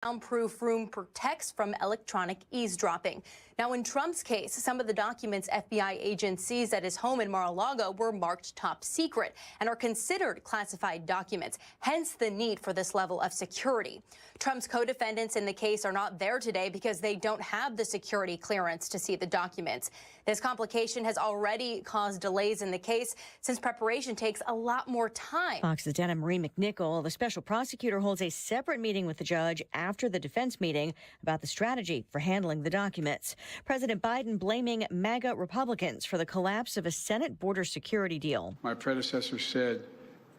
Soundproof room protects from electronic eavesdropping. Now, in Trump's case, some of the documents FBI agents seized at his home in Mar-a-Lago were marked top secret and are considered classified documents, hence the need for this level of security. Trump's co-defendants in the case are not there today because they don't have the security clearance to see the documents. This complication has already caused delays in the case since preparation takes a lot more time. Fox's Dana Marie McNichol, the special prosecutor, holds a separate meeting with the judge after the defense meeting about the strategy for handling the documents. President Biden blaming MAGA Republicans for the collapse of a Senate border security deal. My predecessor said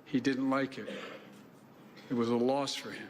he didn't like it. It was a loss for him.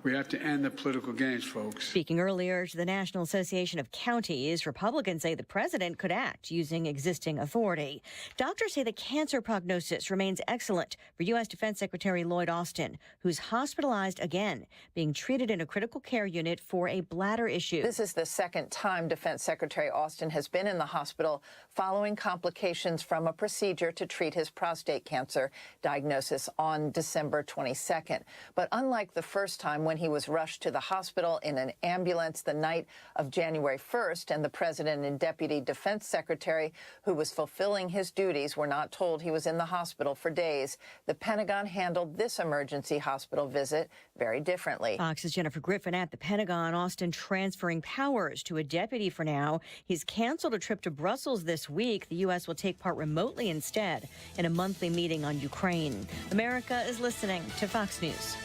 We have to end the political games, folks. Speaking earlier to the National Association of Counties, Republicans say the president could act using existing authority. Doctors say the cancer prognosis remains excellent for U.S. Defense Secretary Lloyd Austin, who's hospitalized again, being treated in a critical care unit for a bladder issue. This is the second time Defense Secretary Austin has been in the hospital following complications from a procedure to treat his prostate cancer diagnosis on December 22nd. But unlike the first time, when he was rushed to the hospital in an ambulance the night of January 1st, and the president and deputy defense secretary who was fulfilling his duties were not told he was in the hospital for days, the Pentagon handled this emergency hospital visit very differently. Fox's Jennifer Griffin at the Pentagon. Austin transferring powers to a deputy for now. He's canceled a trip to Brussels this week. The U.S. will take part remotely instead in a monthly meeting on Ukraine. America is listening to Fox News.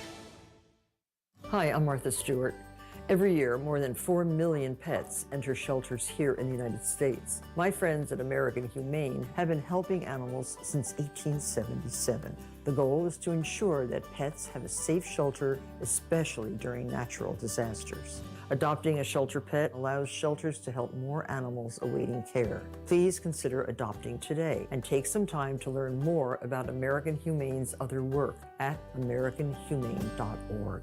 Hi, I'm Martha Stewart. Every year, more than 4 million pets enter shelters here in the United States. My friends at American Humane have been helping animals since 1877. The goal is to ensure that pets have a safe shelter, especially during natural disasters. Adopting a shelter pet allows shelters to help more animals awaiting care. Please consider adopting today and take some time to learn more about American Humane's other work at americanhumane.org.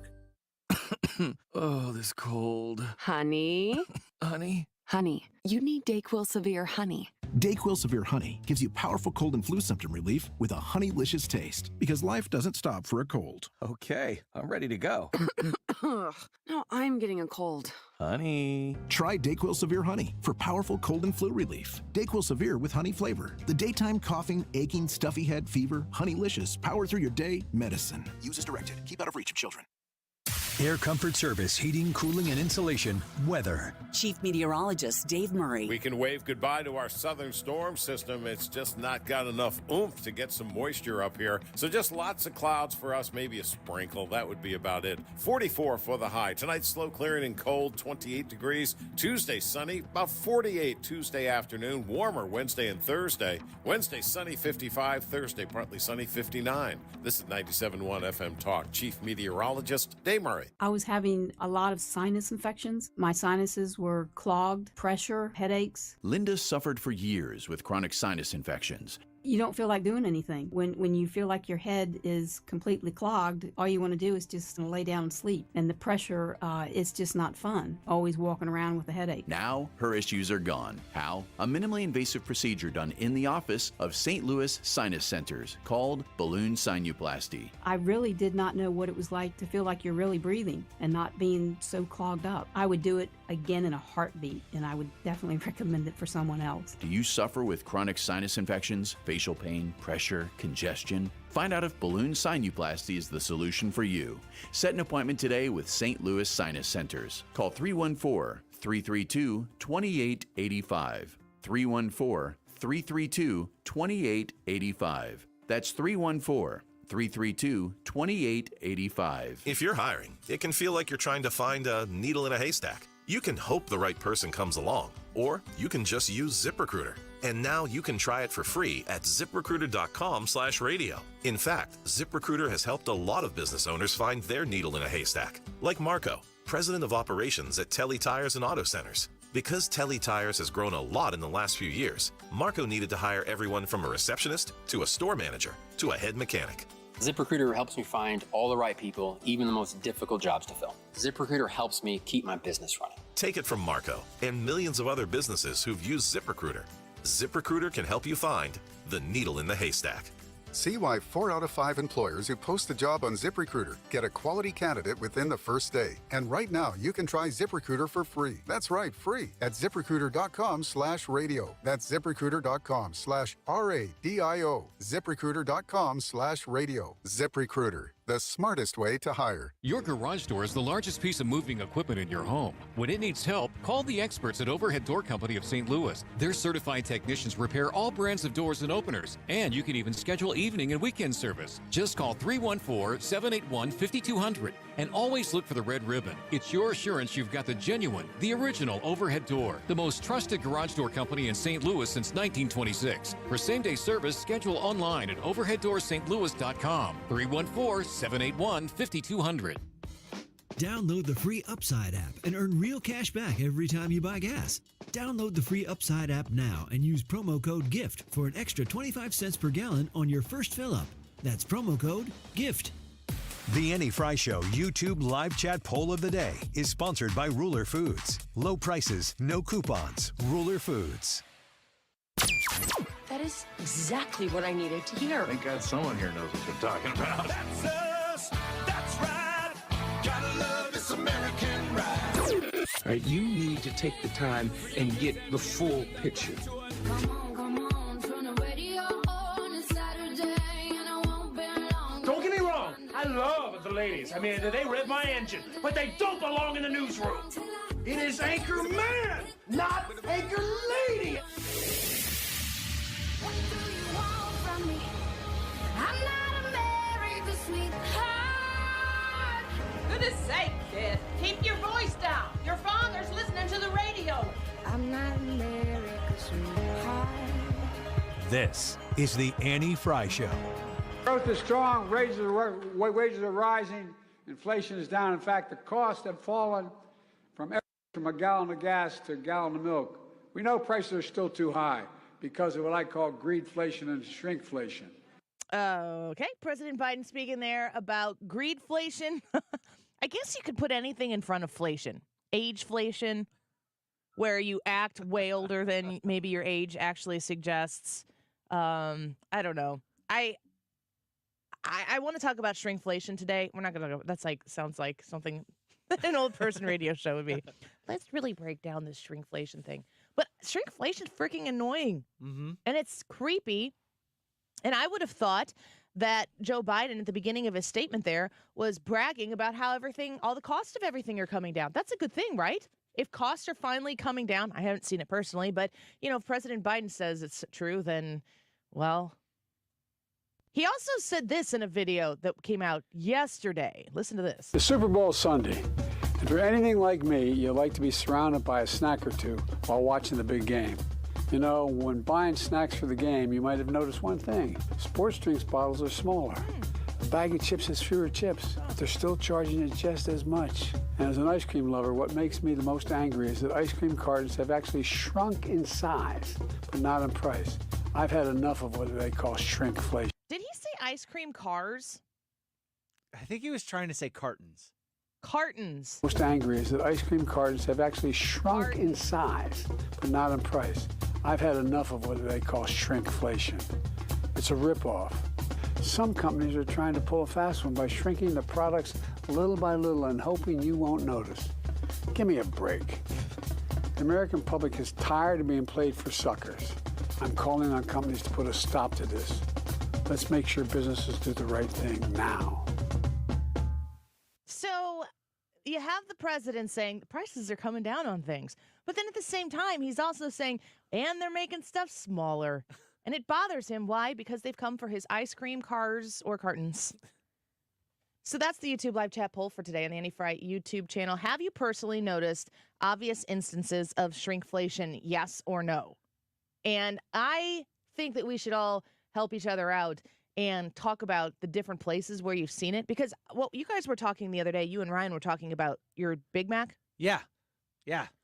Oh, this cold. Honey? Honey? Honey, you need DayQuil Severe Honey. DayQuil Severe Honey gives you powerful cold and flu symptom relief with a honeylicious taste, because life doesn't stop for a cold. Okay, I'm ready to go. Now I'm getting a cold. Honey. Try DayQuil Severe Honey for powerful cold and flu relief. DayQuil Severe with honey flavor. The daytime coughing, aching, stuffy head, fever, honeylicious, power through your day medicine. Use as directed. Keep out of reach of children. Air Comfort Service, heating, cooling, and insulation. Weather. Chief Meteorologist Dave Murray. We can wave goodbye to our southern storm system. It's just not got enough oomph to get some moisture up here. So just lots of clouds for us, maybe a sprinkle. That would be about it. 44 for the high. Tonight, slow clearing and cold, 28 degrees. Tuesday, sunny, about 48 Tuesday afternoon. Warmer Wednesday and Thursday. Wednesday, sunny, 55. Thursday, partly sunny, 59. This is 97.1 FM Talk. Chief Meteorologist Dave Murray. I was having a lot of sinus infections. My sinuses were clogged, pressure, headaches. Linda suffered for years with chronic sinus infections. You don't feel like doing anything. When you feel like your head is completely clogged, all you want to do is just lay down and sleep. And the pressure, it's just not fun, always walking around with a headache. Now, her issues are gone. How? A minimally invasive procedure done in the office of St. Louis Sinus Centers called balloon sinuplasty. I really did not know what it was like to feel like you're really breathing and not being so clogged up. I would do it again in a heartbeat, and I would definitely recommend it for someone else. Do you suffer with chronic sinus infections, facial pain, pressure, congestion? Find out if balloon sinuplasty is the solution for you. Set an appointment today with St. Louis Sinus Centers. Call 314-332-2885. 314-332-2885. That's 314-332-2885. If you're hiring, it can feel like you're trying to find a needle in a haystack. You can hope the right person comes along, or you can just use ZipRecruiter. And now you can try it for free at ZipRecruiter.com/radio. In fact, ZipRecruiter has helped a lot of business owners find their needle in a haystack, like Marco, president of operations at Telly Tires and Auto Centers. Because Telly Tires has grown a lot in the last few years, Marco needed to hire everyone from a receptionist to a store manager to a head mechanic. ZipRecruiter helps me find all the right people, even the most difficult jobs to fill. ZipRecruiter helps me keep my business running. Take it from Marco and millions of other businesses who've used ZipRecruiter. ZipRecruiter can help you find the needle in the haystack. See why 4 out of 5 employers who post a job on ZipRecruiter get a quality candidate within the first day. And right now, you can try ZipRecruiter for free. That's right, free at ZipRecruiter.com/radio. That's ZipRecruiter.com/RADIO. ZipRecruiter.com/radio. ZipRecruiter, the smartest way to hire. Your garage door is the largest piece of moving equipment in your home. When it needs help, call the experts at Overhead Door Company of St. Louis. Their certified technicians repair all brands of doors and openers, and you can even schedule evening and weekend service. Just call 314-781-5200 and always look for the red ribbon. It's your assurance you've got the genuine, the original Overhead Door, the most trusted garage door company in St. Louis since 1926. For same-day service, schedule online at overheaddoorsstlouis.com. 314-781-5200. Download the free Upside app and earn real cash back every time you buy gas. Download the free Upside app now and use promo code GIFT for an extra 25 cents per gallon on your first fill-up. That's promo code GIFT. The Annie Frey Show YouTube live chat poll of the day is sponsored by Ruler Foods. Low prices, no coupons. Ruler Foods. That is exactly what I needed to hear. Thank God someone here knows what they're talking about. That's us. That's right. Gotta love this American ride. All right, you need to take the time and get the full picture. Don't get me wrong, I love the ladies. I mean, they rev my engine, but they don't belong in the newsroom. It is Anchor Man, not Anchor Lady. What do you want from me? I'm not America's sweetheart. Goodness sake, kid. Keep your voice down. Your father's listening to the radio. I'm not America's sweetheart. This is the Annie Frey Show. Growth is strong, wages are rising, inflation is down. In fact, the costs have fallen from a gallon of gas to a gallon of milk. We know prices are still too high because of what I call greedflation and shrinkflation. Okay, President Biden speaking there about greedflation. I guess you could put anything in front of flation. Ageflation, where you act way older than maybe your age actually suggests. I don't know. I want to talk about shrinkflation today. We're not going to go. That's sounds like something an old person radio show would be. Let's really break down this shrinkflation thing. But shrinkflation's freaking annoying. Mm-hmm. And it's creepy. And I would have thought that Joe Biden at the beginning of his statement there was bragging about how all the costs of everything are coming down. That's a good thing, right? If costs are finally coming down, I haven't seen it personally, but, if President Biden says it's true, then, well. He also said this in a video that came out yesterday. Listen to this. The Super Bowl Sunday. If you're anything like me, you like to be surrounded by a snack or two while watching the big game. When buying snacks for the game, you might have noticed one thing. Sports drinks bottles are smaller. A bag of chips has fewer chips, but they're still charging you just as much. And as an ice cream lover, what makes me the most angry is that ice cream cartons have actually shrunk in size, but not in price. I've had enough of what they call shrinkflation. Did he say ice cream cars? I think he was trying to say cartons. Cartons. Most angry is that ice cream cartons have actually shrunk in size, but not in price. I've had enough of what they call shrinkflation. It's a ripoff. Some companies are trying to pull a fast one by shrinking the products little by little and hoping you won't notice. Give me a break. The American public is tired of being played for suckers. I'm calling on companies to put a stop to this. Let's make sure businesses do the right thing now. So you have the president saying the prices are coming down on things. But then at the same time, he's also saying, and they're making stuff smaller. And it bothers him. Why? Because they've come for his ice cream cars or cartons. So that's the YouTube live chat poll for today on the Annie Frey YouTube channel. Have you personally noticed obvious instances of shrinkflation, yes or no? And I think that we should all help each other out and talk about the different places where you've seen it. Because, you guys were talking the other day, you and Ryan were talking about your Big Mac. Yeah.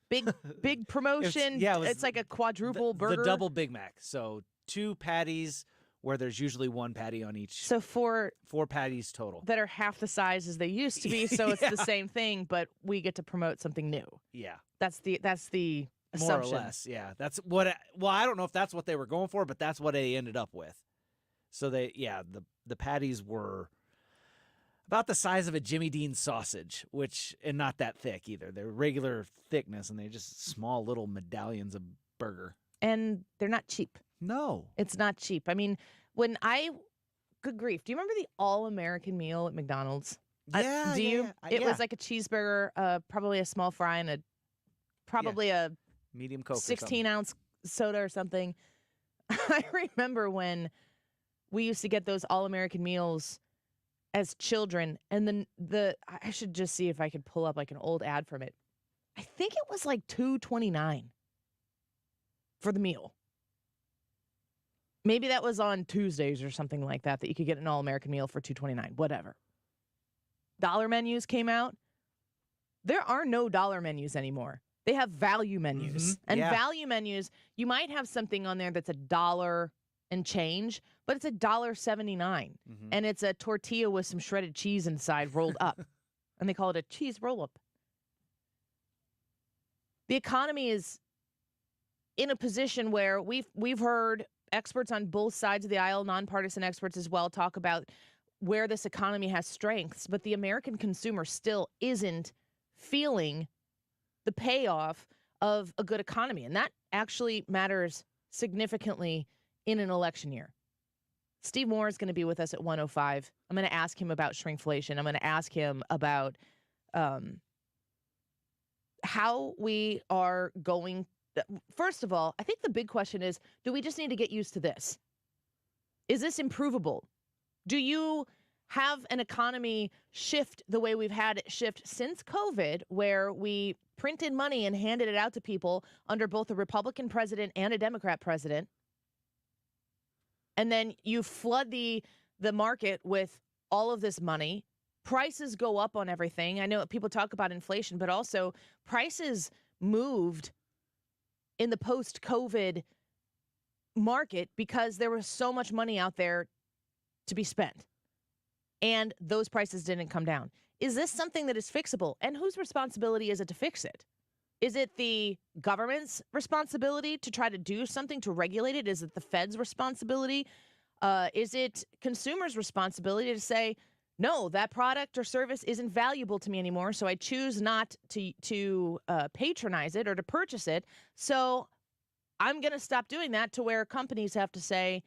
Big promotion. It's like a quadruple burger. The double Big Mac. So 2 patties where there's usually 1 patty on each. So 4 patties total. That are half the size as they used to be. So it's the same thing, but we get to promote something new. Yeah. That's the assumption. More or less, yeah. That's what. I don't know if that's what they were going for, but that's what they ended up with. So the patties were about the size of a Jimmy Dean sausage, and not that thick either. They're regular thickness, and they're just small little medallions of burger. And they're not cheap. No. It's not cheap. I mean, good grief, do you remember the all-American meal at McDonald's? Yeah, do you? It yeah. was like a cheeseburger, probably a small fry, and a medium Coke, 16-ounce soda or something. I remember when we used to get those all-American meals as children, and then I should just see if I could pull up like an old ad from it. I think it was like $2.29 for the meal. Maybe that was on Tuesdays or something like that you could get an all-American meal for $2.29, whatever. Dollar menus came out. There are no dollar menus anymore. They have value menus. Mm-hmm. And value menus, you might have something on there that's $1 and change, but it's $1.79. Mm-hmm. And it's a tortilla with some shredded cheese inside rolled up. And they call it a cheese roll-up. The economy is in a position where we've heard experts on both sides of the aisle, nonpartisan experts as well, talk about where this economy has strengths, but the American consumer still isn't feeling the payoff of a good economy. And that actually matters significantly in an election year. Steve Moore is going to be with us at 1:05. I'm going to ask him about shrinkflation. I'm going to ask him about how we are going. First of all, I think the big question is, do we just need to get used to this? Is this improvable? Do you have an economy shift the way we've had it shift since COVID, where we printed money and handed it out to people under both a Republican president and a Democrat president? And then you flood the market with all of this money. Prices go up on everything. I know people talk about inflation, but also prices moved in the post-COVID market because there was so much money out there to be spent. And those prices didn't come down. Is this something that is fixable? And whose responsibility is it to fix it? Is it the government's responsibility to try to do something to regulate it? Is it the Fed's responsibility? Is it consumers' responsibility to say, no, that product or service isn't valuable to me anymore, so I choose not to patronize it or to purchase it. So I'm going to stop doing that, to where companies have to say,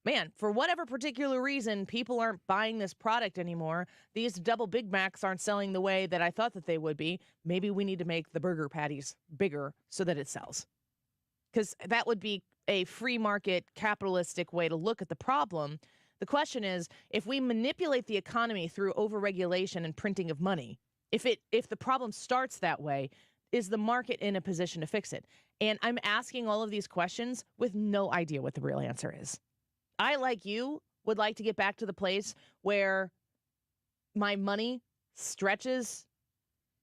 man, for whatever particular reason, people aren't buying this product anymore. These double Big Macs aren't selling the way that I thought that they would be. Maybe we need to make the burger patties bigger so that it sells. Because that would be a free market capitalistic way to look at the problem. The question is, if we manipulate the economy through overregulation and printing of money, if the problem starts that way, is the market in a position to fix it? And I'm asking all of these questions with no idea what the real answer is. I, like you, would like to get back to the place where my money stretches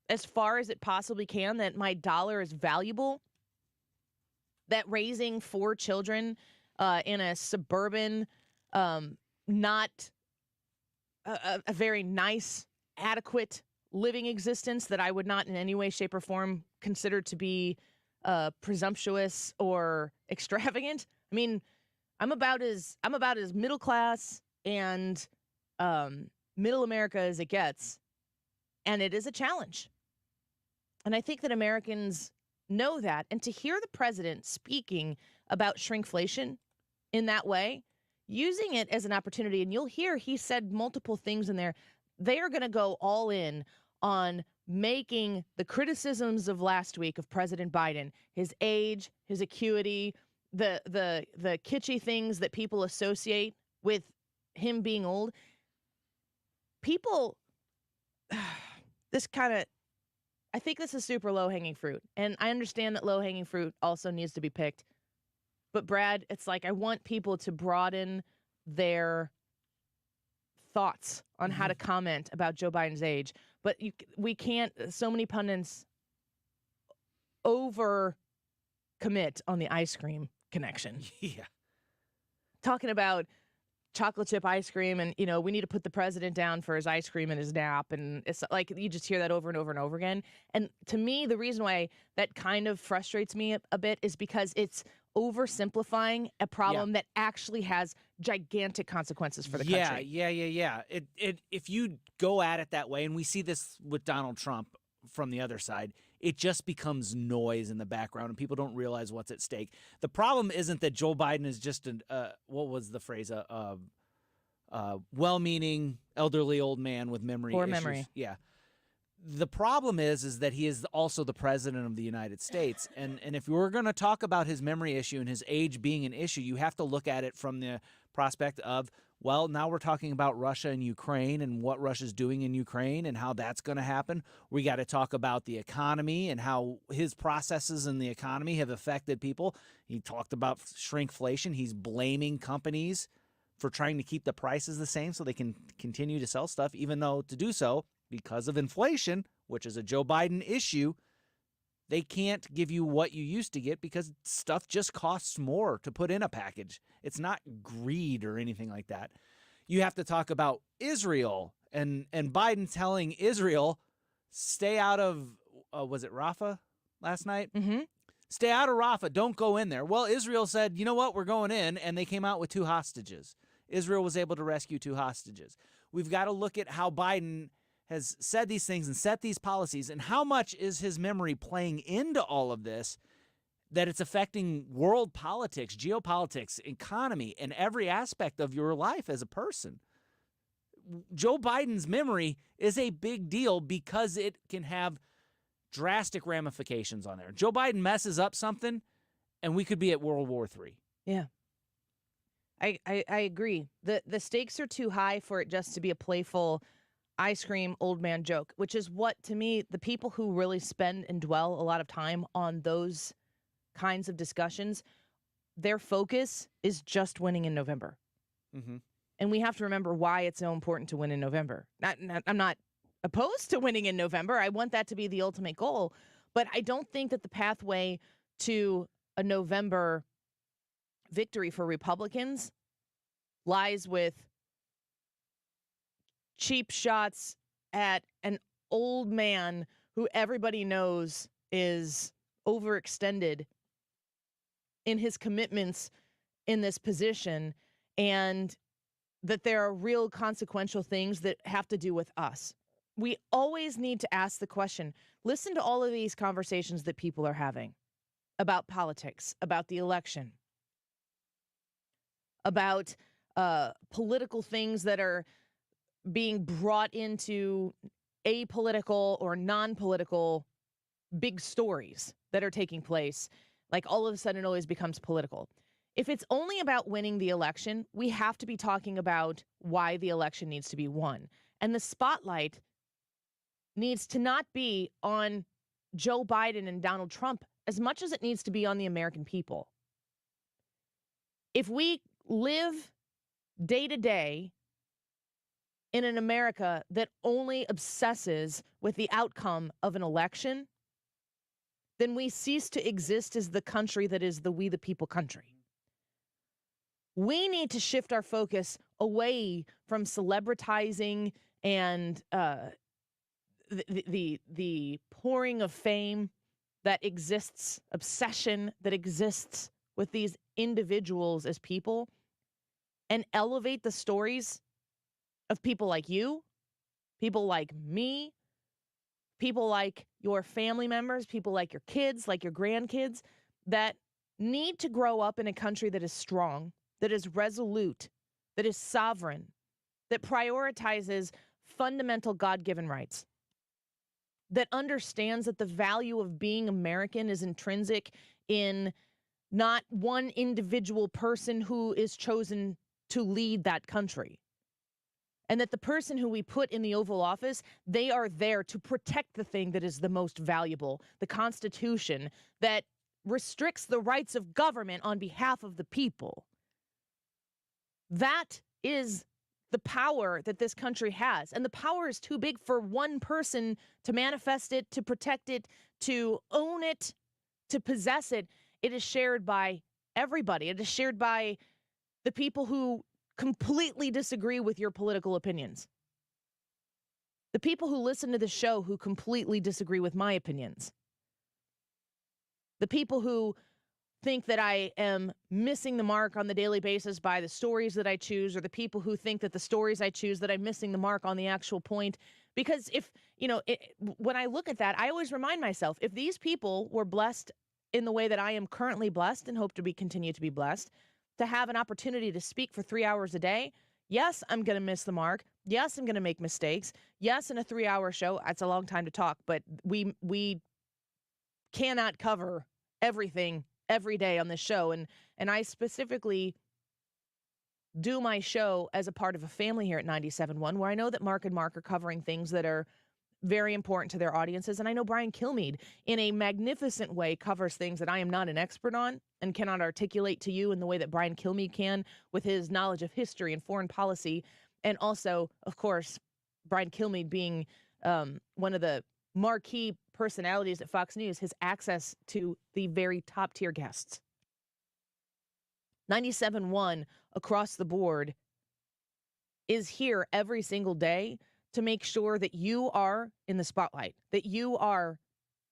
as far as it possibly can, that my dollar is valuable, that raising 4 children in a suburban, not a very nice, adequate living existence that I would not in any way, shape, or form consider to be presumptuous or extravagant. I mean, I'm about as middle class and middle America as it gets, and it is a challenge. And I think that Americans know that. And to hear the president speaking about shrinkflation in that way, using it as an opportunity, and you'll hear he said multiple things in there. They are going to go all in on making the criticisms of last week of President Biden, his age, his acuity, the kitschy things that people associate with him being old. People, I think this is super low-hanging fruit. And I understand that low-hanging fruit also needs to be picked. But Brad, it's like I want people to broaden their thoughts on how to comment about Joe Biden's age. But we can't, so many pundits over commit on the ice cream connection. Yeah. Talking about chocolate chip ice cream and, we need to put the president down for his ice cream and his nap. And it's like you just hear that over and over and over again. And to me, the reason why that kind of frustrates me a bit is because it's oversimplifying a problem that actually has gigantic consequences for the country. Yeah. If you go at it that way, and we see this with Donald Trump from the other side, it just becomes noise in the background, and people don't realize what's at stake. The problem isn't that Joe Biden is just what was the phrase? Well-meaning elderly old man with memory Poor issues. memory. Yeah. The problem is that he is also the president of the United States. And if we're going to talk about his memory issue and his age being an issue, you have to look at it from the prospect of, well, now we're talking about Russia and Ukraine and what Russia's doing in Ukraine and how that's going to happen. We got to talk about the economy and how his processes in the economy have affected people. He talked about shrinkflation. He's blaming companies for trying to keep the prices the same so they can continue to sell stuff, even though to do so, because of inflation, which is a Joe Biden issue, they can't give you what you used to get because stuff just costs more to put in a package. It's not greed or anything like that. You have to talk about Israel and Biden telling Israel, stay out of, was it Rafah last night? Mm-hmm. Stay out of Rafah. Don't go in there. Well, Israel said, you know what? We're going in, and they came out with 2 hostages. Israel was able to rescue 2 hostages. We've got to look at how Biden has said these things and set these policies, and how much is his memory playing into all of this, that it's affecting world politics, geopolitics, economy, and every aspect of your life as a person. Joe Biden's memory is a big deal because it can have drastic ramifications on there. Joe Biden messes up something, and we could be at World War III. Yeah. I agree. The stakes are too high for it just to be a playful ice cream old man joke, which is what, to me, the people who really spend and dwell a lot of time on those kinds of discussions, their focus is just winning in November. Mm-hmm. And we have to remember why it's so important to win in November. I'm not opposed to winning in November. I want that to be the ultimate goal. But I don't think that the pathway to a November victory for Republicans lies with cheap shots at an old man who everybody knows is overextended in his commitments in this position, and that there are real consequential things that have to do with us. We always need to ask the question, listen to all of these conversations that people are having about politics, about the election, about political things that are being brought into apolitical or non-political big stories that are taking place. Like all of a sudden it always becomes political. If it's only about winning the election, we have to be talking about why the election needs to be won. And the spotlight needs to not be on Joe Biden and Donald Trump as much as it needs to be on the American people. If we live day to day in an America that only obsesses with the outcome of an election, then we cease to exist as the country that is the we the people country. We need to shift our focus away from celebritizing and the pouring of fame that exists, obsession that exists with these individuals as people, and elevate the stories of people like you, people like me, people like your family members, people like your kids, like your grandkids, that need to grow up in a country that is strong, that is resolute, that is sovereign, that prioritizes fundamental God-given rights, that understands that the value of being American is intrinsic in not one individual person who is chosen to lead that country. And that the person who we put in the Oval Office, they are there to protect the thing that is the most valuable, the Constitution that restricts the rights of government on behalf of the people. That is the power that this country has. And the power is too big for one person to manifest it, to protect it, to own it, to possess it. It is shared by everybody. It is shared by the people who completely disagree with your political opinions. The people who listen to the show who completely disagree with my opinions. The people who think that I am missing the mark on the daily basis by the stories that I choose, or the people who think that the stories I choose that I'm missing the mark on the actual point. Because if, when I look at that, I always remind myself, if these people were blessed in the way that I am currently blessed and hope to continue to be blessed, to have an opportunity to speak for 3 hours a day, yes, I'm going to miss the mark. Yes, I'm going to make mistakes. Yes, in a 3-hour show, that's a long time to talk, but we cannot cover everything every day on this show. And I specifically do my show as a part of a family here at 97.1, where I know that Mark and Mark are covering things that are very important to their audiences. And I know Brian Kilmeade, in a magnificent way, covers things that I am not an expert on and cannot articulate to you in the way that Brian Kilmeade can, with his knowledge of history and foreign policy. And also, of course, Brian Kilmeade being one of the marquee personalities at Fox News, his access to the very top tier guests. 97.1 across the board is here every single day to make sure that you are in the spotlight, that you are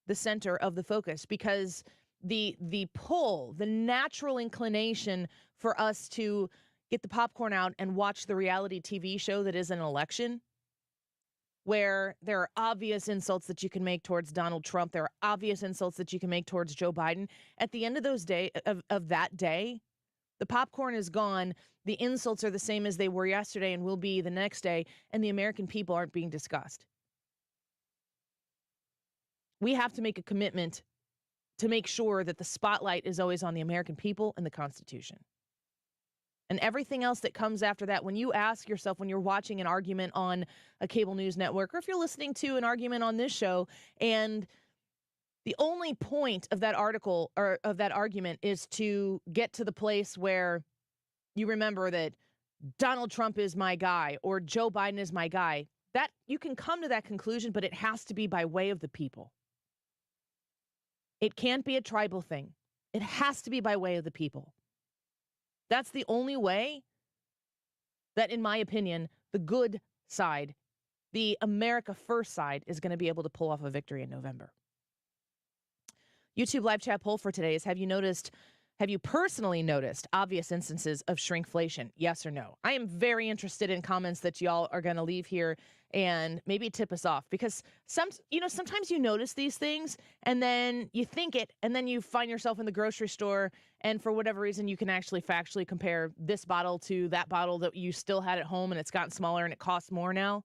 the center of the focus, because the pull, the natural inclination for us to get the popcorn out and watch the reality TV show that is an election, where there are obvious insults that you can make towards Donald Trump, there are obvious insults that you can make towards Joe Biden. At the end of those of that day, the popcorn is gone. The insults are the same as they were yesterday and will be the next day, and the American people aren't being discussed. We have to make a commitment to make sure that the spotlight is always on the American people and the Constitution. And everything else that comes after that, when you ask yourself, when you're watching an argument on a cable news network, or if you're listening to an argument on this show, and the only point of that article or of that argument is to get to the place where you remember that Donald Trump is my guy or Joe Biden is my guy, that you can come to that conclusion, but it has to be by way of the people. It can't be a tribal thing. It has to be by way of the people. That's the only way that, in my opinion, the good side, the America First side, is going to be able to pull off a victory in November. YouTube live chat poll for today is, have you personally noticed obvious instances of shrinkflation? Yes or no? I am very interested in comments that y'all are going to leave here and maybe tip us off, because sometimes you notice these things and then you think it, and then you find yourself in the grocery store, and for whatever reason you can actually factually compare this bottle to that bottle that you still had at home, and it's gotten smaller and it costs more now.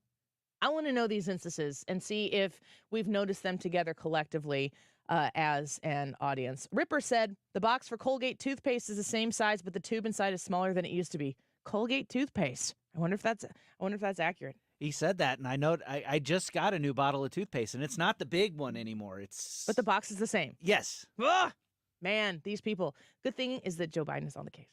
I want to know these instances and see if we've noticed them together collectively as an audience. Ripper said the box for Colgate toothpaste is the same size, but the tube inside is smaller than it used to be. Colgate toothpaste. I wonder if that's accurate. He said that, and I just got a new bottle of toothpaste, and it's not the big one anymore. But the box is the same. Yes. Ugh! Man, these people. Good thing is that Joe Biden is on the case.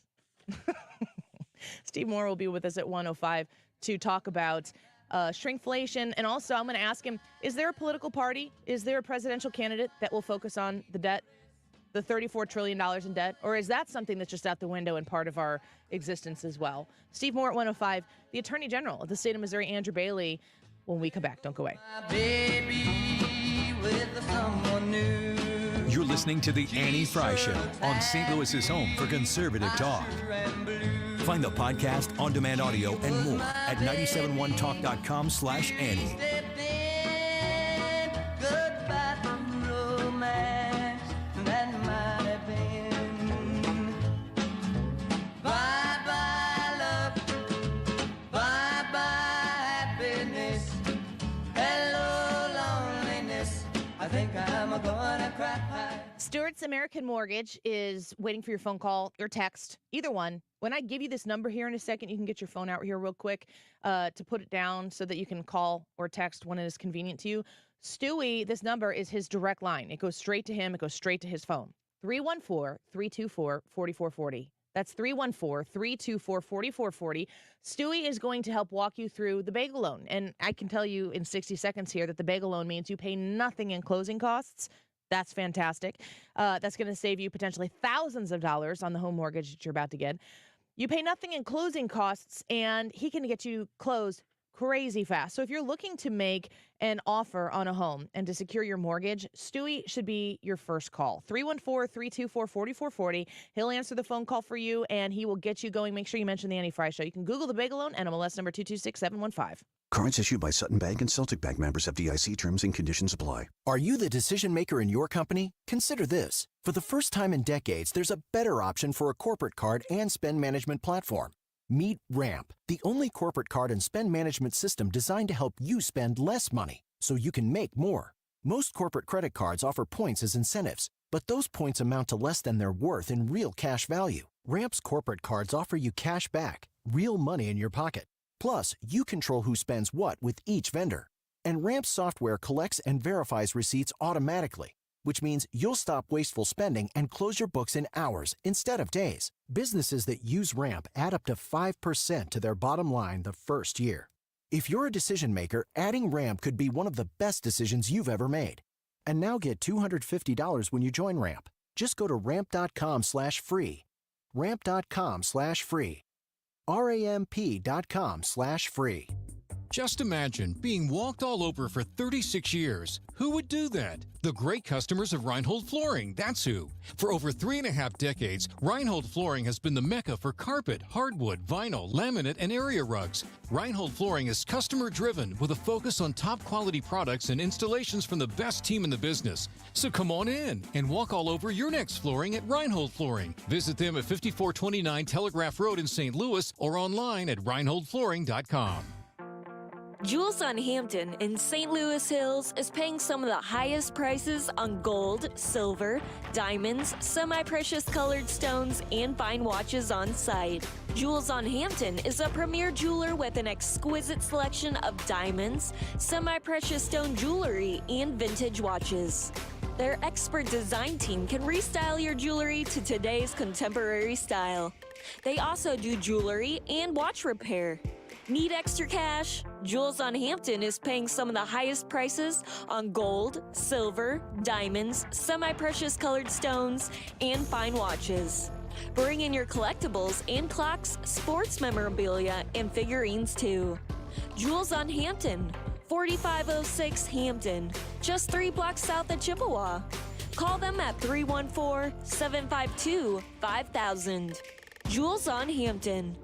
Steve Moore will be with us at 1:05 to talk about shrinkflation. And also, I'm going to ask him, is there a political party? Is there a presidential candidate that will focus on the debt, the $34 trillion in debt? Or is that something that's just out the window and part of our existence as well? Steve Moore at 1:05, the Attorney General of the state of Missouri, Andrew Bailey, when we come back. Don't go away. You're listening to The Annie Frey Show on St. Louis's home for conservative talk. Find the podcast, on-demand audio, and more at 971talk.com/Annie. Stewart's American Mortgage is waiting for your phone call or text, either one. When I give you this number here in a second, you can get your phone out here real quick to put it down so that you can call or text when it is convenient to you. Stewie, this number is his direct line. It goes straight to him. It goes straight to his phone. 314-324-4440. That's 314-324-4440. Stewie is going to help walk you through the bagel loan. And I can tell you in 60 seconds here that the bagel loan means you pay nothing in closing costs. That's fantastic. That's going to save you potentially thousands of dollars on the home mortgage that you're about to get. You pay nothing in closing costs, and he can get you closed crazy fast. So if you're looking to make an offer on a home and to secure your mortgage, Stewie should be your first call. 314-324-4440. He'll answer the phone call for you, and he will get you going. Make sure you mention the Annie Frey Show. You can Google the Bagel Loan, NMLS number 226715. Cards issued by Sutton Bank and Celtic Bank, members FDIC. Terms and conditions apply. Are you the decision maker in your company? Consider this. For the first time in decades, there's a better option for a corporate card and spend management platform. Meet Ramp, the only corporate card and spend management system designed to help you spend less money so you can make more. Most corporate credit cards offer points as incentives, but those points amount to less than their worth in real cash value. Ramp's corporate cards offer you cash back, real money in your pocket. Plus, you control who spends what with each vendor. And Ramp's software collects and verifies receipts automatically, which means you'll stop wasteful spending and close your books in hours instead of days. Businesses that use Ramp add up to 5% to their bottom line the first year. If you're a decision maker, adding Ramp could be one of the best decisions you've ever made. And now get $250 when you join Ramp. Just go to ramp.com/free. Ramp.com/free. ramp.com/free. Just imagine being walked all over for 36 years. Who would do that? The great customers of Reinhold Flooring, that's who. For over 3.5 decades, Reinhold Flooring has been the mecca for carpet, hardwood, vinyl, laminate, and area rugs. Reinhold Flooring is customer-driven with a focus on top-quality products and installations from the best team in the business. So come on in and walk all over your next flooring at Reinhold Flooring. Visit them at 5429 Telegraph Road in St. Louis or online at reinholdflooring.com. Jules on Hampton in St. Louis Hills is paying some of the highest prices on gold, silver, diamonds, semi-precious colored stones, and fine watches on site. Jules on Hampton is a premier jeweler with an exquisite selection of diamonds, semi-precious stone jewelry, and vintage watches. Their expert design team can restyle your jewelry to today's contemporary style. They also do jewelry and watch repair. Need extra cash? Jules on Hampton is paying some of the highest prices on gold, silver, diamonds, semi-precious colored stones, and fine watches. Bring in your collectibles and clocks, sports memorabilia, and figurines too. Jules on Hampton, 4506 Hampton, just 3 blocks south of Chippewa. Call them at 314-752-5000. Jules on Hampton.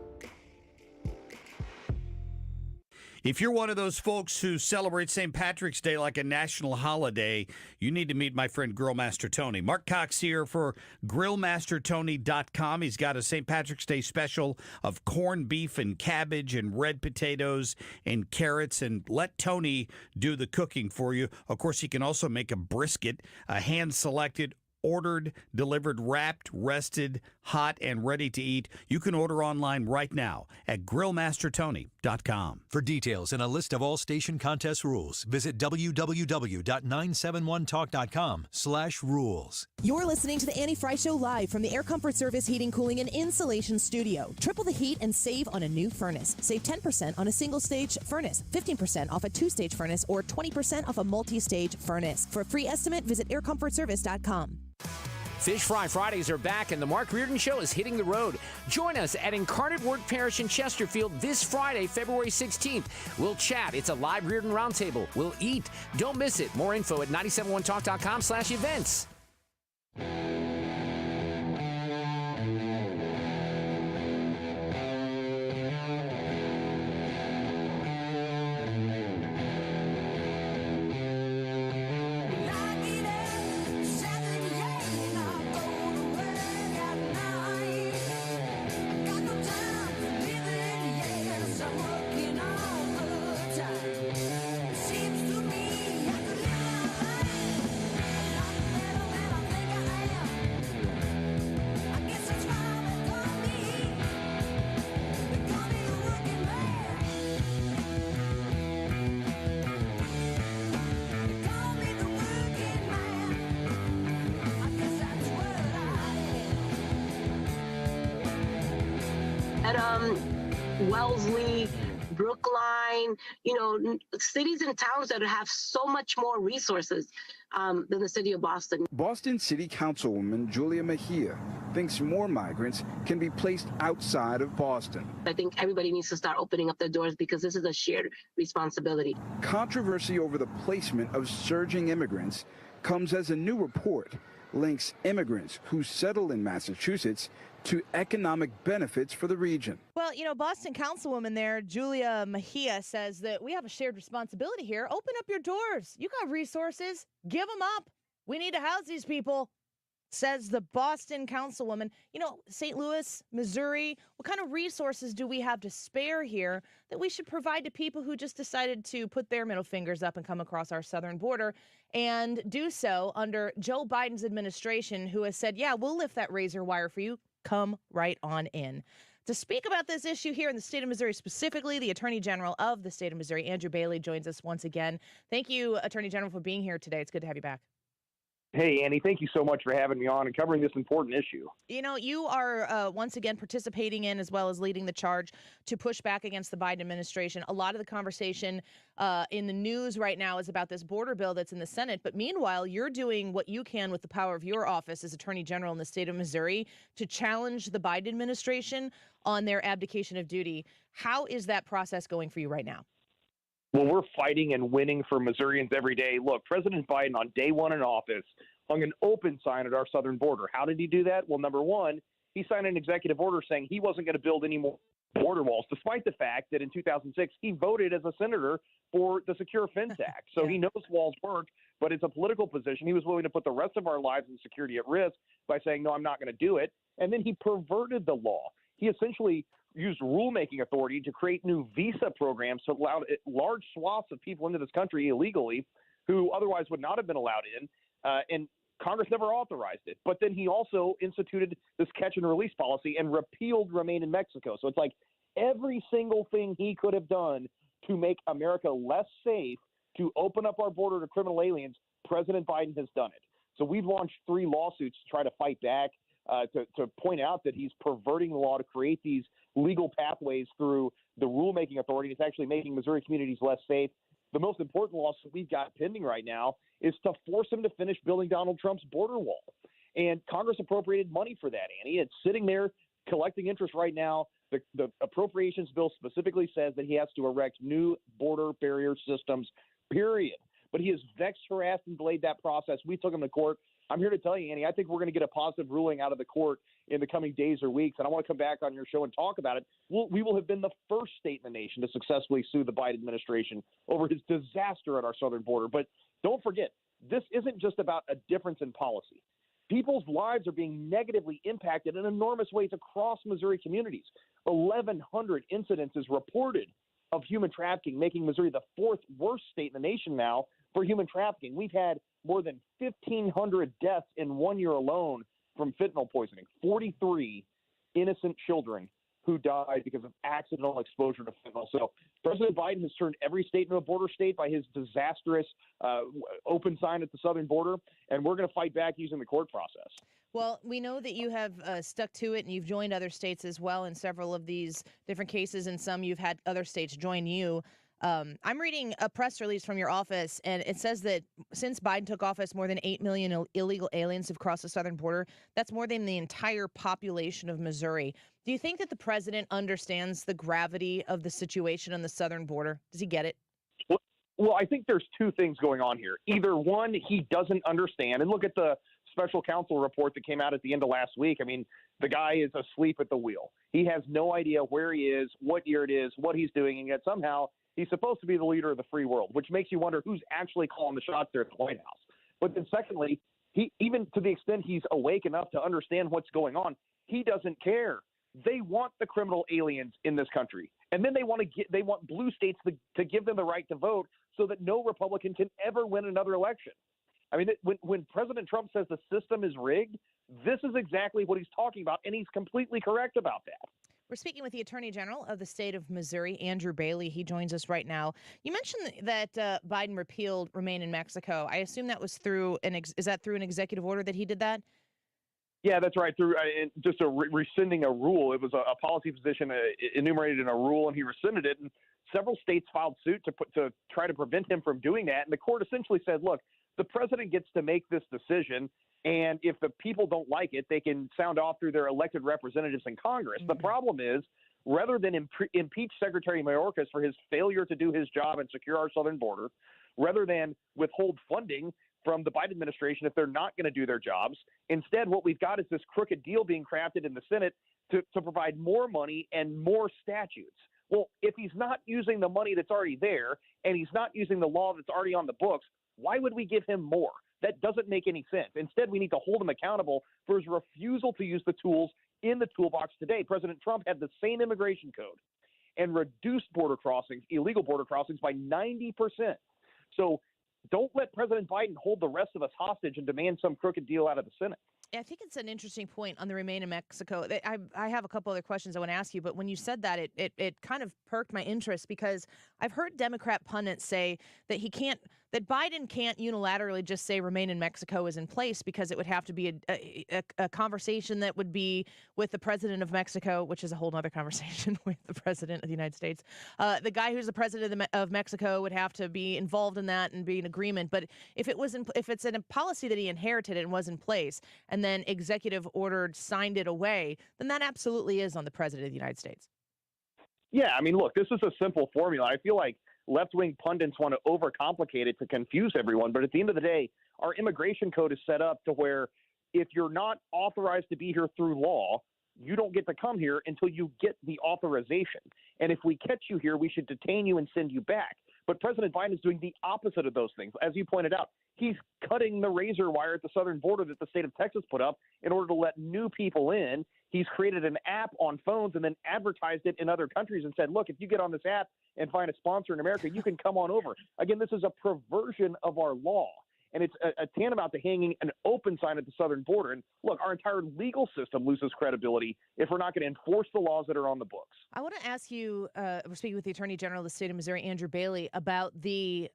If you're one of those folks who celebrate St. Patrick's Day like a national holiday, you need to meet my friend Grillmaster Tony. Mark Cox here for GrillmasterTony.com. He's got a St. Patrick's Day special of corned beef and cabbage and red potatoes and carrots, and let Tony do the cooking for you. Of course, he can also make a brisket, a hand-selected, ordered, delivered, wrapped, rested, hot, and ready to eat. You can order online right now at GrillmasterTony.com. For details and a list of all station contest rules, visit www.971talk.com/rules. You're listening to the Annie Frey Show live from the Air Comfort Service Heating, Cooling, and Insulation Studio. Triple the heat and save on a new furnace. Save 10% on a single-stage furnace, 15% off a two-stage furnace, or 20% off a multi-stage furnace. For a free estimate, visit aircomfortservice.com. Fish Fry Fridays are back, and the Mark Reardon Show is hitting the road. Join us at Incarnate Word Parish in Chesterfield this Friday, February 16th. We'll chat. It's a live Reardon Roundtable. We'll eat. Don't miss it. More info at 971talk.com/events. Wellesley Brookline, cities and towns that have so much more resources than the city of Boston. Boston City Councilwoman Julia Mejia thinks more migrants can be placed outside of Boston. I think everybody needs to start opening up their doors because this is a shared responsibility. Controversy over the placement of surging immigrants comes as a new report links immigrants who settle in Massachusetts to economic benefits for the region. Well, Boston Councilwoman there, Julia Mejia, says that we have a shared responsibility here. Open up your doors. You got resources. Give them up. We need to house these people, says the Boston Councilwoman. St. Louis, Missouri, what kind of resources do we have to spare here that we should provide to people who just decided to put their middle fingers up and come across our southern border and do so under Joe Biden's administration, who has said, yeah, we'll lift that razor wire for you. Come right on in. To speak about this issue here in the state of Missouri specifically, the Attorney General of the state of Missouri, Andrew Bailey, joins us once again. Thank you, Attorney General, for being here today. It's good to have you back. Hey, Annie, thank you so much for having me on and covering this important issue. You are once again participating in as well as leading the charge to push back against the Biden administration. A lot of the conversation in the news right now is about this border bill that's in the Senate. But meanwhile, you're doing what you can with the power of your office as Attorney General in the state of Missouri to challenge the Biden administration on their abdication of duty. How is that process going for you right now? Well, we're fighting and winning for Missourians every day. Look, President Biden on day one in office hung an open sign at our southern border. How did he do that? Well, number one, he signed an executive order saying he wasn't going to build any more border walls, despite the fact that in 2006 he voted as a senator for the Secure Fence Act. So he knows walls work, but it's a political position. He was willing to put the rest of our lives and security at risk by saying, no, I'm not going to do it. And then he perverted the law. He essentially used rulemaking authority to create new visa programs to allow large swaths of people into this country illegally who otherwise would not have been allowed in. And Congress never authorized it. But then he also instituted this catch and release policy and repealed Remain in Mexico. So it's like every single thing he could have done to make America less safe, to open up our border to criminal aliens, President Biden has done it. So we've launched 3 lawsuits to try to fight back, to point out that he's perverting the law to create these legal pathways through the rulemaking authority. It's actually making Missouri communities less safe. The most important lawsuit we've got pending right now is to force him to finish building Donald Trump's border wall. And Congress appropriated money for that, Annie. It's sitting there collecting interest right now. The appropriations bill specifically says that he has to erect new border barrier systems, period. But he has vexed, harassed, and delayed that process. We took him to court. I'm here to tell you, Annie, I think we're going to get a positive ruling out of the court in the coming days or weeks, and I want to come back on your show and talk about it. We will have been the first state in the nation to successfully sue the Biden administration over his disaster at our southern border. But don't forget, this isn't just about a difference in policy. People's lives are being negatively impacted in enormous ways across Missouri communities. 1,100 incidences reported of human trafficking, making Missouri the 4th worst state in the nation now for human trafficking. We've had more than 1,500 deaths in 1 year alone from fentanyl poisoning, 43 innocent children who died because of accidental exposure to fentanyl. So President Biden has turned every state into a border state by his disastrous open sign at the southern border, and we're going to fight back using the court process. Well, we know that you have stuck to it, and you've joined other states as well in several of these different cases, and some you've had other states join you. I'm reading a press release from your office, and it says that since Biden took office, more than 8 million illegal aliens have crossed the southern border. That's more than the entire population of Missouri. Do you think that the president understands the gravity of the situation on the southern border? Does he get it? Well, I think there's 2 things going on here. Either one, he doesn't understand. And look at the special counsel report that came out at the end of last week. I mean, the guy is asleep at the wheel. He has no idea where he is, what year it is, what he's doing, and yet somehow he's supposed to be the leader of the free world, which makes you wonder who's actually calling the shots there at the White House. But then secondly, he, even to the extent he's awake enough to understand what's going on, he doesn't care. They want the criminal aliens in this country. And then they want blue states to give them the right to vote so that no Republican can ever win another election. I mean, when President Trump says the system is rigged, this is exactly what he's talking about, and he's completely correct about that. We're speaking with the Attorney General of the state of Missouri, Andrew Bailey. He joins us right now. You mentioned that Biden repealed Remain in Mexico. I assume that was through is that through an executive order that he did that? Yeah, that's right. Through rescinding a rule. It was a policy position enumerated in a rule, and he rescinded it. And several states filed suit to try to prevent him from doing that. And the court essentially said, look, the president gets to make this decision. And if the people don't like it, they can sound off through their elected representatives in Congress. The problem is, rather than impeach Secretary Mayorkas for his failure to do his job and secure our southern border, rather than withhold funding from the Biden administration if they're not going to do their jobs, instead what we've got is this crooked deal being crafted in the Senate to provide more money and more statutes. Well, if he's not using the money that's already there and he's not using the law that's already on the books, why would we give him more? That doesn't make any sense. Instead, we need to hold him accountable for his refusal to use the tools in the toolbox today. President Trump had the same immigration code and reduced border crossings, illegal border crossings, by 90%. So don't let President Biden hold the rest of us hostage and demand some crooked deal out of the Senate. I think it's an interesting point on the Remain in Mexico. I have a couple other questions I want to ask you, but when you said that, it kind of perked my interest because I've heard Democrat pundits say that that Biden can't unilaterally just say Remain in Mexico is in place because it would have to be a conversation that would be with the president of Mexico, which is a whole other conversation with the president of the United States. The guy who's the president of Mexico would have to be involved in that and be in agreement. But if it's a policy that he inherited and was in place, and then executive ordered, signed it away, then that absolutely is on the president of the United States. Yeah, I mean, look, this is a simple formula. I feel like left-wing pundits want to overcomplicate it to confuse everyone, but at the end of the day, our immigration code is set up to where if you're not authorized to be here through law, you don't get to come here until you get the authorization. And if we catch you here, we should detain you and send you back. But President Biden is doing the opposite of those things. As you pointed out, he's cutting the razor wire at the southern border that the state of Texas put up in order to let new people in. He's created an app on phones and then advertised it in other countries and said, look, if you get on this app and find a sponsor in America, you can come on over. Again, this is a perversion of our law. And it's a tantamount to hanging an open sign at the southern border. And look, our entire legal system loses credibility if we're not going to enforce the laws that are on the books. I want to ask you, we're speaking with the Attorney General of the state of Missouri, Andrew Bailey, about the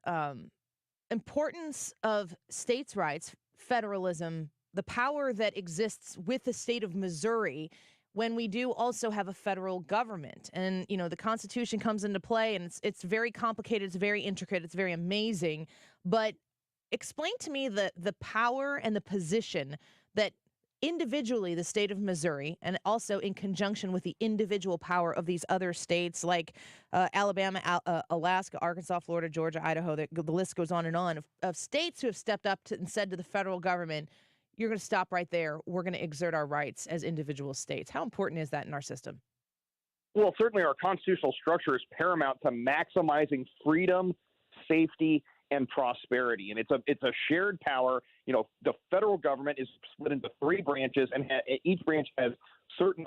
importance of states' rights, federalism, the power that exists with the state of Missouri when we do also have a federal government. And, you know, the Constitution comes into play, and it's very complicated, it's very intricate, it's very amazing. But explain to me the power and the position that individually the state of Missouri, and also in conjunction with the individual power of these other states like Alabama, Alaska, Arkansas, Florida, Georgia, Idaho, the list goes on and on, of states who have stepped up and said to the federal government, you're going to stop right there. We're going to exert our rights as individual states. How important is that in our system? Well, certainly our constitutional structure is paramount to maximizing freedom, safety, and prosperity. And it's a shared power. You know, the federal government is split into three branches, and each branch has certain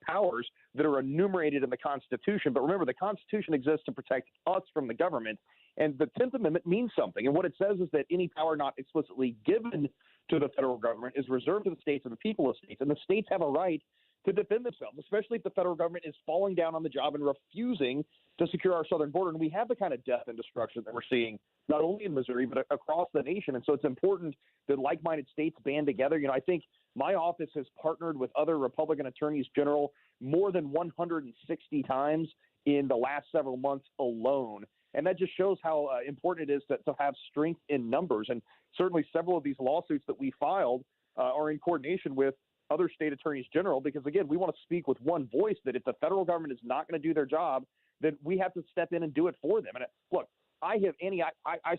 powers that are enumerated in the Constitution. But remember, the Constitution exists to protect us from the government. And the 10th Amendment means something. And what it says is that any power not explicitly given to the federal government is reserved to the states and the people of states. And the states have a right to defend themselves, especially if the federal government is falling down on the job and refusing to secure our southern border. And we have the kind of death and destruction that we're seeing not only in Missouri, but across the nation. And so it's important that like-minded states band together. You know, I think my office has partnered with other Republican attorneys general more than 160 times in the last several months alone. And that just shows how important it is to have strength in numbers. And certainly several of these lawsuits that we filed are in coordination with other state attorneys general, because, again, we want to speak with one voice that if the federal government is not going to do their job, then we have to step in and do it for them. And look, I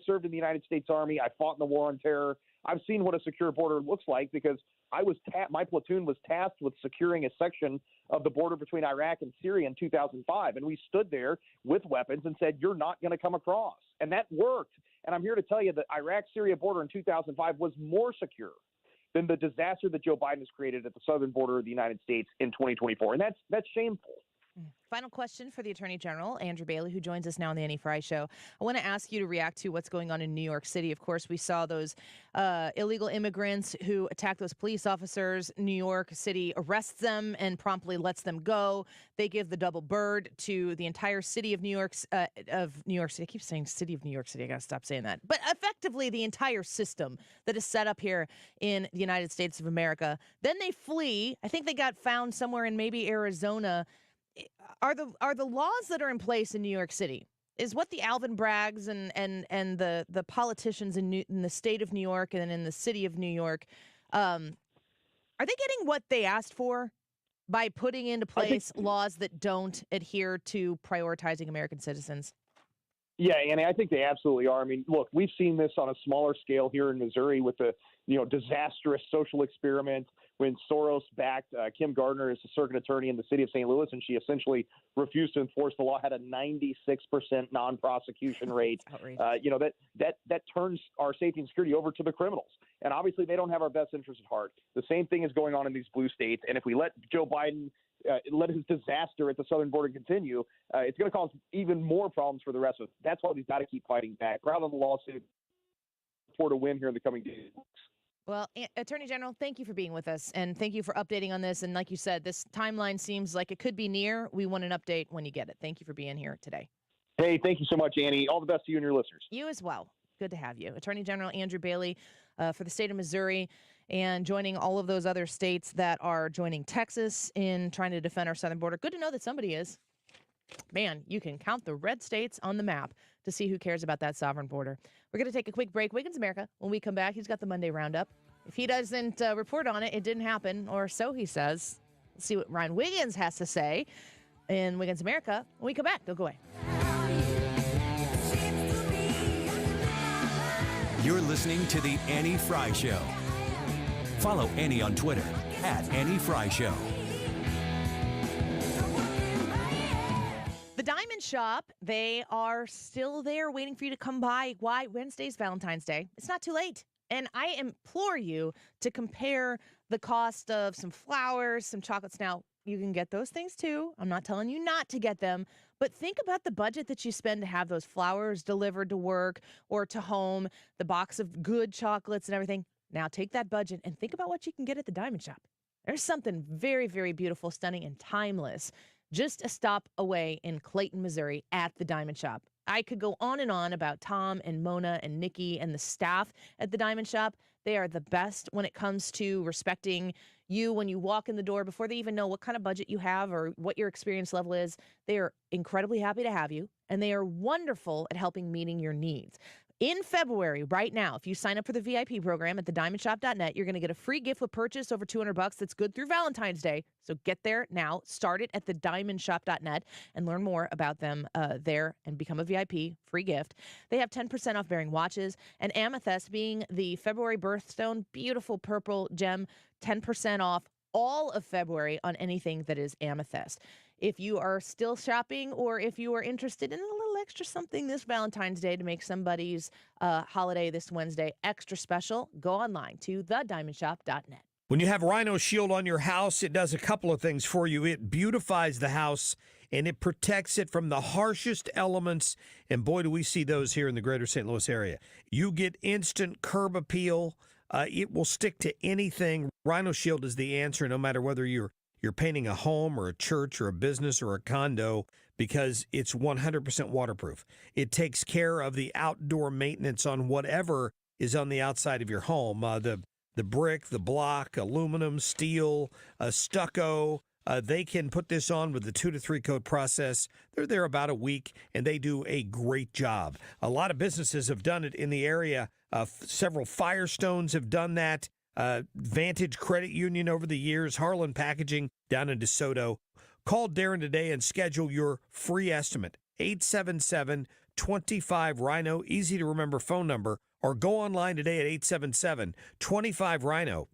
served in the United States Army. I fought in the war on terror. I've seen what a secure border looks like because my platoon was tasked with securing a section of the border between Iraq and Syria in 2005. And we stood there with weapons and said, you're not going to come across. And that worked. And I'm here to tell you that Iraq-Syria border in 2005 was more secure than the disaster that Joe Biden has created at the southern border of the United States in 2024. And that's shameful. Final question for the Attorney General, Andrew Bailey, who joins us now on the Annie Frey Show. I want to ask you to react to what's going on in New York City. Of course, we saw those illegal immigrants who attacked those police officers. New York City arrests them and promptly lets them go. They give the double bird to the entire city of New York City. I keep saying city of New York City. I got to stop saying that. But effectively, the entire system that is set up here in the United States of America. Then they flee. I think they got found somewhere in maybe Arizona. are the laws that are in place in New York City, is what the Alvin Braggs and the politicians in the state of New York and in the city of New York, are they getting what they asked for by putting into place laws that don't adhere to prioritizing American citizens? Yeah, Annie, I think they absolutely are. I mean, look, we've seen this on a smaller scale here in Missouri with the disastrous social experiment when Soros-backed Kim Gardner as a circuit attorney in the city of St. Louis, and she essentially refused to enforce the law, had a 96% non-prosecution rate. That turns our safety and security over to the criminals. And obviously they don't have our best interests at heart. The same thing is going on in these blue states. And if we let Joe Biden let his disaster at the southern border continue, it's going to cause even more problems for the rest of us. That's why we've got to keep fighting back. Rather than the lawsuit, for a win here in the coming days. Well, Attorney General, thank you for being with us, and thank you for updating on this. And like you said, this timeline seems like it could be near. We want an update when you get it. Thank you for being here today. Hey, thank you so much, Annie. All the best to you and your listeners. You as well. Good to have you. Attorney General Andrew Bailey for the state of Missouri, and joining all of those other states that are joining Texas in trying to defend our southern border. Good to know that somebody is. Man, you can count the red states on the map to see who cares about that sovereign border. We're going to take a quick break. Wiggins America. When we come back, he's got the Monday Roundup. If he doesn't report on it, it didn't happen, or so he says. Let's see what Ryan Wiggins has to say in Wiggins America. When we come back, don't go away. You're listening to The Annie Frey Show. Follow Annie on Twitter @AnnieFryShow. The Diamond Shop, they are still there waiting for you to come by. Why? Wednesday's Valentine's Day. It's not too late. And I implore you to compare the cost of some flowers, some chocolates. Now, you can get those things too. I'm not telling you not to get them. But think about the budget that you spend to have those flowers delivered to work or to home, the box of good chocolates and everything. Now take that budget and think about what you can get at the Diamond Shop. There's something very, very beautiful, stunning, and timeless just a stop away in Clayton, Missouri at the Diamond Shop. I could go on and on about Tom and Mona and Nikki and the staff at the Diamond Shop. They are the best when it comes to respecting you when you walk in the door before they even know what kind of budget you have or what your experience level is. They are incredibly happy to have you, and they are wonderful at helping meeting your needs. In February, right now, if you sign up for the VIP program at thediamondshop.net, you're going to get a free gift with purchase over $200 that's good through Valentine's Day. So get there now. Start it at thediamondshop.net and learn more about them there and become a VIP. Free gift. They have 10% off bearing watches, and amethyst being the February birthstone, beautiful purple gem, 10% off all of February on anything that is amethyst. If you are still shopping or if you are interested in a little extra something this Valentine's Day to make somebody's holiday this Wednesday extra special, go online to thediamondshop.net. When you have Rhino Shield on your house, it does a couple of things for you. It beautifies the house, and it protects it from the harshest elements. And boy, do we see those here in the greater St. Louis area. You get instant curb appeal. It will stick to anything. Rhino Shield is the answer, no matter whether you're painting a home or a church or a business or a condo, because it's 100% waterproof. It takes care of the outdoor maintenance on whatever is on the outside of your home. The brick, the block, aluminum, steel, stucco. They can put this on with the 2 to 3 coat process. They're there about a week, and they do a great job. A lot of businesses have done it in the area. Several Firestones have done that. Vantage Credit Union over the years, Harlan Packaging down in DeSoto. Call Darren today and schedule your free estimate. 877-25-RHINO, easy to remember phone number, or go online today at 877-25-RHINO.com.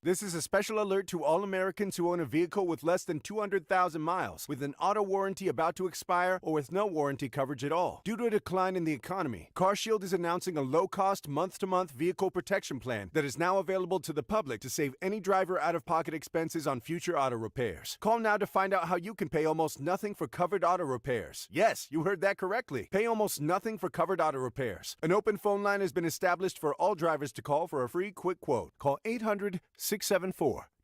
This is a special alert to all Americans who own a vehicle with less than 200,000 miles, with an auto warranty about to expire, or with no warranty coverage at all. Due to a decline in the economy, CarShield is announcing a low-cost, month-to-month vehicle protection plan that is now available to the public to save any driver out-of-pocket expenses on future auto repairs. Call now to find out how you can pay almost nothing for covered auto repairs. Yes, you heard that correctly. Pay almost nothing for covered auto repairs. An open phone line has been established for all drivers to call for a free quick quote. Call 800-674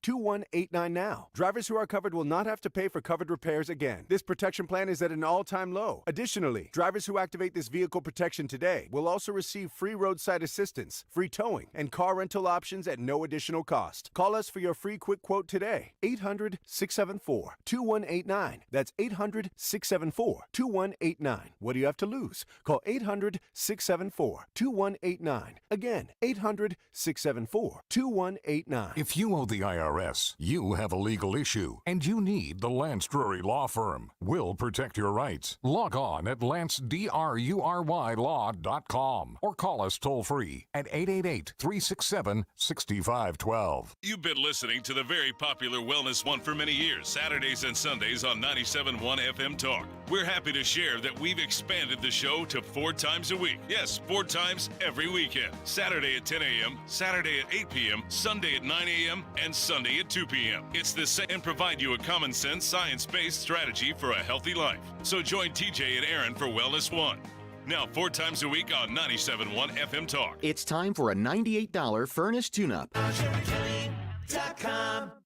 2189 now. Drivers who are covered will not have to pay for covered repairs again. This protection plan is at an all-time low. Additionally, drivers who activate this vehicle protection today will also receive free roadside assistance, free towing, and car rental options at no additional cost. Call us for your free quick quote today. 800-674-2189. That's 800-674-2189. What do you have to lose? Call 800-674-2189. Again, 800-674-2189. If you owe the IRS, you have a legal issue, and you need the Lance Drury Law Firm. We'll protect your rights. Log on at lancedrurylaw.com or call us toll-free at 888-367-6512. You've been listening to the very popular Wellness One for many years, Saturdays and Sundays on 97.1 FM Talk. We're happy to share that we've expanded the show to 4 times a week. Yes, 4 times every weekend. Saturday at 10 a.m., Saturday at 8 p.m., Sunday at 9 a.m., and Sunday at 2 p.m. It's the same and provide you a common sense, science-based strategy for a healthy life. So join TJ and Aaron for Wellness One. Now 4 times a week on 97.1 FM Talk. It's time for a $98 furnace tune-up.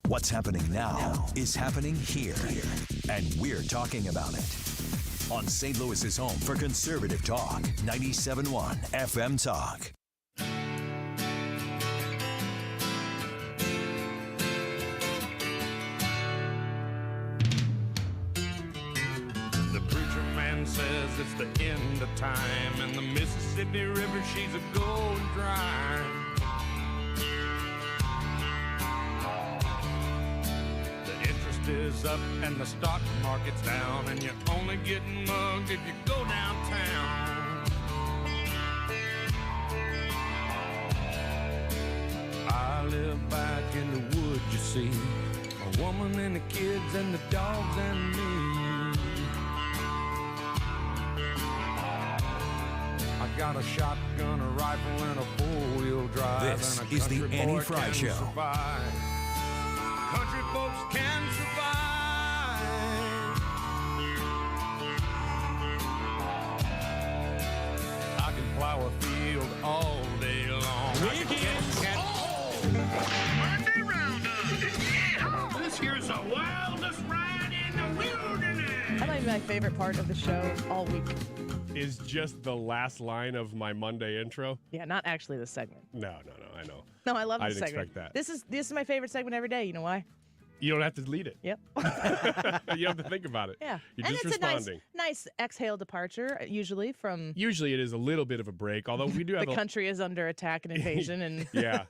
What's happening now is happening here, and we're talking about it. On St. Louis's home for conservative talk, 97.1 FM Talk. The preacher man says it's the end of time, and the Mississippi River, she's a going dry. The interest is up and the stock market's down, and you're only getting mugged if you go downtown. I live back in the woods, you see, a woman and the kids and the dogs and me. I got a shotgun, a rifle, and a four-wheel drive. This and a is the country Annie boy Frey can Show. survive. Country folks can survive. I can plow a field all day long. Monday Roundup. This here's the wildest ride in the wilderness. That might be my favorite part of the show all week. Is just the last line of my Monday intro. Yeah, not actually the segment. No, I know. No, I love I this didn't segment. expect that. This is my favorite segment every day. You know why? You don't have to lead it. Yep. You have to think about it. Yeah. You're and just it's responding. a nice exhale departure, usually from Usually it is a little bit of a break, although we do have the country is under attack and invasion. And yeah.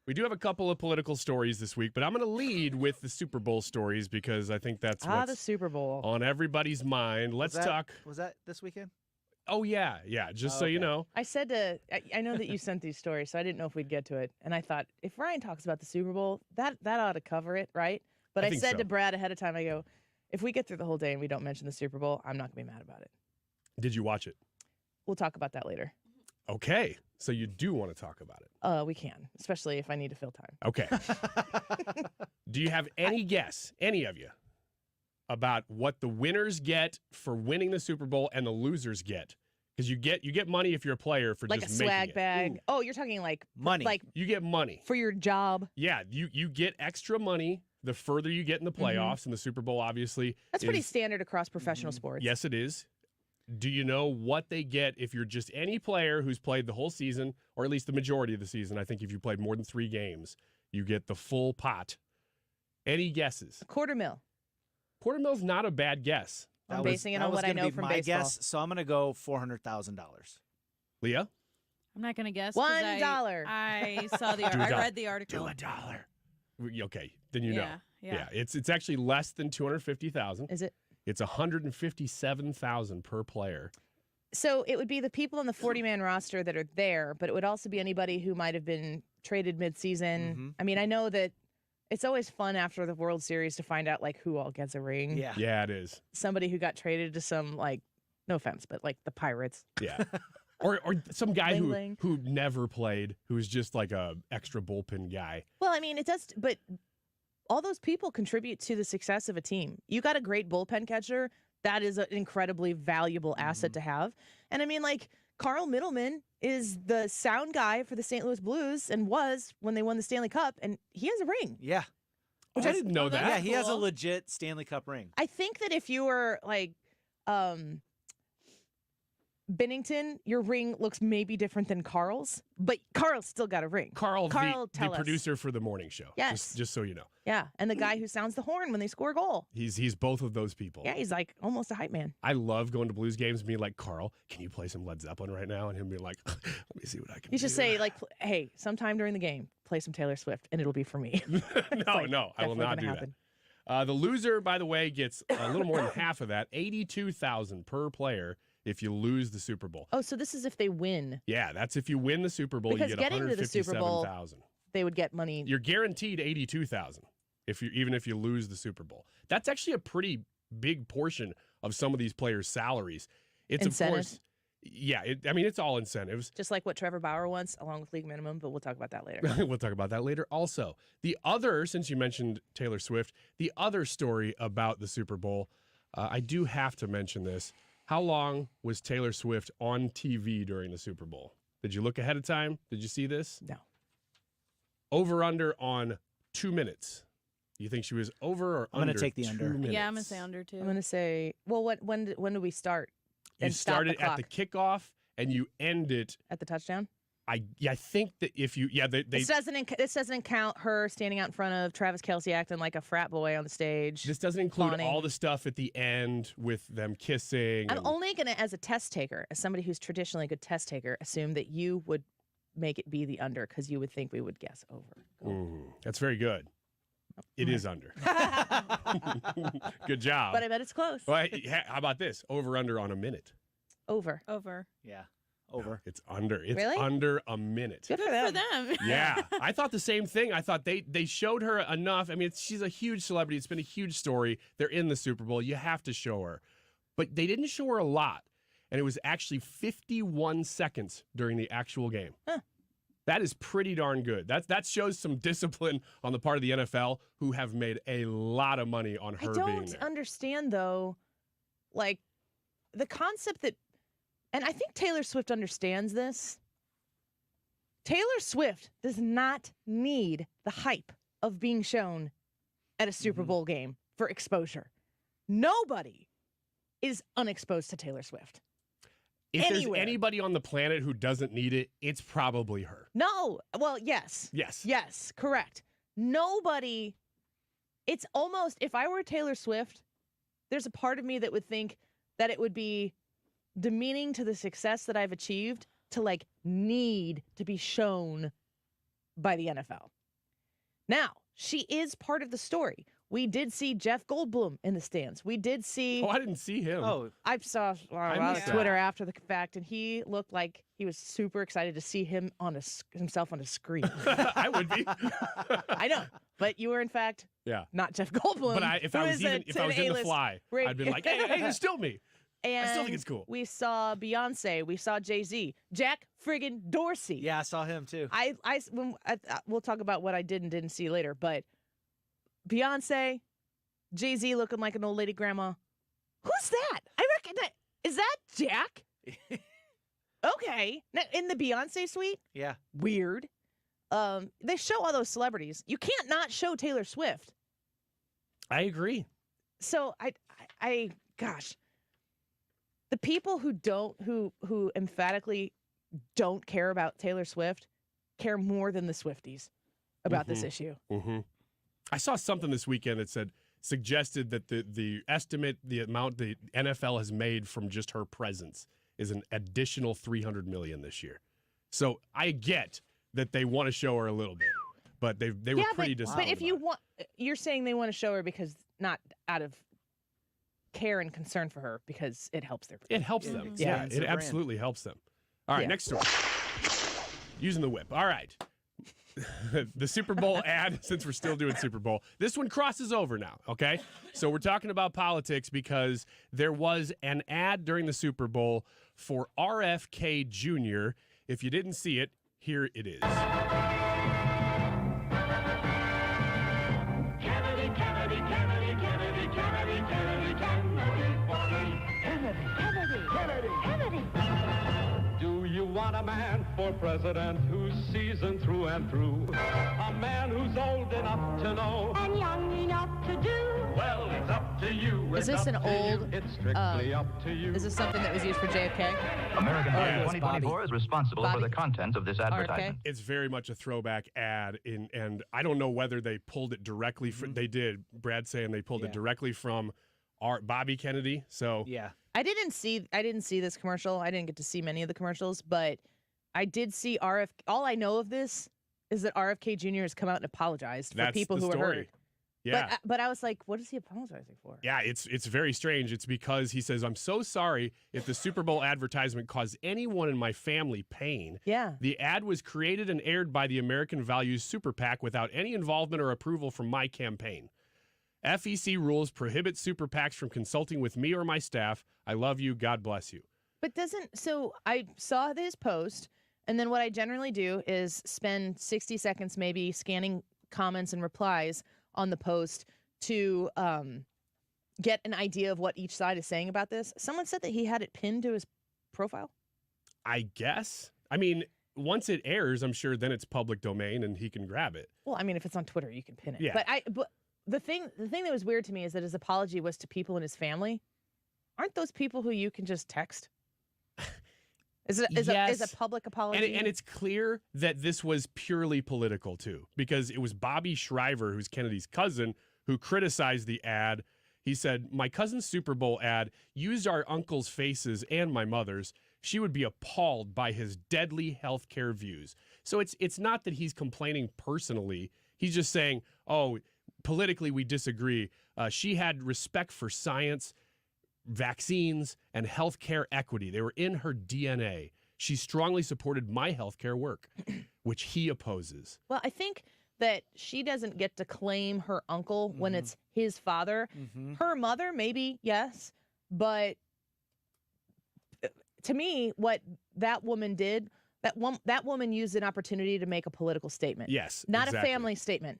We do have a couple of political stories this week, but I'm going to lead with the Super Bowl stories because I think that's what's the Super Bowl on everybody's mind. Let's talk. Was that this weekend? Oh, yeah. Just so you know. I said I know that you sent these stories, so I didn't know if we'd get to it. And I thought, if Ryan talks about the Super Bowl, that ought to cover it, right? But I said to Brad ahead of time, I go, if we get through the whole day and we don't mention the Super Bowl, I'm not going to be mad about it. Did you watch it? We'll talk about that later. Okay. So you do want to talk about it? We can, especially if I need to fill time. Okay. Do you have any guess, any of you, about what the winners get for winning the Super Bowl and the losers get? Because you get money if you're a player for like just a making swag it. bag. Ooh. Oh, you're talking like money. Like you get money for your job. Yeah, you get extra money the further you get in the playoffs, and the Super Bowl obviously. That's pretty standard across professional sports. Yes, it is. Do you know what they get if you're just any player who's played the whole season, or at least the majority of the season? I think if you played more than 3 games, you get the full pot. Any guesses? $250,000. $250,000's not a bad guess. I'm basing it on what I know from my baseball. Guess, so I'm going to go $400,000. Leah? I'm not going to guess. $1. I saw the I read the article. Do $1. Okay, then you know. Yeah. It's actually less than $250,000. Is it? It's $157,000 per player. So it would be the people on the 40-man roster that are there, but it would also be anybody who might have been traded midseason. Mm-hmm. I mean, I know that it's always fun after the World Series to find out like who all gets a ring. Yeah, it is. Somebody who got traded to some like, no offense, but like the Pirates. Yeah. Or some guy Ling. who never played, who's just like a extra bullpen guy. Well, I mean, it does, but all those people contribute to the success of a team. You got a great bullpen catcher. That is an incredibly valuable asset to have. And I mean, like, Carl Middleman is the sound guy for the St. Louis Blues and was when they won the Stanley Cup, and he has a ring. Yeah. I didn't know that. Yeah, he has a legit Stanley Cup ring. I think that if you were like Bennington, your ring looks maybe different than Carl's, but Carl's still got a ring. Carl, the tell us. producer for the morning show. Yes. Just so you know. Yeah, and the guy who sounds the horn when they score a goal. He's both of those people. Yeah, he's like almost a hype man. I love going to Blues games and being like, Carl, can you play some Led Zeppelin right now? And him being like, let me see what I can do. You should say, like, hey, sometime during the game, play some Taylor Swift, and it'll be for me. No, I will not do that. The loser, by the way, gets a little more than half of that, $82,000 per player if you lose the Super Bowl. Oh, so this is if they win. Yeah, that's if you win the Super Bowl, Because you get getting to the Super Bowl, $157,000. They would get money. You're guaranteed $82,000 even if you lose the Super Bowl. That's actually a pretty big portion of some of these players' salaries. It's Incentive? Of course, yeah. It's all incentives. Just like what Trevor Bauer wants, along with league minimum, but we'll talk about that later. We'll talk about that later. Also, the other, since you mentioned Taylor Swift, the other story about the Super Bowl, I do have to mention this. How long was Taylor Swift on TV during the Super Bowl? Did you look ahead of time? Did you see this? No. Over under on 2 minutes. You think she was over or I'm under? going to take the under. 2 minutes? Yeah, I'm going to say under too. I'm going to say, well, when do we start? You And stop started the at the kickoff and you end it at the touchdown? I think that if you This doesn't count her standing out in front of Travis Kelce acting like a frat boy on the stage. This doesn't include fawning. all the stuff at the end with them kissing. I'm only going to, as a test taker, as somebody who's traditionally a good test taker, assume that you would make it be the under because you would think we would guess over. That's very good. It is under. Good job. But I bet it's close. Well, how about this? Over under on a minute. Over. Yeah. Over. It's under. It's Really? under a minute. Good for them. Yeah, I thought the same thing. I thought they showed her enough. I mean, she's a huge celebrity. It's been a huge story. They're in the Super Bowl. You have to show her. But they didn't show her a lot. And it was actually 51 seconds during the actual game. Huh. That is pretty darn good. That shows some discipline on the part of the NFL, who have made a lot of money on her I being don't there. understand, though, like, the concept that, and I think Taylor Swift understands this. Taylor Swift does not need the hype of being shown at a Super Bowl game for exposure. Nobody is unexposed to Taylor Swift. If Anywhere. there's anybody on the planet who doesn't need it, it's probably her. No. Well, yes. Yes. Yes, correct. Nobody. It's almost, if I were Taylor Swift, there's a part of me that would think that it would be demeaning to the success that I've achieved to like need to be shown by the NFL. Now, she is part of the story. We did see Jeff Goldblum in the stands. We did see. Oh, I didn't see him. Oh, I saw on Twitter after the fact, and he looked like he was super excited to see him on himself on a screen. I would be. I know, but you were in fact not Jeff Goldblum. But if I was in The Fly, I'd been like, hey, it's still me. And I still think it's cool. We saw Beyonce. We saw Jay-Z. Jack friggin' Dorsey. Yeah, I saw him too. We'll talk about what I did and didn't see later, but Beyonce, Jay-Z looking like an old lady grandma. Who's that? I reckon that. Is that Jack? Okay. Now, in the Beyonce suite? Yeah. Weird. They show all those celebrities. You can't not show Taylor Swift. I agree. So I gosh. The people who emphatically don't care about Taylor Swift care more than the Swifties about this issue. Mm-hmm. I saw something this weekend that suggested that the amount the NFL has made from just her presence is an additional $300 million this year. So I get that they want to show her a little bit, but they were pretty disappointed. But if you want, you're saying they want to show her because not out of care and concern for her, because it helps their brand. It helps them. Yeah, it absolutely helps them. All right, next story. Using the whip. All right. The Super Bowl ad, since we're still doing Super Bowl. This one crosses over now, okay? So we're talking about politics because there was an ad during the Super Bowl for RFK Jr. If you didn't see it, here it is. Do you want a man for president who's seasoned through and through? A man who's old enough to know and young Is this an old? Is this something that was used for JFK? American Or Idol was 2024 is responsible for the contents of this advertisement. It's very much a throwback ad, and I don't know whether they pulled it directly from. They did. Brad saying they pulled it directly from Bobby Kennedy. So Yeah. I didn't see this commercial. I didn't get to see many of the commercials, but I did see All I know of this is that RFK Jr. has come out and apologized for That's people the who story. were hurt. Yeah. But I was like, what is he apologizing for? Yeah, it's very strange. It's because he says, I'm so sorry if the Super Bowl advertisement caused anyone in my family pain. Yeah. The ad was created and aired by the American Values Super PAC without any involvement or approval from my campaign. FEC rules prohibit Super PACs from consulting with me or my staff. I love you. God bless you. But so I saw this post, and then what I generally do is spend 60 seconds maybe scanning comments and replies on the post to get an idea of what each side is saying about this. Someone said that he had it pinned to his profile. I guess. I mean, once it airs, I'm sure then it's public domain and he can grab it. Well, I mean, if it's on Twitter, you can pin it. Yeah. But the thing that was weird to me is that his apology was to people in his family. Aren't those people who you can just text? Is a public apology? And it's clear that this was purely political, too, because it was Bobby Shriver, who's Kennedy's cousin, who criticized the ad. He said, my cousin's Super Bowl ad used our uncle's faces and my mother's. She would be appalled by his deadly healthcare views. So it's not that he's complaining personally. He's just saying, oh, politically we disagree. She had respect for science, vaccines, and healthcare equity. They were in her DNA. She strongly supported my healthcare work, which he opposes. Well, I think that she doesn't get to claim her uncle when it's his father. Her mother, maybe, yes. But to me, what that woman did, that woman used an opportunity to make a political statement. Yes, not exactly. a family statement.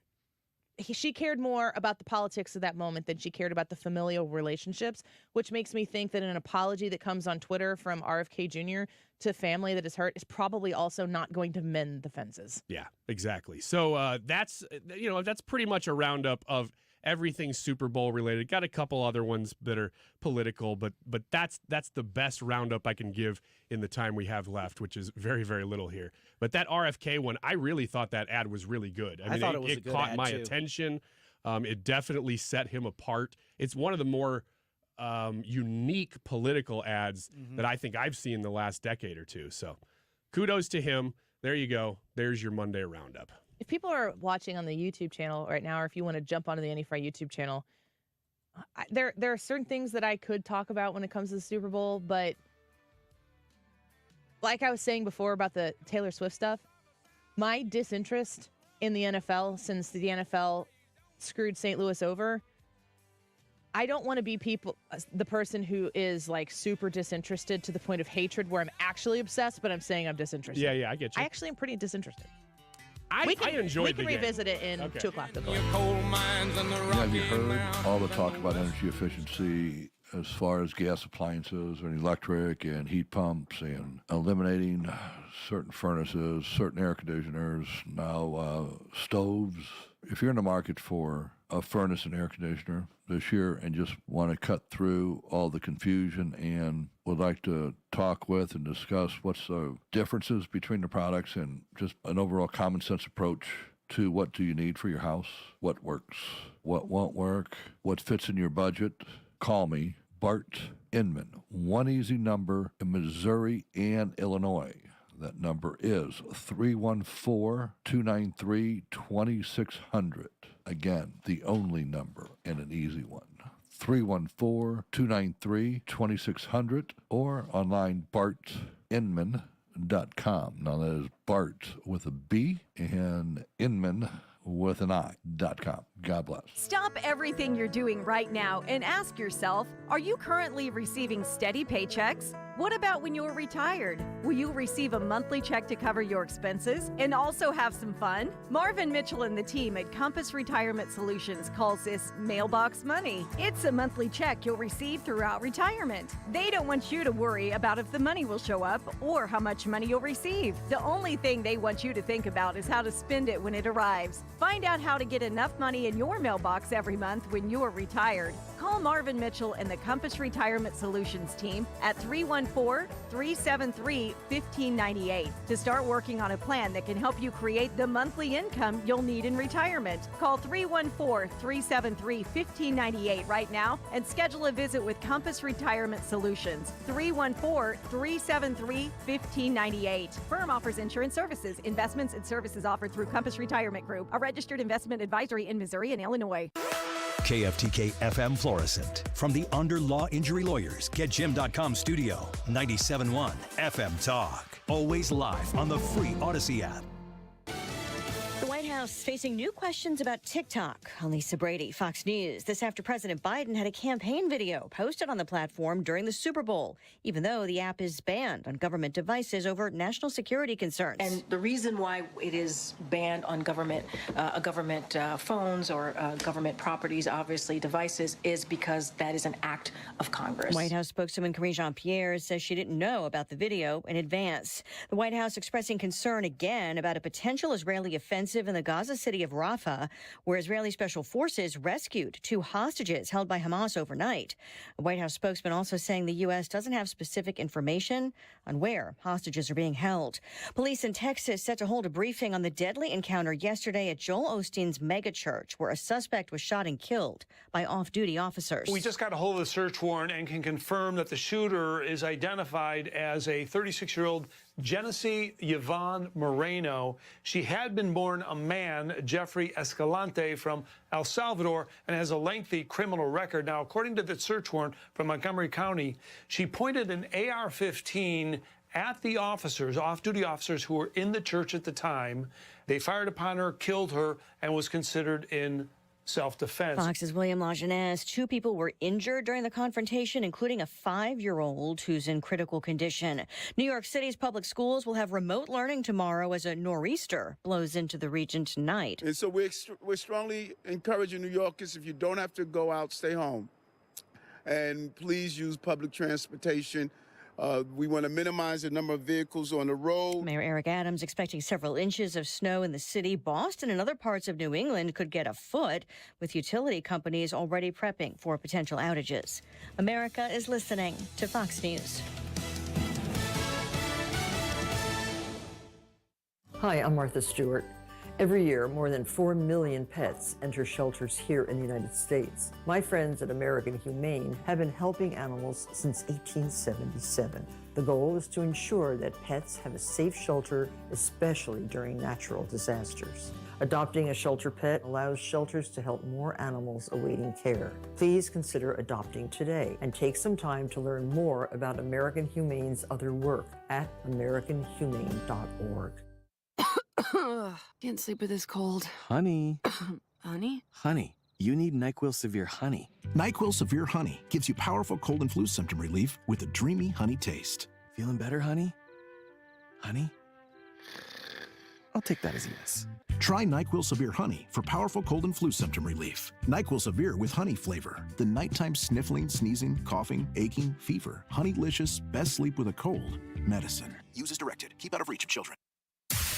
She cared more about the politics of that moment than she cared about the familial relationships, which makes me think that an apology that comes on Twitter from RFK Jr. to family that is hurt is probably also not going to mend the fences. Yeah, exactly. So that's pretty much a roundup of everything Super Bowl related. Got a couple other ones that are political, but that's the best roundup I can give in the time we have left, which is very, very little here. But that RFK one, I really thought that ad was really good. I mean, thought it was a good caught ad, my too. attention. It definitely set him apart. It's one of the more unique political ads that I think I've seen the last decade or two. So kudos to him. There you go. There's your Monday roundup. If people are watching on the YouTube channel right now, or if you want to jump onto the Any Frey YouTube channel, there are certain things that I could talk about when it comes to the Super Bowl, but like I was saying before about the Taylor Swift stuff, my disinterest in the NFL since the NFL screwed St. Louis over, I don't want to be the person who is like super disinterested to the point of hatred where I'm actually obsessed, but I'm saying I'm disinterested. Yeah, I get you. I actually am pretty disinterested. I enjoyed We can the game. revisit it in 2 o'clock. Have you heard all the talk about energy efficiency as far as gas appliances and electric and heat pumps and eliminating certain furnaces, certain air conditioners, now stoves? If you're in the market for a furnace and air conditioner this year and just want to cut through all the confusion and would like to talk with and discuss what's the differences between the products and just an overall common sense approach to what do you need for your house, what works, what won't work, what fits in your budget, call me, Bart Inman. One easy number in Missouri and Illinois. That number is 314-293-2600. Again, the only number and an easy one. 314-293-2600 or online bartinman.com. Now that is Bart with a B and Inman with an I.com. God bless. Stop everything you're doing right now and ask yourself, are you currently receiving steady paychecks? What about when you're retired? Will you receive a monthly check to cover your expenses and also have some fun? Marvin Mitchell and the team at Compass Retirement Solutions calls this mailbox money. It's a monthly check you'll receive throughout retirement. They don't want you to worry about if the money will show up or how much money you'll receive. The only thing they want you to think about is how to spend it when it arrives. Find out how to get enough money in your mailbox every month when you're retired. Call Marvin Mitchell and the Compass Retirement Solutions team at 314-373-1598 to start working on a plan that can help you create the monthly income you'll need in retirement. Call 314-373-1598 right now and schedule a visit with Compass Retirement Solutions. 314-373-1598. Firm offers insurance services, investments, and services offered through Compass Retirement Group, a registered investment advisory in Missouri and Illinois. KFTK FM Florissant. From the Under Law Injury Lawyers, GetJim.com studio. 97.1 FM Talk. Always live on the free Odyssey app. The White House facing new questions about TikTok. I'm Lisa Brady, Fox News. This after President Biden had a campaign video posted on the platform during the Super Bowl, even though the app is banned on government devices over national security concerns. And the reason why it is banned on government phones or government properties, obviously devices, is because that is an act of Congress. White House spokeswoman Karine Jean-Pierre says she didn't know about the video in advance. The White House expressing concern again about a potential Israeli offensive in the Gaza city of Rafah, where Israeli special forces rescued 2 hostages held by Hamas overnight. A White House spokesman also saying the U.S. doesn't have specific information on where hostages are being held. Police in Texas set to hold a briefing on the deadly encounter yesterday at Joel Osteen's megachurch, where a suspect was shot and killed by off-duty officers. We just got a hold of the search warrant and can confirm that the shooter is identified as a 36-year-old Genesee Yvonne Moreno. She had been born a man, Jeffrey Escalante, from El Salvador, and has a lengthy criminal record. Now, according to the search warrant from Montgomery County, she pointed an AR-15 at the officers, off-duty officers who were in the church at the time. They fired upon her, killed her, and was considered in self-defense. Fox's William Lajeunesse. 2 people were injured during the confrontation, including a 5-year-old who's in critical condition. New York City's public schools will have remote learning tomorrow as a nor'easter blows into the region tonight. And so we're strongly encouraging New Yorkers, if you don't have to go out, stay home. And please use public transportation. We want to minimize the number of vehicles on the road. Mayor Eric Adams expecting several inches of snow in the city. Boston and other parts of New England could get a foot, with utility companies already prepping for potential outages. America is listening to Fox News. Hi, I'm Martha Stewart. Every year, more than 4 million pets enter shelters here in the United States. My friends at American Humane have been helping animals since 1877. The goal is to ensure that pets have a safe shelter, especially during natural disasters. Adopting a shelter pet allows shelters to help more animals awaiting care. Please consider adopting today and take some time to learn more about American Humane's other work at americanhumane.org. Can't sleep with this cold. Honey. Honey? Honey, you need NyQuil Severe Honey. NyQuil Severe Honey gives you powerful cold and flu symptom relief with a dreamy honey taste. Feeling better, honey? Honey? I'll take that as a yes. Try NyQuil Severe Honey for powerful cold and flu symptom relief. NyQuil Severe with honey flavor. The nighttime sniffling, sneezing, coughing, aching, fever. Honeylicious, best sleep with a cold. Medicine. Use as directed. Keep out of reach of children.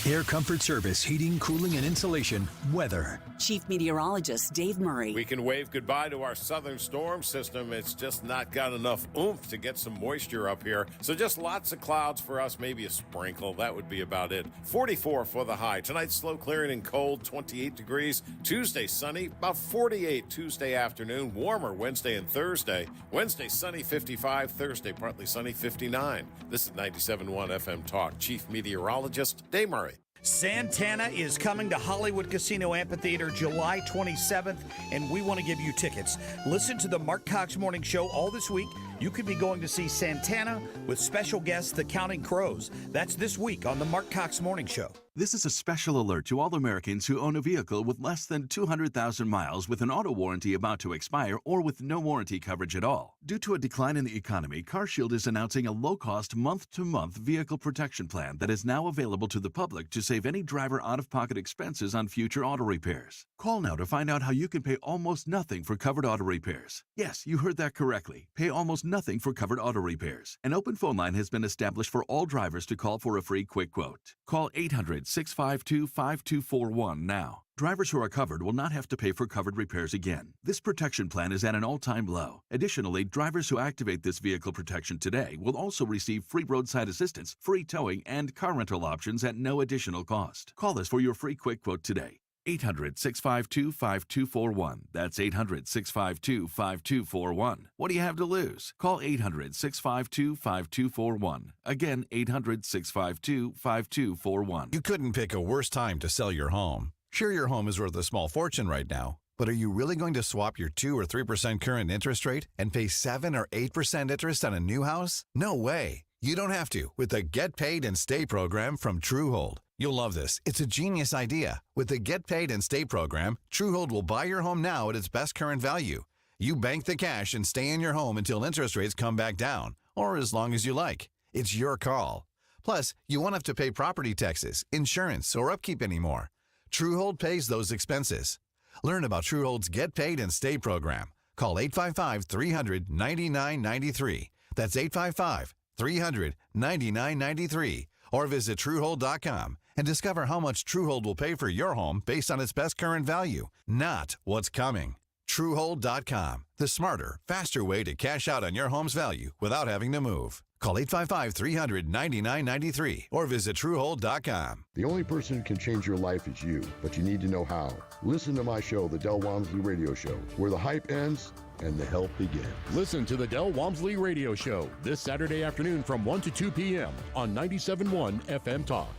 Air Comfort Service, heating, cooling, and insulation. Weather. Chief Meteorologist Dave Murray. We can wave goodbye to our southern storm system. It's just not got enough oomph to get some moisture up here. So just lots of clouds for us, maybe a sprinkle. That would be about it. 44 for the high. Tonight, slow clearing and cold, 28 degrees. Tuesday, sunny, about 48 Tuesday afternoon. Warmer Wednesday and Thursday. Wednesday, sunny, 55. Thursday, partly sunny, 59. This is 97.1 FM Talk. Chief Meteorologist Dave Murray. Santana is coming to Hollywood Casino Amphitheater July 27th, and we want to give you tickets. Listen to the Mark Cox Morning Show all this week. You could be going to see Santana with special guests, the Counting Crows. That's this week on the Mark Cox Morning Show. This is a special alert to all Americans who own a vehicle with less than 200,000 miles with an auto warranty about to expire or with no warranty coverage at all. Due to a decline in the economy, CarShield is announcing a low-cost month-to-month vehicle protection plan that is now available to the public to save any driver out-of-pocket expenses on future auto repairs. Call now to find out how you can pay almost nothing for covered auto repairs. Yes, you heard that correctly. Pay almost nothing for covered auto repairs. An open phone line has been established for all drivers to call for a free quick quote. Call 800 800-652-5241 now. Drivers who are covered will not have to pay for covered repairs again. This protection plan is at an all-time low. Additionally, drivers who activate this vehicle protection today will also receive free roadside assistance, free towing, and car rental options at no additional cost. Call us for your free quick quote today. 800-652-5241. That's 800-652-5241. What do you have to lose? Call 800-652-5241. Again, 800-652-5241. You couldn't pick a worse time to sell your home. Sure, your home is worth a small fortune right now, but are you really going to swap your 2 or 3% current interest rate and pay 7 or 8% interest on a new house? No way. You don't have to with the Get Paid and Stay program from Truehold. You'll love this. It's a genius idea. With the Get Paid and Stay program, Truehold will buy your home now at its best current value. You bank the cash and stay in your home until interest rates come back down, or as long as you like. It's your call. Plus, you won't have to pay property taxes, insurance, or upkeep anymore. Truehold pays those expenses. Learn about Truehold's Get Paid and Stay program. Call 855-300-9993. That's 855-300-9993. Or visit Truehold.com and discover how much Truehold will pay for your home based on its best current value, not what's coming. Truehold.com, the smarter, faster way to cash out on your home's value without having to move. Call 855-300-9993 or visit Truehold.com. The only person who can change your life is you, but you need to know how. Listen to my show, The Del Walmsley Radio Show, where the hype ends and the help begins. Listen to the Del Walmsley Radio Show this Saturday afternoon from 1 to 2 p.m. on 97.1 FM Talk.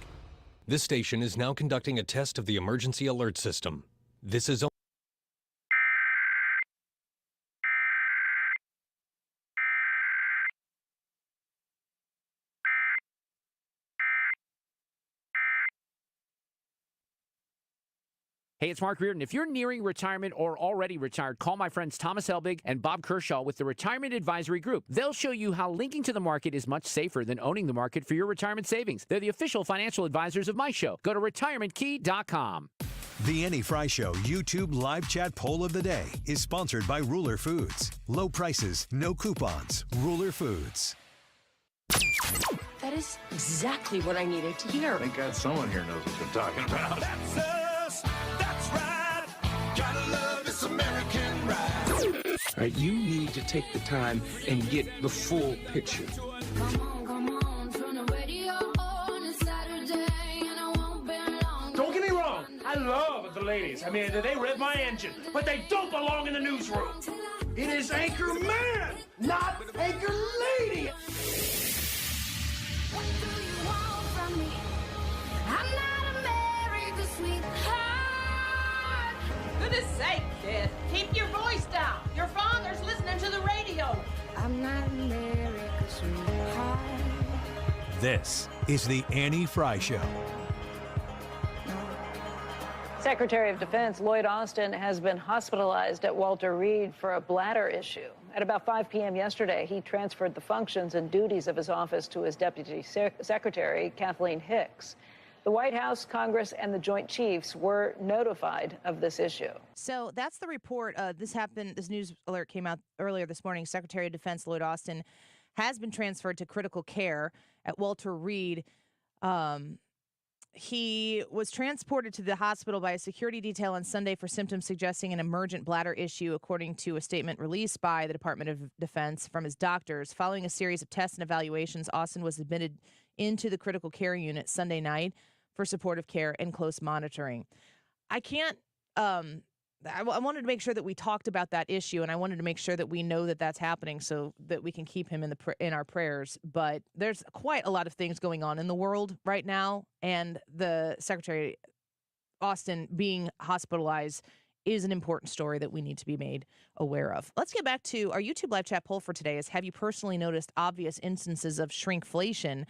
This station is now conducting a test of the emergency alert system. This is Hey, it's Mark Reardon. If you're nearing retirement or already retired, call my friends Thomas Helbig and Bob Kershaw with the Retirement Advisory Group. They'll show you how linking to the market is much safer than owning the market for your retirement savings. They're the official financial advisors of my show. Go to retirementkey.com. The Annie Frey Show YouTube live chat poll of the day is sponsored by Ruler Foods. Low prices, no coupons. Ruler Foods. That is exactly what I needed to hear. Thank God someone here knows what they're talking about. That's us. That's right. Gotta love this American ride. Right, you need to take the time and get the full picture. Don't get me wrong, I love the ladies. I mean, they rev my engine, but they don't belong in the newsroom. It is Anchor Man, not Anchor Lady. What do you want from me? I'm not America's sweetheart. Goodness sake, kid. Keep your voice down. Your father's listening to the radio. I'm not America's sweetheart. This is the Annie Frey Show. Secretary of Defense Lloyd Austin has been hospitalized at Walter Reed for a bladder issue. At about 5 p.m. yesterday, he transferred the functions and duties of his office to his Deputy Secretary, Kathleen Hicks. The White House, Congress, and the Joint Chiefs were notified of this issue. So that's the report. This news alert came out earlier this morning. Secretary of Defense Lloyd Austin has been transferred to critical care at Walter Reed. He was transported to the hospital by a security detail on Sunday for symptoms suggesting an emergent bladder issue, according to a statement released by the Department of Defense from his doctors. Following a series of tests and evaluations, Austin was admitted into the critical care unit Sunday night for supportive care and close monitoring. I wanted to make sure that we talked about that issue, and I wanted to make sure that we know that that's happening so that we can keep him in our prayers. But there's quite a lot of things going on in the world right now, and the Secretary Austin being hospitalized is an important story that we need to be made aware of. Let's get back to our YouTube live chat poll for today. Have you personally noticed obvious instances of shrinkflation?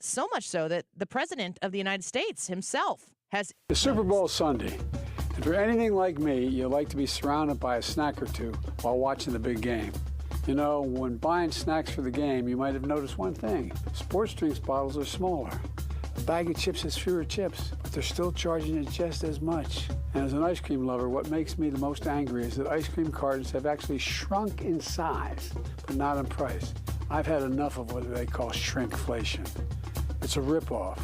So much so that the President of the United States himself has... The Super Bowl Sunday. If you're anything like me, you like to be surrounded by a snack or two while watching the big game. You know, when buying snacks for the game, you might have noticed one thing. Sports drinks bottles are smaller. A bag of chips has fewer chips, but they're still charging you just as much. And as an ice cream lover, what makes me the most angry is that ice cream cartons have actually shrunk in size, but not in price. I've had enough of what they call shrinkflation. It's a ripoff.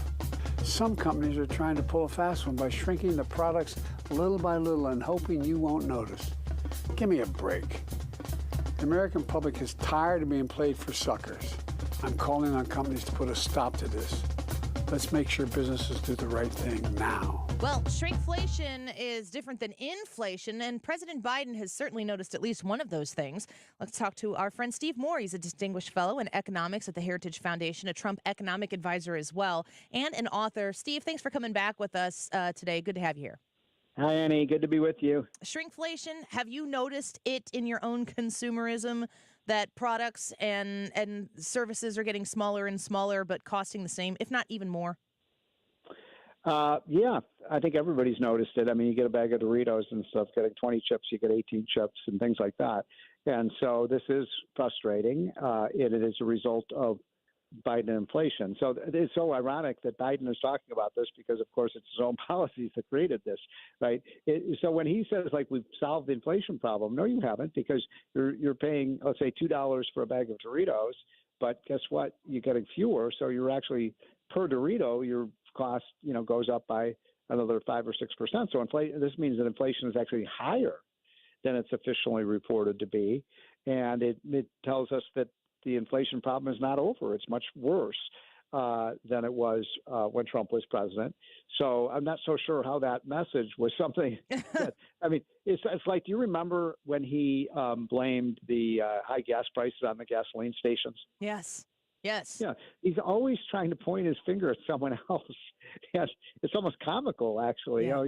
Some companies are trying to pull a fast one by shrinking the products little by little and hoping you won't notice. Give me a break. The American public is tired of being played for suckers. I'm calling on companies to put a stop to this. Let's make sure businesses do the right thing now. Well, shrinkflation is different than inflation, and President Biden has certainly noticed at least one of those things. Let's talk to our friend Steve Moore. He's a distinguished fellow in economics at the Heritage Foundation, a Trump economic advisor as well, and an author. Steve, thanks for coming back with us today. Good to have you here. Hi, Annie. Good to be with you. Shrinkflation, have you noticed it in your own consumerism, that products and services are getting smaller and smaller but costing the same, if not even more? Yeah, I think everybody's noticed it. I mean, you get a bag of Doritos and stuff, getting 20 chips, you get 18 chips and things like that. And so this is frustrating. It is a result of Biden inflation. So it's so ironic that Biden is talking about this because, of course, it's his own policies that created this, right? So when he says, like, we've solved the inflation problem, no, you haven't, because you're paying, let's say, $2 for a bag of Doritos, but guess what? You're getting fewer, so you're actually, per Dorito, your cost, goes up by another 5 or 6%. So this means that inflation is actually higher than it's officially reported to be, and it tells us that the inflation problem is not over. It's much worse than it was when Trump was president. So I'm not so sure how that message was something that, I mean, it's like, do you remember when he blamed the high gas prices on the gasoline stations? Yes. Yes. Yeah. He's always trying to point his finger at someone else. And it's almost comical, actually. Yeah.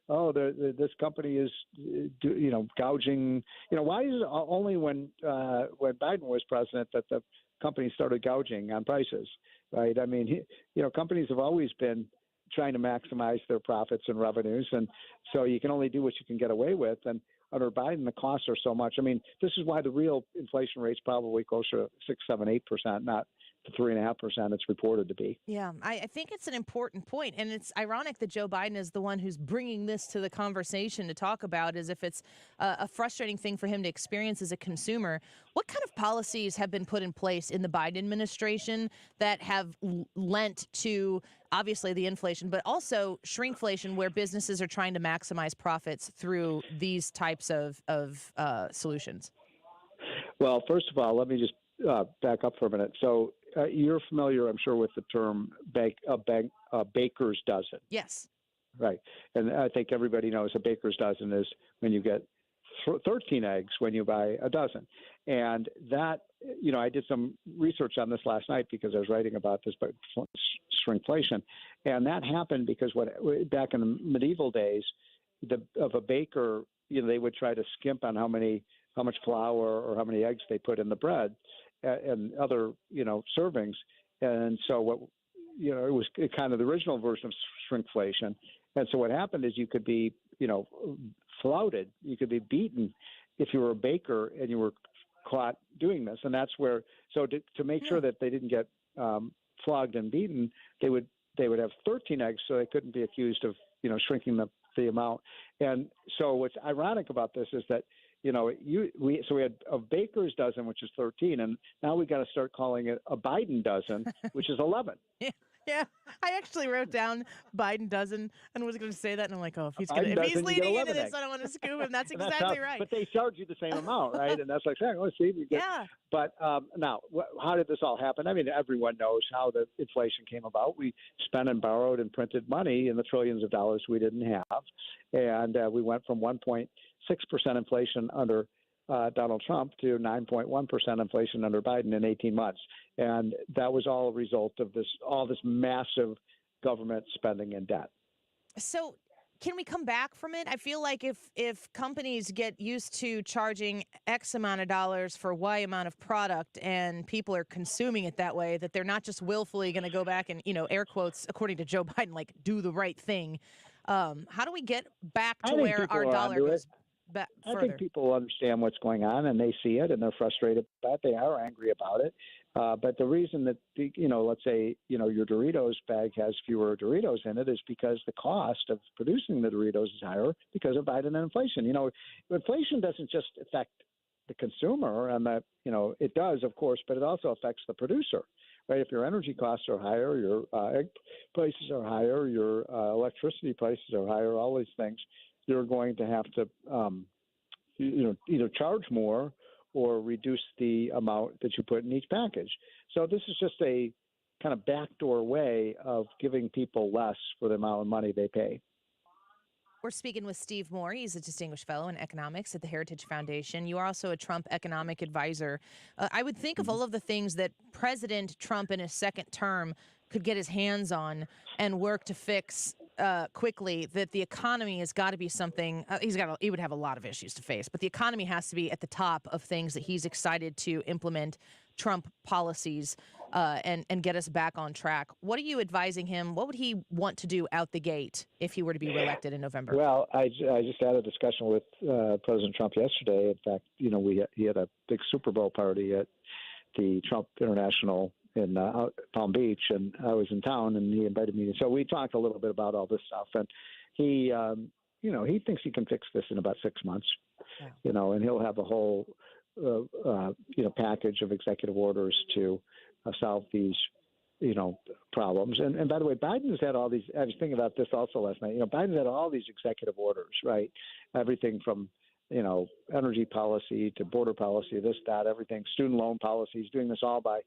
This company is, gouging. Why is it only when Biden was president that the company started gouging on prices, right? I mean, companies have always been trying to maximize their profits and revenues, and so you can only do what you can get away with. And under Biden, the costs are so much. I mean, this is why the real inflation rate's probably closer to 6, 7, 8%, not the 3.5% it's reported to be. Yeah, I think it's an important point, and it's ironic that Joe Biden is the one who's bringing this to the conversation to talk about, as if it's a frustrating thing for him to experience as a consumer. What kind of policies have been put in place in the Biden administration that have lent to, obviously, the inflation, but also shrinkflation, where businesses are trying to maximize profits through these types of solutions? Well, first of all, let me just back up for a minute. So you're familiar, I'm sure, with the term baker's dozen. Yes. Right. And I think everybody knows a baker's dozen is when you get 13 eggs when you buy a dozen. And that, I did some research on this last night because I was writing about this, but shrinkflation. And that happened because back in the medieval days, of a baker, they would try to skimp on how much flour or how many eggs they put in the bread and other, servings. And so it was kind of the original version of shrinkflation. And so what happened is you could be, flouted, you could be beaten if you were a baker and you were caught doing this. And that's where, so to make sure that they didn't get flogged and beaten, they would have 13 eggs so they couldn't be accused of, shrinking the amount. And so what's ironic about this is that, we had a baker's dozen, which is 13, and now we got to start calling it a Biden dozen, which is 11. Yeah, I actually wrote down Biden dozen and was going to say that, and I'm like, if he's leading into this, I don't want to scoop him. That's exactly right. But they charge you the same amount, right? And that's like saying, yeah. But now, how did this all happen? I mean, everyone knows how the inflation came about. We spent and borrowed and printed money in the trillions of dollars we didn't have, and we went from 1.6% inflation under Donald Trump to 9.1% inflation under Biden in 18 months. And that was all a result of all this massive government spending and debt. So can we come back from it? I feel like if companies get used to charging X amount of dollars for Y amount of product and people are consuming it that way, that they're not just willfully going to go back and, air quotes, according to Joe Biden, like do the right thing. How do we get back to where our dollar goes back further? I think people understand what's going on and they see it and they're frustrated about it. They are angry about it. But the reason that, let's say, your Doritos bag has fewer Doritos in it is because the cost of producing the Doritos is higher because of Biden and inflation. Inflation doesn't just affect the consumer and it does, of course, but it also affects the producer, right? If your energy costs are higher, your egg prices are higher, your electricity prices are higher, all these things, you're going to have to, either charge more or reduce the amount that you put in each package. So this is just a kind of backdoor way of giving people less for the amount of money they pay. We're speaking with Steve Moore. He's a distinguished fellow in economics at the Heritage Foundation. You are also a Trump economic advisor. I would think of all of the things that President Trump in his second term could get his hands on and work to fix quickly, that the economy has got to be something. He would have a lot of issues to face, but the economy has to be at the top of things that he's excited to implement Trump policies and get us back on track. What are you advising him? What would he want to do out the gate if he were to be reelected in November? Well, I just had a discussion with President Trump yesterday. In fact, he had a big Super Bowl party at the Trump International in Palm Beach, and I was in town, and he invited me. So we talked a little bit about all this stuff, and he, he thinks he can fix this in about 6 months, and he'll have a whole, package of executive orders to solve these, problems. And by the way, Biden's had all these. I was thinking about this also last night. Biden's had all these executive orders, right? Everything from energy policy to border policy, this, that, everything, student loan policy. He's doing this all by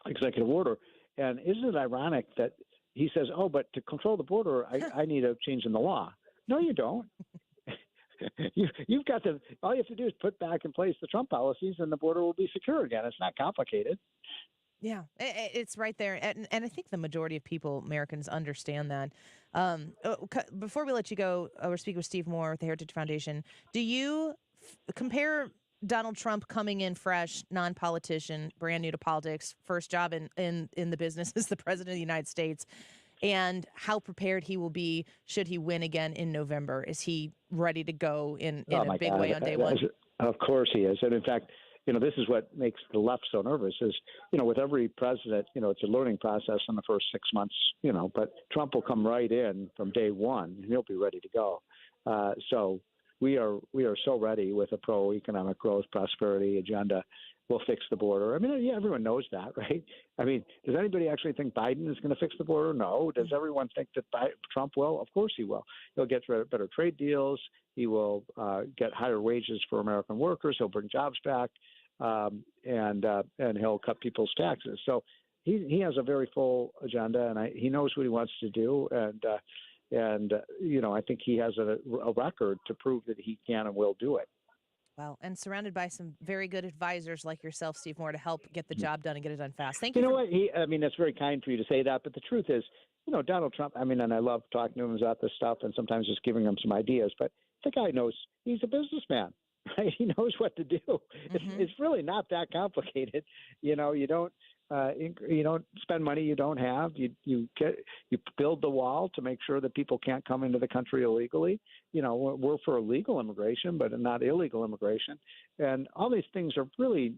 executive order. And isn't it ironic that he says, "Oh, but to control the border, I need a change in the law"? No, you don't. You've got to. All you have to do is put back in place the Trump policies, and the border will be secure again. It's not complicated. Yeah, it's right there, and I think the majority of people, Americans, understand that. Before we let you go, we're speaking with Steve Moore with the Heritage Foundation. Do you compare Donald Trump coming in fresh, non-politician, brand new to politics, first job in the business as the president of the United States, and how prepared he will be should he win again in November? Is he ready to go in a big way on day one? Of course he is. And in fact, this is what makes the left so nervous is, with every president, it's a learning process in the first 6 months, but Trump will come right in from day one and he'll be ready to go. So we are so ready with a pro-economic growth, prosperity agenda. We'll fix the border. I mean, everyone knows that, right? I mean, does anybody actually think Biden is going to fix the border? No. Does everyone think that Trump will? Of course he will. He'll get better trade deals. He will get higher wages for American workers. He'll bring jobs back, and he'll cut people's taxes. So he has a very full agenda, and he knows what he wants to do. And I think he has a record to prove that he can and will do it. Well, and surrounded by some very good advisors like yourself, Steve Moore, to help get the job done and get it done fast. Thank you. You know what? That's very kind for you to say that. But the truth is, Donald Trump, and I love talking to him about this stuff and sometimes just giving him some ideas. But the guy knows he's a businessman, right? He knows what to do. Mm-hmm. It's really not that complicated. You don't spend money you don't have. You build the wall to make sure that people can't come into the country illegally. We're for legal immigration, but not illegal immigration. And all these things are really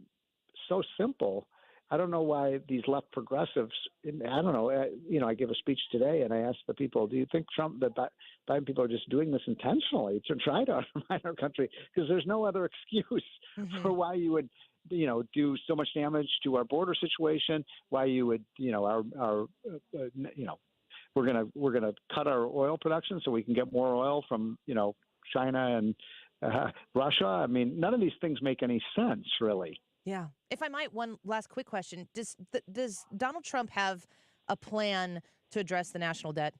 so simple. I don't know why these left progressives. I don't know. I gave a speech today, and I asked the people, "Do you think that Biden people are just doing this intentionally to try to undermine our country?" Because there's no other excuse for why you would. Do so much damage to our border situation. Why you would, we're gonna cut our oil production so we can get more oil from, China and Russia. I mean, none of these things make any sense, really. Yeah. If I might, one last quick question: Does Donald Trump have a plan to address the national debt?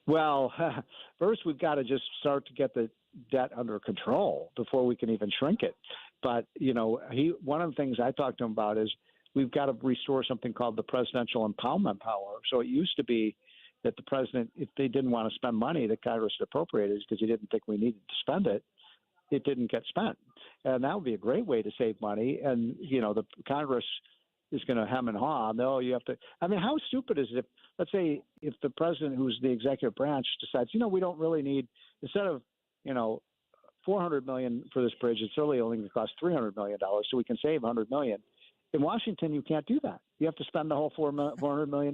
Well, first we've got to just start to get the debt under control before we can even shrink it. But, one of the things I talked to him about is we've got to restore something called the presidential impoundment power. So it used to be that the president, if they didn't want to spend money that Congress appropriated because he didn't think we needed to spend it, it didn't get spent. And that would be a great way to save money. And, the Congress is going to hem and haw. No, you have to. I mean, how stupid is it let's say if the president, who's the executive branch, decides, we don't really need, instead of, $400 million for this bridge, it's really only going to cost $300 million, so we can save $100 million. In Washington, you can't do that. You have to spend the whole $400 million,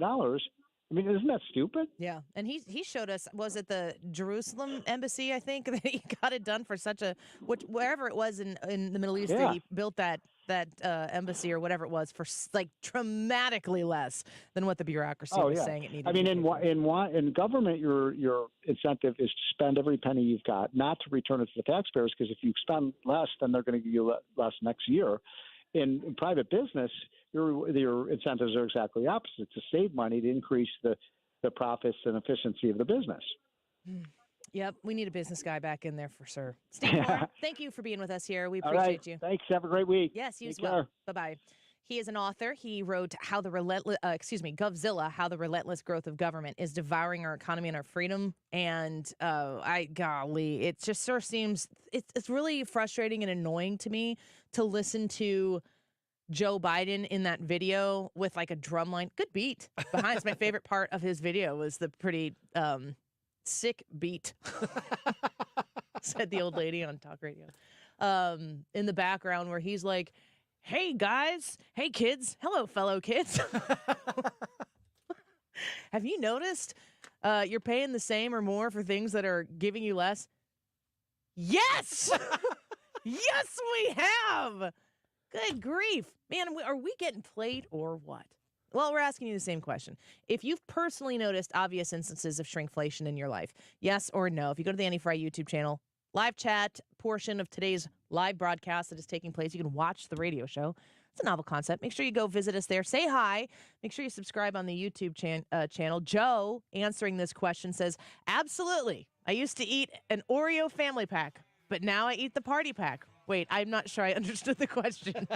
I mean, isn't that stupid? Yeah, and he showed us, was it the Jerusalem embassy, I think, that he got it done for such a, wherever it was in the Middle East that he built that embassy or whatever it was for like dramatically less than what the bureaucracy was saying it needed. I mean, in government, your incentive is to spend every penny you've got, not to return it to the taxpayers, because if you spend less, then they're going to give you less next year. In private business, your incentives are exactly opposite, to save money, to increase the profits and efficiency of the business. Yep, we need a business guy back in there for sure. Steve Moore, thank you for being with us here. We All appreciate right. you. Thanks. Have a great week. Yes, you Take as well. care. Bye-bye. He is an author. He wrote Govzilla, How the Relentless Growth of Government is Devouring Our Economy and Our Freedom. And it just sort of seems, it's really frustrating and annoying to me to listen to Joe Biden in that video with like a drum line. Good beat behind. It's my favorite part of his video was the pretty sick beat, said the old lady on talk radio, in the background, where he's like, hey guys, hey kids, hello fellow kids. Have you noticed you're paying the same or more for things that are giving you less? Yes! Yes, we have! Good grief. Man, are we getting played or what? Well, we're asking you the same question. If you've personally noticed obvious instances of shrinkflation in your life, yes or no, if you go to the Annie Frey YouTube channel, live chat portion of today's live broadcast that is taking place, you can watch the radio show. It's a novel concept. Make sure you go visit us there. Say hi. Make sure you subscribe on the YouTube channel. Joe, answering this question, says, absolutely. I used to eat an Oreo family pack, but now I eat the party pack. Wait, I'm not sure I understood the question.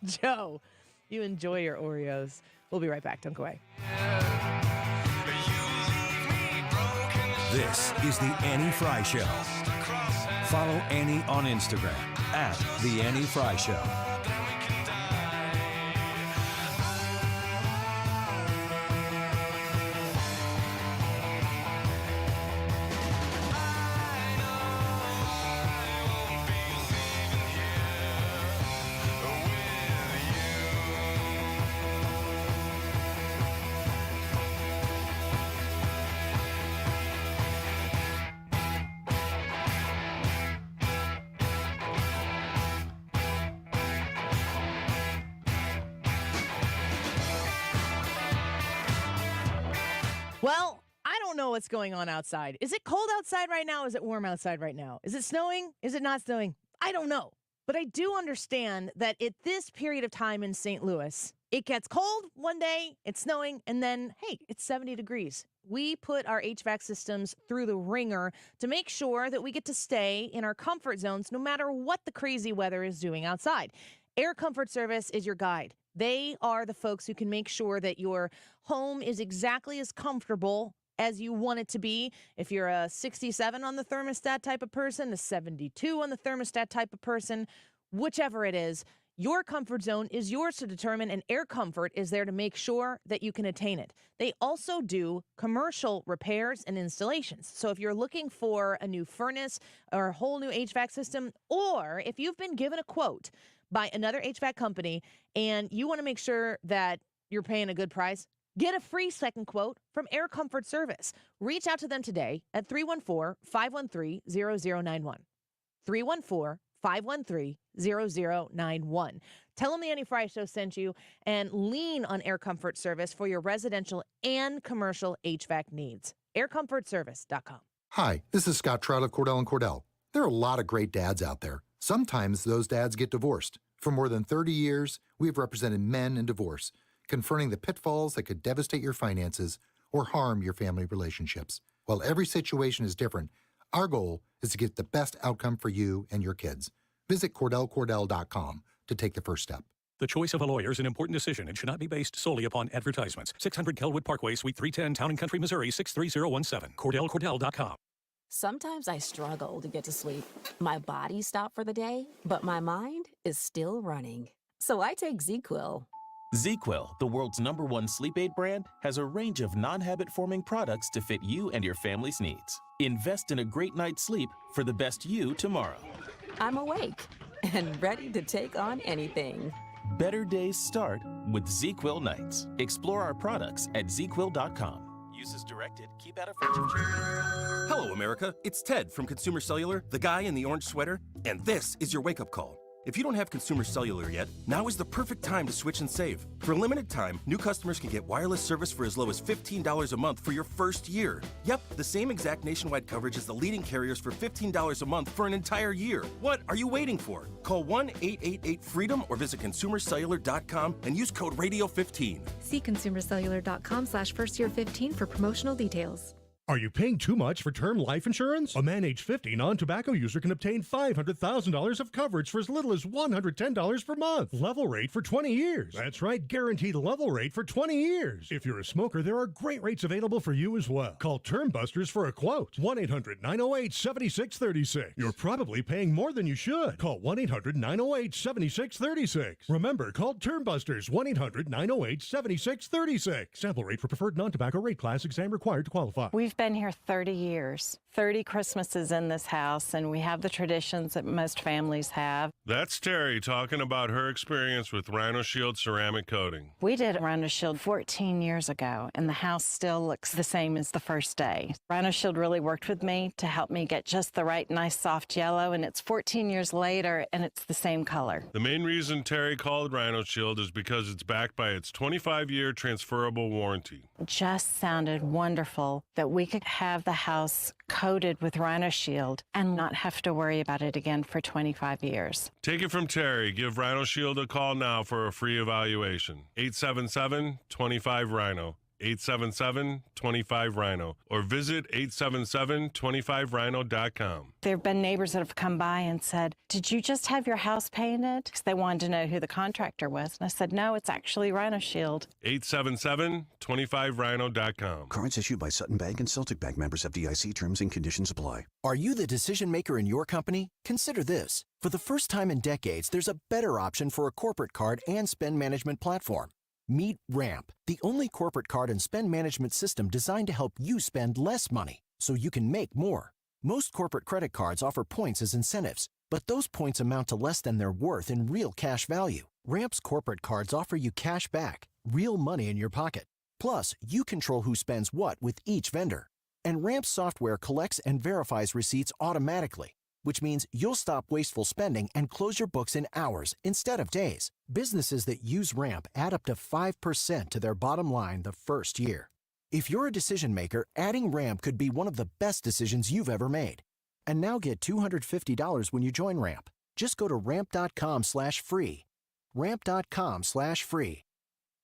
Joe, you enjoy your Oreos. We'll be right back. Don't go away. This is the Annie Frey Show. Follow Annie on Instagram at The Annie Frey Show. Well, I don't know what's going on outside. Is it cold outside right now? Is it warm outside right now? Is it snowing? Is it not snowing? I don't know. But I do understand that at this period of time in St. Louis, it gets cold one day, it's snowing, and then, hey, it's 70 degrees. We put our HVAC systems through the ringer to make sure that we get to stay in our comfort zones no matter what the crazy weather is doing outside. Air Comfort Service is your guide. They are the folks who can make sure that your home is exactly as comfortable as you want it to be. If you're a 67 on the thermostat type of person, a 72 on the thermostat type of person, whichever it is, your comfort zone is yours to determine, and Air Comfort is there to make sure that you can attain it. They also do commercial repairs and installations. So if you're looking for a new furnace or a whole new HVAC system, or if you've been given a quote by another HVAC company and you want to make sure that you're paying a good price, get a free second quote from Air Comfort Service. Reach out to them today at 314-513-0091. 314-513-0091. Tell them the Annie Frey Show sent you, and lean on Air Comfort Service for your residential and commercial HVAC needs. AirComfortService.com. Hi, this is Scott Trout of Cordell & Cordell. There are a lot of great dads out there. Sometimes those dads get divorced. For more than 30 years, we've represented men in divorce, confronting the pitfalls that could devastate your finances or harm your family relationships. While every situation is different, our goal is to get the best outcome for you and your kids. Visit CordellCordell.com to take the first step. The choice of a lawyer is an important decision and should not be based solely upon advertisements. 600 Kelwood Parkway, Suite 310, Town & Country, Missouri, 63017. CordellCordell.com. Sometimes I struggle to get to sleep. My body stopped for the day, but my mind is still running. So I take ZzzQuil. ZzzQuil, the world's #1 sleep aid brand, has a range of non-habit-forming products to fit you and your family's needs. Invest in a great night's sleep for the best you tomorrow. I'm awake and ready to take on anything. Better days start with ZQuil nights. Explore our products at ZQuil.com. Use as directed. Keep out of reach of children. Hello, America. It's Ted from Consumer Cellular, the guy in the orange sweater, and this is your wake-up call. If you don't have Consumer Cellular yet, now is the perfect time to switch and save. For a limited time, new customers can get wireless service for as low as $15 a month for your first year. Yep, the same exact nationwide coverage as the leading carriers for $15 a month for an entire year. What are you waiting for? Call 1-888-FREEDOM or visit consumercellular.com and use code RADIO15. See consumercellular.com/firstyear15 for promotional details. Are you paying too much for term life insurance? A man age 50 non-tobacco user can obtain $500,000 of coverage for as little as $110 per month. Level rate for 20 years. That's right, guaranteed level rate for 20 years. If you're a smoker, there are great rates available for you as well. Call Term Busters for a quote. 1-800-908-7636. You're probably paying more than you should. Call 1-800-908-7636. Remember, call Term Busters. 1-800-908-7636. Sample rate for preferred non-tobacco rate class. Exam required to qualify. We've been here 30 years, 30 Christmases in this house, and we have the traditions that most families have. That's Terry talking about her experience with Rhino Shield ceramic coating. We did Rhino Shield 14 years ago, and the house still looks the same as the first day. Rhino Shield really worked with me to help me get just the right nice soft yellow, and it's 14 years later, and it's the same color. The main reason Terry called Rhino Shield is because it's backed by its 25-year transferable warranty. It just sounded wonderful that we could have the house coated with Rhino Shield and not have to worry about it again for 25 years. Take it from Terry. Give Rhino Shield a call now for a free evaluation. 877-25-RHINO. 877-25-RHINO. Or visit 877-25rhino.com. There have been neighbors that have come by and said, "Did you just have your house painted?" Because they wanted to know who the contractor was. And I said, "No, it's actually Rhino Shield." 877-25rhino.com. Cards issued by Sutton Bank and Celtic Bank, members FDIC. Terms and conditions apply. Are you the decision maker in your company? Consider this. For the first time in decades, there's a better option for a corporate card and spend management platform. Meet Ramp, the only corporate card and spend management system designed to help you spend less money so you can make more. Most corporate credit cards offer points as incentives, but those points amount to less than their worth in real cash value. Ramp's corporate cards offer you cash back, real money in your pocket. Plus, you control who spends what with each vendor. And Ramp's software collects and verifies receipts automatically, which means you'll stop wasteful spending and close your books in hours instead of days. Businesses that use Ramp add up to 5% to their bottom line the first year. If you're a decision maker, adding Ramp could be one of the best decisions you've ever made. And now get $250 when you join Ramp. Just go to ramp.com/free. Ramp.com/free.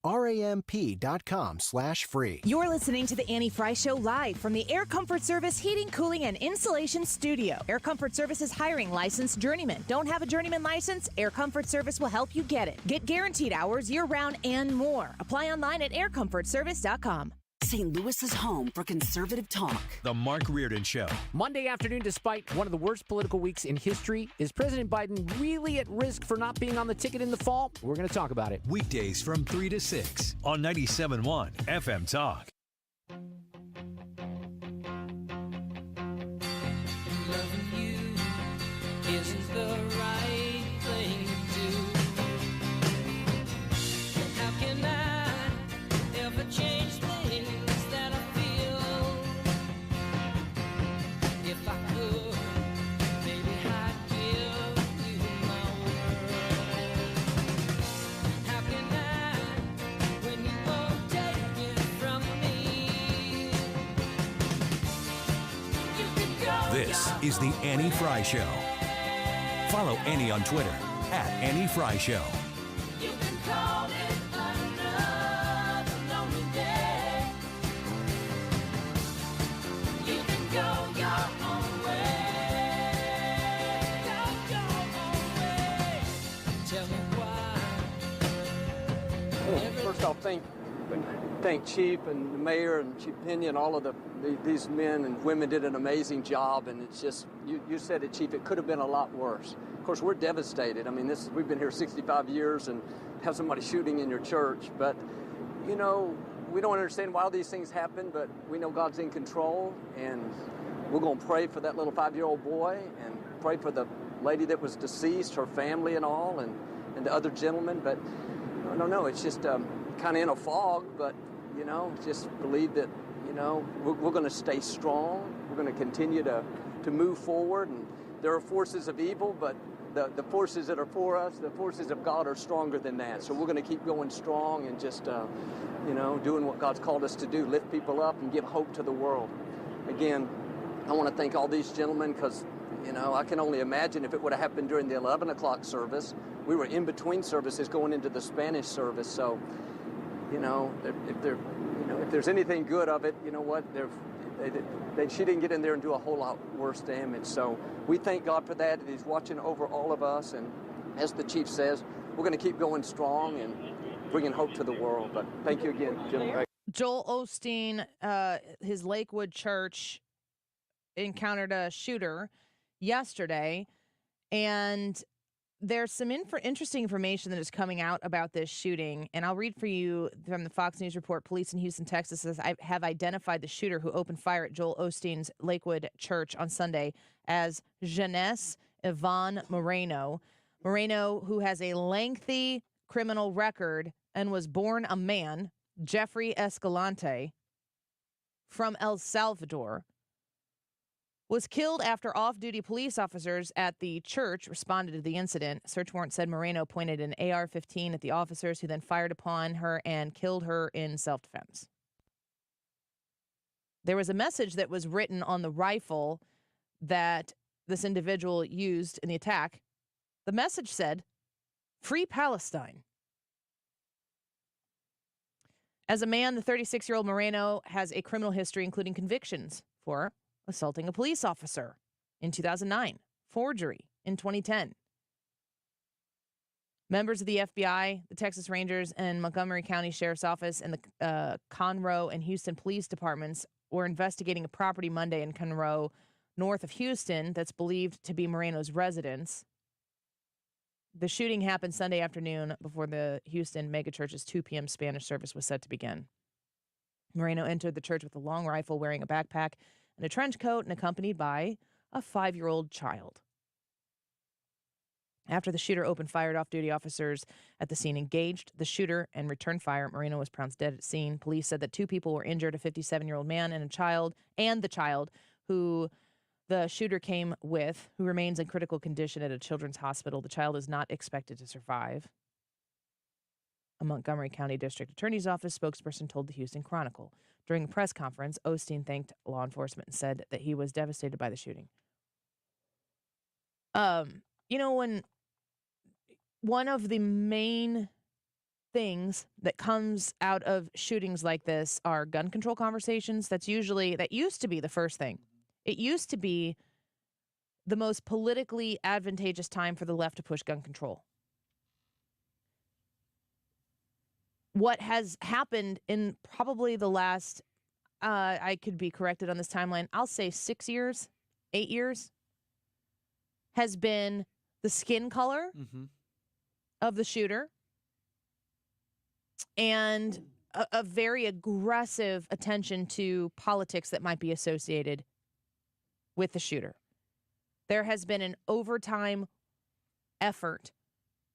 ramp.com/free. You're listening to the Annie Frey Show live from the Air Comfort Service Heating, Cooling, and Insulation Studio. Air Comfort Service is hiring licensed journeymen. Don't have a journeyman license? Air Comfort Service will help you get it. Get guaranteed hours year-round and more. Apply online at aircomfortservice.com. St. Louis's home for conservative talk. The Mark Reardon Show. Monday afternoon, despite one of the worst political weeks in history, is President Biden really at risk for not being on the ticket in the fall? We're going to talk about it. Weekdays from 3 to 6 on 97.1 FM Talk. Loving you isn't the right thing to do. How can I ever change things that I feel? If I could, maybe I'd give you my word. How can I, when you won't take it from me? You can go. This is the Annie Frey Show. Follow Annie on Twitter @Annie Frey Show. You can call it another lonely day. You can go your own way. Go your own way. Tell me why. First off, thank Chief and the Mayor and Chief Pena and all of these men and women did an amazing job. And it's just, you said it, Chief, it could have been a lot worse. Of course, we're devastated. I mean, we've been here 65 years and have somebody shooting in your church. But, you know, we don't understand why these things happen, but we know God's in control. And we're going to pray for that little 5-year-old boy and pray for the lady that was deceased, her family and all. And and the other gentleman, but I don't know, it's just kind of in a fog, but, you know, just believe that, you know, we're going to stay strong. We're going to continue to move forward, and there are forces of evil, but the forces that are for us, the forces of God are stronger than that. So we're going to keep going strong and just, you know, doing what God's called us to do, lift people up and give hope to the world. Again, I want to thank all these gentlemen because, you know, I can only imagine if it would have happened during the 11 o'clock service. We were in between services going into the Spanish service. So, you know, if there's anything good of it, you know what, she didn't get in there and do a whole lot worse damage. So we thank God for that. He's watching over all of us. And as the chief says, we're going to keep going strong and bringing hope to the world. But thank you again, gentlemen. Joel Osteen, his Lakewood church encountered a shooter yesterday, and there's some interesting information that is coming out about this shooting, and I'll read for you from the Fox News report. Police in Houston, Texas have identified the shooter who opened fire at Joel Osteen's Lakewood church on Sunday as Jeunesse Yvonne Moreno. Moreno, who has a lengthy criminal record and was born a man, Jeffrey Escalante, from El Salvador, was killed after off-duty police officers at the church responded to the incident. Search warrant said Moreno pointed an AR-15 at the officers, who then fired upon her and killed her in self-defense. There was a message that was written on the rifle that this individual used in the attack. The message said, "Free Palestine." As a man, the 36-year-old Moreno has a criminal history, including convictions for assaulting a police officer in 2009, forgery in 2010. Members of the FBI, the Texas Rangers, and Montgomery County Sheriff's Office and the Conroe and Houston Police Departments were investigating a property Monday in Conroe, north of Houston, that's believed to be Moreno's residence. The shooting happened Sunday afternoon before the Houston megachurch's 2 p.m. Spanish service was set to begin. Moreno entered the church with a long rifle, wearing a backpack and a trench coat, and accompanied by a 5-year-old child. After the shooter opened fire, off-duty officers at the scene engaged the shooter and returned fire. Moreno was pronounced dead at scene. Police said that 2 people were injured, a 57-year-old man and the child who the shooter came with, who remains in critical condition at a children's hospital. The child is not expected to survive. A Montgomery County District Attorney's Office spokesperson told the Houston Chronicle. During a press conference, Osteen thanked law enforcement and said that he was devastated by the shooting. You know, when one of the main things that comes out of shootings like this are gun control conversations, that used to be the first thing. It used to be the most politically advantageous time for the left to push gun control. What has happened in probably the last, I could be corrected on this timeline, I'll say 6 years, 8 years, has been the skin color of the shooter and a very aggressive attention to politics that might be associated with the shooter. There has been an overtime effort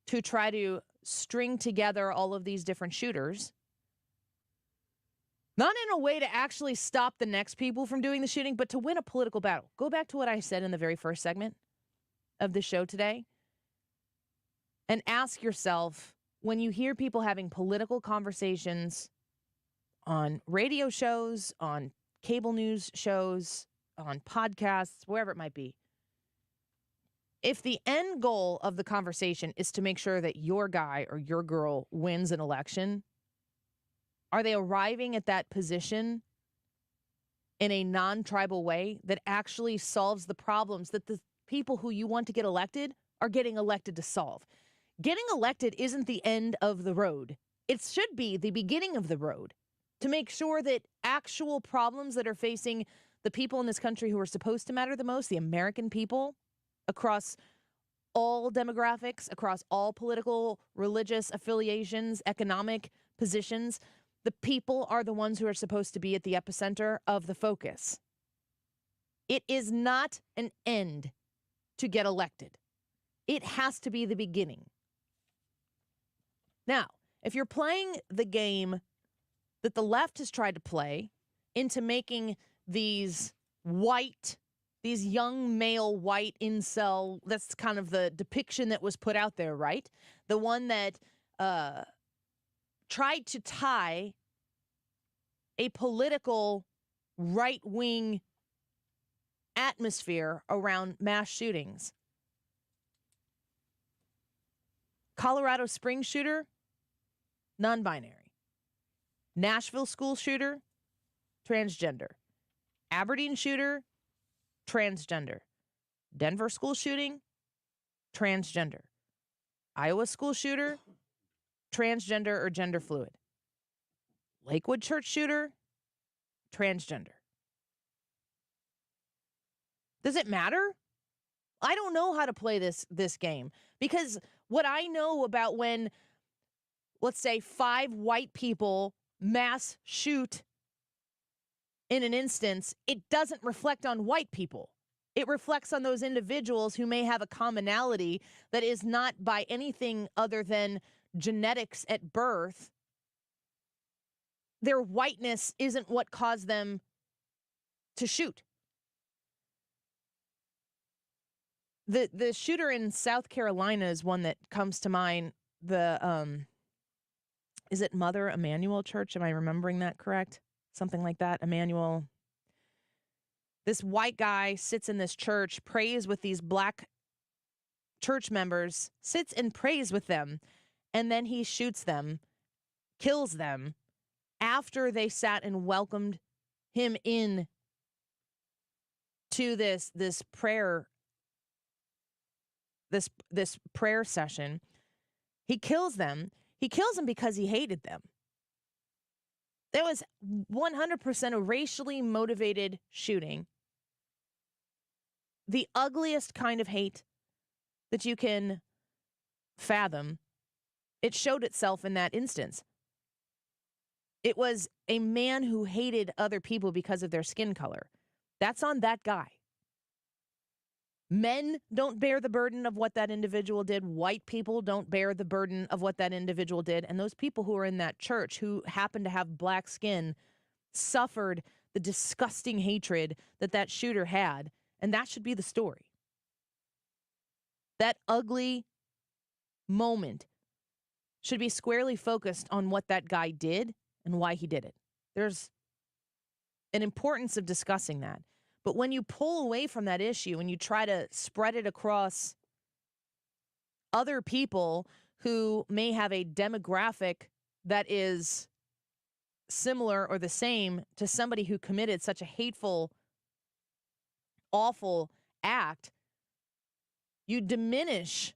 to try to string together all of these different shooters, not in a way to actually stop the next people from doing the shooting, but to win a political battle. Go back to what I said in the very first segment of the show today and ask yourself, when you hear people having political conversations on radio shows, on cable news shows, on podcasts, wherever it might be, if the end goal of the conversation is to make sure that your guy or your girl wins an election, are they arriving at that position in a non-tribal way that actually solves the problems that the people who you want to get elected are getting elected to solve? Getting elected isn't the end of the road. It should be the beginning of the road to make sure that actual problems that are facing the people in this country who are supposed to matter the most, the American people, across all demographics, across all political, religious affiliations, economic positions, the people are the ones who are supposed to be at the epicenter of the focus. It is not an end to get elected. It has to be the beginning. Now, if you're playing the game that the left has tried to play into making these young male white incel, that's kind of the depiction that was put out there, right? The one that tried to tie a political right-wing atmosphere around mass shootings. Colorado Springs shooter, non-binary. Nashville school shooter, transgender. Aberdeen shooter, transgender. Denver school shooting, transgender. Iowa school shooter, transgender or gender fluid. Lakewood church shooter, transgender. Does it matter? I don't know how to play this game, because what I know about when, let's say, 5 white people mass shoot in an instance, it doesn't reflect on white people. It reflects on those individuals who may have a commonality that is not by anything other than genetics at birth. Their whiteness isn't what caused them to shoot. The shooter in South Carolina is one that comes to mind. Is it Mother Emanuel Church? Am I remembering that correct? Something like that. Emmanuel. This white guy sits in this church, prays with these black church members, sits and prays with them, and then he shoots them, kills them, after they sat and welcomed him in to this prayer session. He kills them. He kills them because he hated them. There was 100% a racially motivated shooting. The ugliest kind of hate that you can fathom. It showed itself in that instance. It was a man who hated other people because of their skin color. That's on that guy. Men don't bear the burden of what that individual did. White people don't bear the burden of what that individual did. And those people who are in that church who happen to have black skin suffered the disgusting hatred that shooter had. And that should be the story. That ugly moment should be squarely focused on what that guy did and why he did it. There's an importance of discussing that. But when you pull away from that issue and you try to spread it across other people who may have a demographic that is similar or the same to somebody who committed such a hateful, awful act, you diminish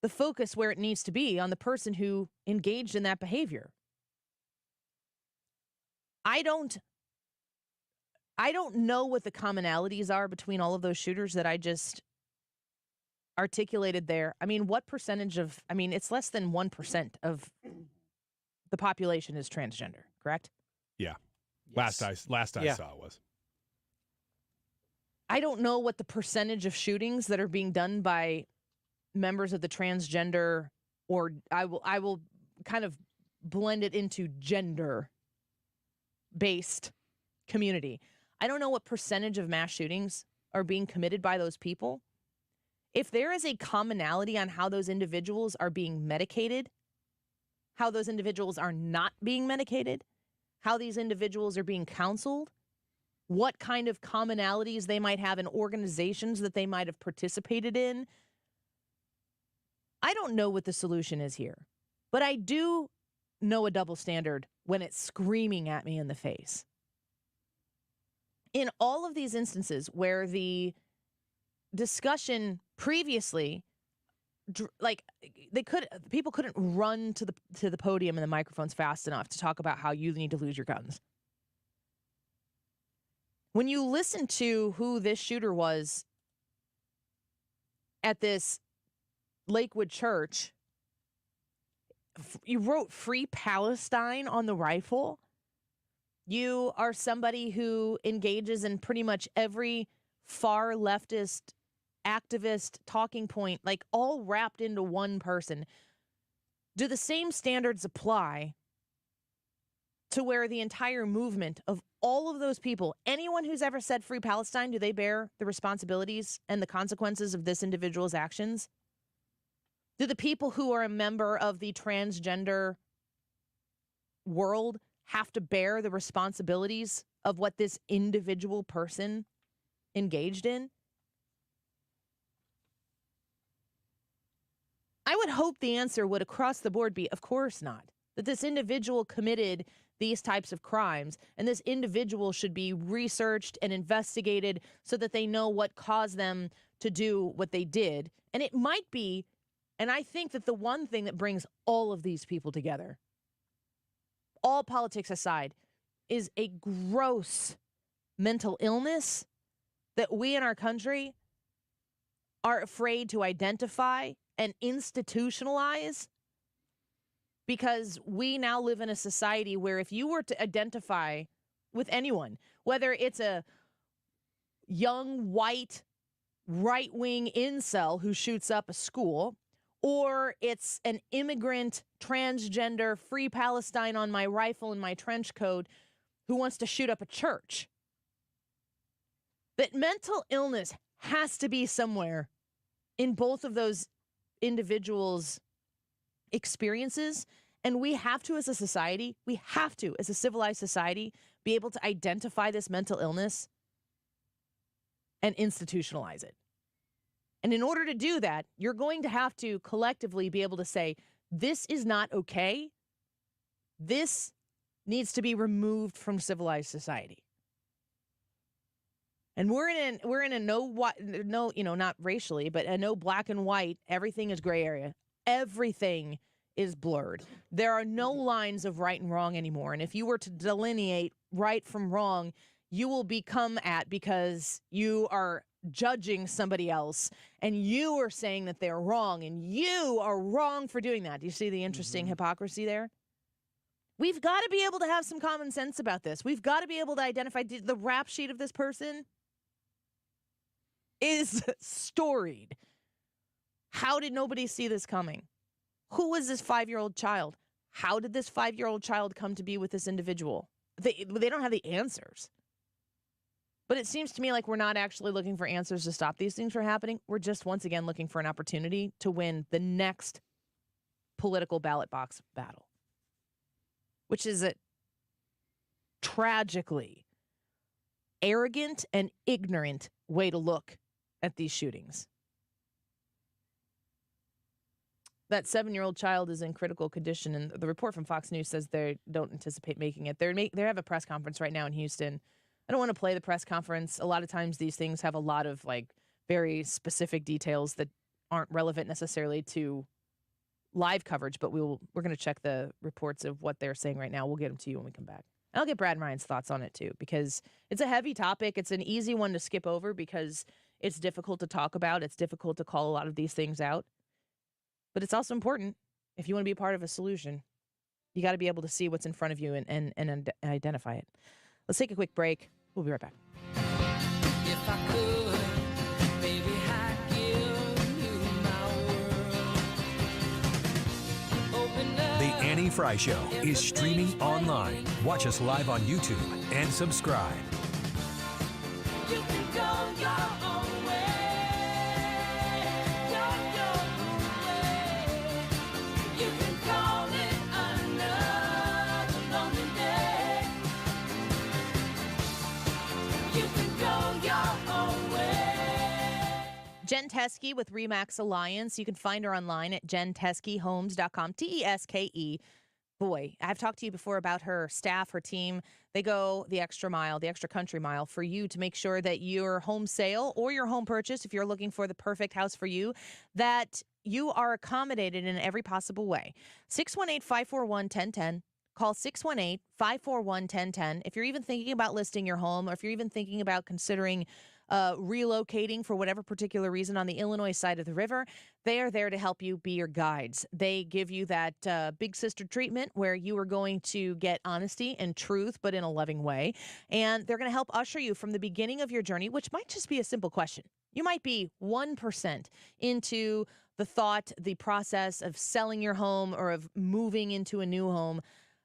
the focus where it needs to be on the person who engaged in that behavior. I don't know what the commonalities are between all of those shooters that I just articulated there. I mean, what percentage of, it's less than 1% of the population is transgender, correct? Yeah. Yes. Last I saw was. I don't know what the percentage of shootings that are being done by members of the transgender, or I will kind of blend it into gender-based community. I don't know what percentage of mass shootings are being committed by those people. If there is a commonality on how those individuals are being medicated, how those individuals are not being medicated, how these individuals are being counseled, what kind of commonalities they might have in organizations that they might have participated in, I don't know what the solution is here. But I do know a double standard when it's screaming at me in the face. In all of these instances where the discussion previously, people couldn't run to the podium and the microphones fast enough to talk about how you need to lose your guns. When you listen to who this shooter was at this Lakewood church, you wrote Free Palestine on the rifle. You are somebody who engages in pretty much every far leftist, activist talking point, like all wrapped into one person. do the same standards apply to where the entire movement of all of those people, anyone who's ever said free Palestine, do they bear the responsibilities and the consequences of this individual's actions? Do the people who are a member of the transgender world have to bear the responsibilities of what this individual person engaged in? I would hope the answer would across the board be, of course not. That this individual committed these types of crimes, and this individual should be researched and investigated so that they know what caused them to do what they did. And it might be, and I think that the one thing that brings all of these people together, all politics aside, is a gross mental illness that we in our country are afraid to identify and institutionalize, because we now live in a society where if you were to identify with anyone, whether it's a young, white, right-wing incel who shoots up a school, or it's an immigrant, transgender, free Palestine on my rifle and my trench coat who wants to shoot up a church, that mental illness has to be somewhere in both of those individuals' experiences. And we have to, as a society, as a civilized society, be able to identify this mental illness and institutionalize it. And in order to do that, you're going to have to collectively be able to say, this is not okay. This needs to be removed from civilized society. And we're in a not racially, but a no black and white, everything is gray area. Everything is blurred. There are no lines of right and wrong anymore. And if you were to delineate right from wrong, you will be come at because you are judging somebody else and you are saying that they're wrong and you are wrong for doing that. Do you see the interesting hypocrisy there? We've got to be able to have some common sense about this. We've got to be able to identify the rap sheet of this person is storied. How did nobody see this coming? Who was this 5-year-old child? How did this 5-year-old child come to be with this individual? They don't have the answers. But it seems to me like we're not actually looking for answers to stop these things from happening. We're just once again looking for an opportunity to win the next political ballot box battle, which is a tragically arrogant and ignorant way to look at these shootings. That 7-year-old child is in critical condition, and the report from Fox News says they don't anticipate making it. They have a press conference right now in Houston. I don't want to play the press conference. A lot of times these things have a lot of very specific details that aren't relevant necessarily to live coverage, but we're going to check the reports of what they're saying right now. We'll get them to you when we come back. And I'll get Brad and Ryan's thoughts on it too, because it's a heavy topic. It's an easy one to skip over because it's difficult to talk about. It's difficult to call a lot of these things out. But it's also important. If you want to be a part of a solution, you got to be able to see what's in front of you and identify it. Let's take a quick break. We'll be right back. If I could, baby, I'd give you my world. Open up. The Annie Frey Show is streaming online. Watch us live on YouTube and subscribe. You can go your own way. You can call it another lonely day. You can go your own way. Jen Teske with Remax Alliance. You can find her online at jenteskehomes.com. Teske. Boy, I've talked to you before about her staff, her team. They go the extra mile, the extra country mile for you to make sure that your home sale or your home purchase, if you're looking for the perfect house for you, that you are accommodated in every possible way. 618-541-1010. Call 618-541-1010. If you're even thinking about listing your home, or if you're even thinking about considering relocating for whatever particular reason on the Illinois side of the river, they are there to help you, be your guides. They give you that big sister treatment where you are going to get honesty and truth, but in a loving way. And they're going to help usher you from the beginning of your journey, which might just be a simple question. You might be 1% into the thought, the process of selling your home or of moving into a new home,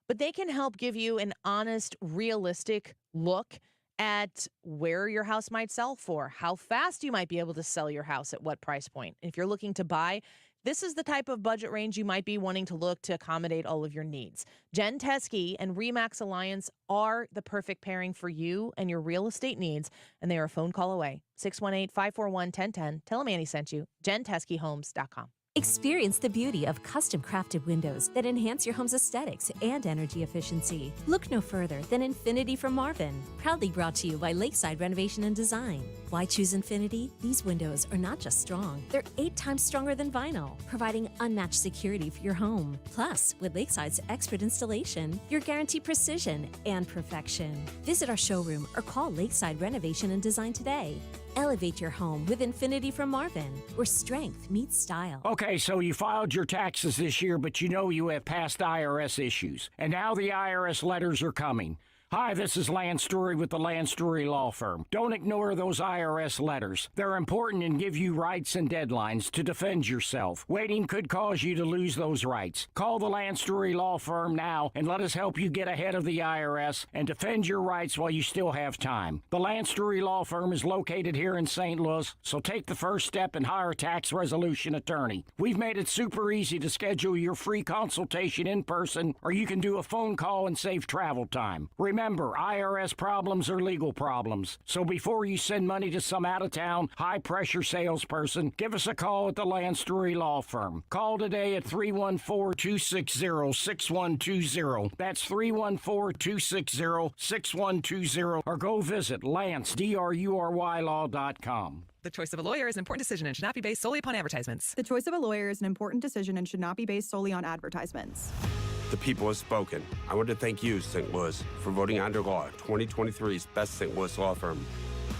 but they can help give you an honest, realistic look at where your house might sell for, how fast you might be able to sell your house at what price point. If you're looking to buy, this is the type of budget range you might be wanting to look to accommodate all of your needs. Jen Teskey and RE/MAX Alliance are the perfect pairing for you and your real estate needs, and they are a phone call away. 618-541-1010. Tell them Annie sent you. JenTeskeyHomes.com. Experience the beauty of custom-crafted windows that enhance your home's aesthetics and energy efficiency. Look no further than Infinity from Marvin, proudly brought to you by Lakeside Renovation and Design. Why choose Infinity? These windows are not just strong, they're 8 times stronger than vinyl, providing unmatched security for your home. Plus, with Lakeside's expert installation, you're guaranteed precision and perfection. Visit our showroom or call Lakeside Renovation and Design today. Elevate your home with Infinity from Marvin, where strength meets style. Okay, so you filed your taxes this year, but you know you have past IRS issues. And now the IRS letters are coming. Hi, this is Lance Story with the Lance Story Law Firm. Don't ignore those IRS letters. They're important and give you rights and deadlines to defend yourself. Waiting could cause you to lose those rights. Call the Lance Story Law Firm now and let us help you get ahead of the IRS and defend your rights while you still have time. The Lance Story Law Firm is located here in St. Louis, so take the first step and hire a tax resolution attorney. We've made it super easy to schedule your free consultation in person, or you can do a phone call and save travel time. Remember, IRS problems are legal problems. So before you send money to some out-of-town, high-pressure salesperson, give us a call at the Lance Story Law Firm. Call today at 314-260-6120. That's 314-260-6120. Or go visit LanceDruryLaw.com. The choice of a lawyer is an important decision and should not be based solely upon advertisements. The choice of a lawyer is an important decision and should not be based solely on advertisements. The people have spoken. I want to thank you, St. Louis, for voting Onder Law 2023's best St. Louis law firm.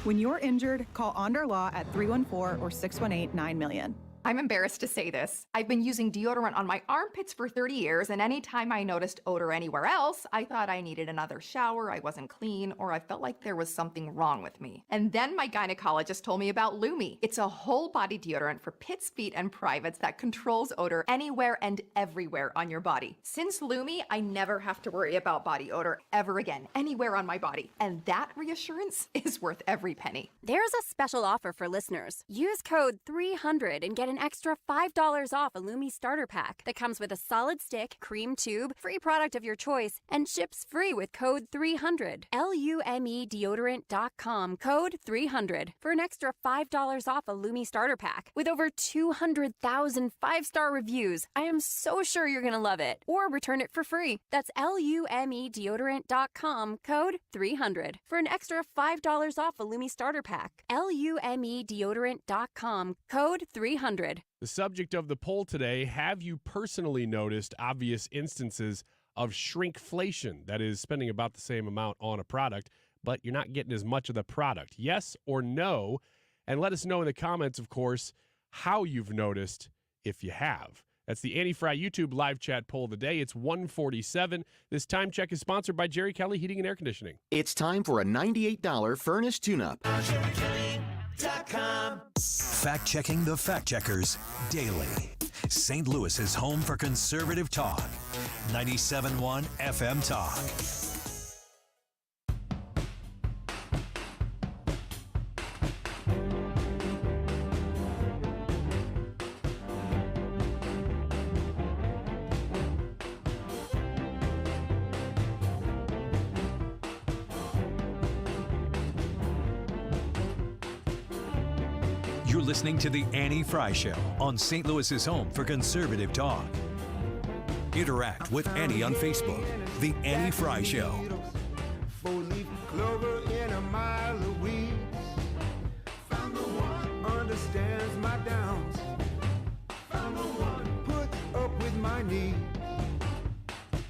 When you're injured, call Onder Law at 314 or 618-9000000. I'm embarrassed to say this. I've been using deodorant on my armpits for 30 years, and anytime I noticed odor anywhere else, I thought I needed another shower, I wasn't clean, or I felt like there was something wrong with me. And then my gynecologist told me about Lumi. It's a whole body deodorant for pits, feet, and privates that controls odor anywhere and everywhere on your body. Since Lumi, I never have to worry about body odor ever again, anywhere on my body. And that reassurance is worth every penny. There's a special offer for listeners. Use code 300 and get an extra $5 off a Lumi starter pack that comes with a solid stick, cream tube, free product of your choice, and ships free with code 300. LUME deodorant.com, code 300 for an extra $5 off a Lumi starter pack. With over 200,000 5-star reviews, I am so sure you're going to love it. Or return it for free. That's LUME deodorant.com, code 300 for an extra $5 off a Lumi starter pack. LUME deodorant.com, code 300. The subject of the poll today, have you personally noticed obvious instances of shrinkflation? That is, spending about the same amount on a product, but you're not getting as much of the product. Yes or no? And let us know in the comments, of course, how you've noticed if you have. That's the Annie Frey YouTube live chat poll of the day. It's 1:47. This time check is sponsored by Jerry Kelly Heating and Air Conditioning. It's time for a $98 furnace tune-up. Fact-checking the fact-checkers daily. St. Louis's home for conservative talk. 97.1 FM Talk. You're listening to The Annie Frey Show on St. Louis's home for conservative talk. Interact with Annie on Facebook. The Annie Frey Show. Four-leaf clover in a mile of weeds. Found the one understands my downs. Found the one put up with my needs.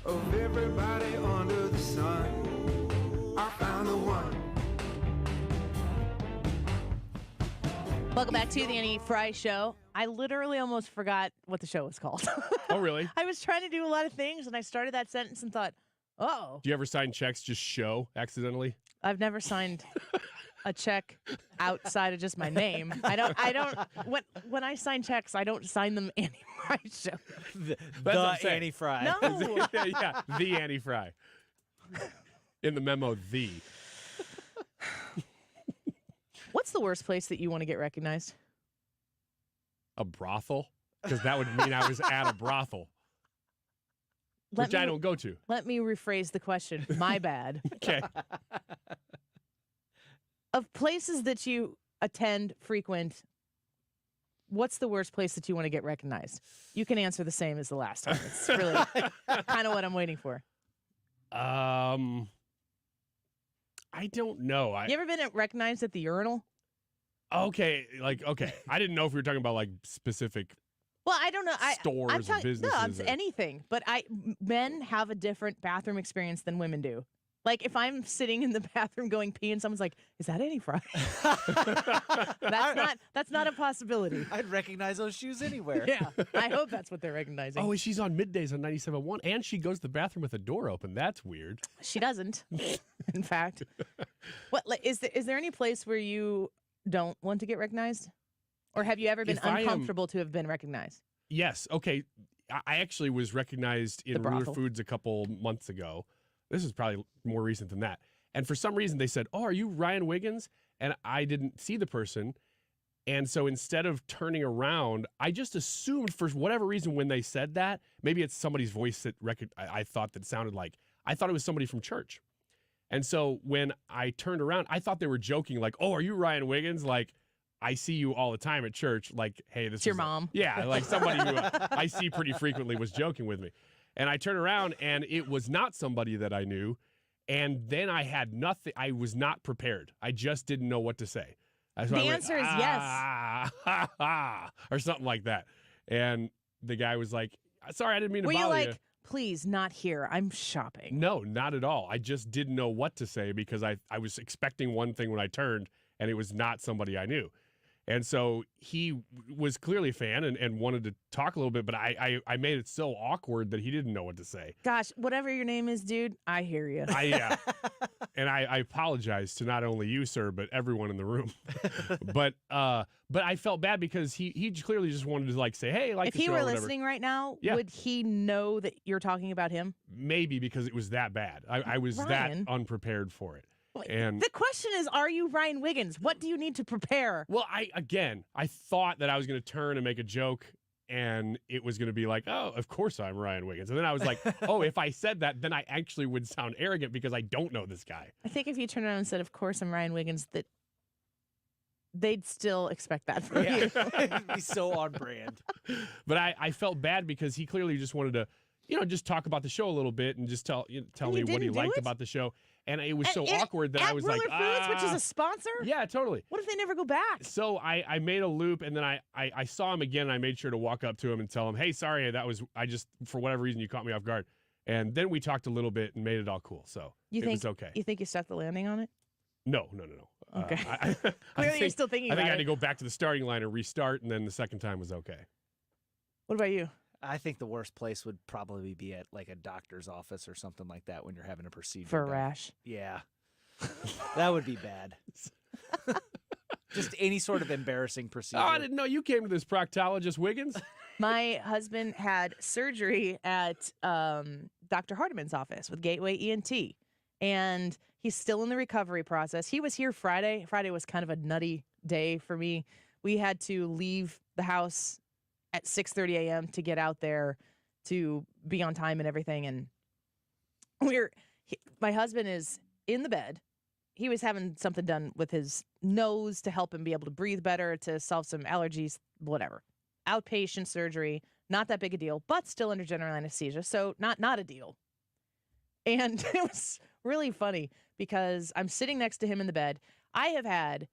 Of everybody under the sun, I found the one. Welcome back to the Annie Frey Show. I literally almost forgot what the show was called. Oh, really? I was trying to do a lot of things, and I started that sentence and thought, oh. Do you ever sign checks just show accidentally? I've never signed a check outside of just my name. I don't. When I sign checks, I don't sign them Annie Fry Show. The Annie Fry. No. Yeah, the Annie Fry. In the memo, the. What's the worst place that you want to get recognized? A brothel? Because that would mean I was at a brothel. Which I don't go to. Let me rephrase the question. My bad. Okay. Of places that you attend, frequent, what's the worst place that you want to get recognized? You can answer the same as the last time. It's really kind of what I'm waiting for. I don't know. You ever been recognized at the urinal? Okay. I didn't know if we were talking about like specific. Well, I don't know. Stores I'm or businesses. No, it's anything. But men have a different bathroom experience than women do. Like if I'm sitting in the bathroom going pee and someone's like, "Is that Annie Fry?" That's not a possibility. I'd recognize those shoes anywhere. Yeah, I hope that's what they're recognizing. Oh, she's on middays on 97.1, and she goes to the bathroom with the door open. That's weird. She doesn't. In fact, is there any place where you don't want to get recognized, or have you ever been uncomfortable to have been recognized? Yes. Okay. I actually was recognized in Ruler Foods a couple months ago. This is probably more recent than that. And for some reason, they said, "Oh, are you Ryan Wiggins?" And I didn't see the person. And so instead of turning around, I just assumed for whatever reason when they said that, maybe it's somebody's voice that I thought that sounded like, I thought it was somebody from church. And so when I turned around, I thought they were joking, like, "Oh, are you Ryan Wiggins? Like, I see you all the time at church. Like, hey, this is your mom." Yeah, like somebody who I see pretty frequently was joking with me. And I turned around, and it was not somebody that I knew. And then I had nothing. I was not prepared. I just didn't know what to say. So the answer is yes. Or something like that. And the guy was like, "Sorry, I didn't mean to bother you." Were you like, "Please, not here. I'm shopping"? No, not at all. I just didn't know what to say because I was expecting one thing when I turned, and it was not somebody I knew. And so he was clearly a fan and wanted to talk a little bit, but I made it so awkward that he didn't know what to say. Gosh, whatever your name is, dude, I hear you. Yeah. And I apologize to not only you, sir, but everyone in the room. But I felt bad because he clearly just wanted to like say, "Hey, like if the he show were or whatever." listening right now, Yeah. would he know that you're talking about him? Maybe because it was that bad. I was Ryan. that unprepared for it. And the question is, are you Ryan Wiggins? What do you need to prepare? Well, I thought that I was going to turn and make a joke, and it was going to be like, "Oh, of course I'm Ryan Wiggins." And then I was like, "Oh, if I said that, then I actually would sound arrogant because I don't know this guy." I think if you turned around and said, "Of course I'm Ryan Wiggins," that they'd still expect that from you. It'd be so on brand. But I felt bad because he clearly just wanted to, just talk about the show a little bit and just tell me what he liked about the show. And it was so awkward that I was like, Foods, which is a sponsor? Yeah, totally. What if they never go back? So I made a loop, and then I saw him again, and I made sure to walk up to him and tell him, "Hey, sorry, I just, for whatever reason, you caught me off guard." And then we talked a little bit and made it all cool. So it was okay. You think you stuck the landing on it? No. Okay. Clearly you're still thinking about it. I think I had to go back to the starting line and restart, and then the second time was okay. What about you? I think the worst place would probably be at like a doctor's office or something like that when you're having a procedure. For a done. rash? Yeah. That would be bad. Just any sort of embarrassing procedure. Oh, I didn't know you came to this proctologist, Wiggins. My husband had surgery at Dr. Hardiman's office with Gateway ENT, and he's still in the recovery process. He was here Friday. Friday was kind of a nutty day for me. We had to leave the house at 6:30 a.m. to get out there to be on time and everything. And my husband is in the bed. He was having something done with his nose to help him be able to breathe better, to solve some allergies, whatever. Outpatient surgery, not that big a deal, but still under general anesthesia, so not a deal. And it was really funny because I'm sitting next to him in the bed. I have had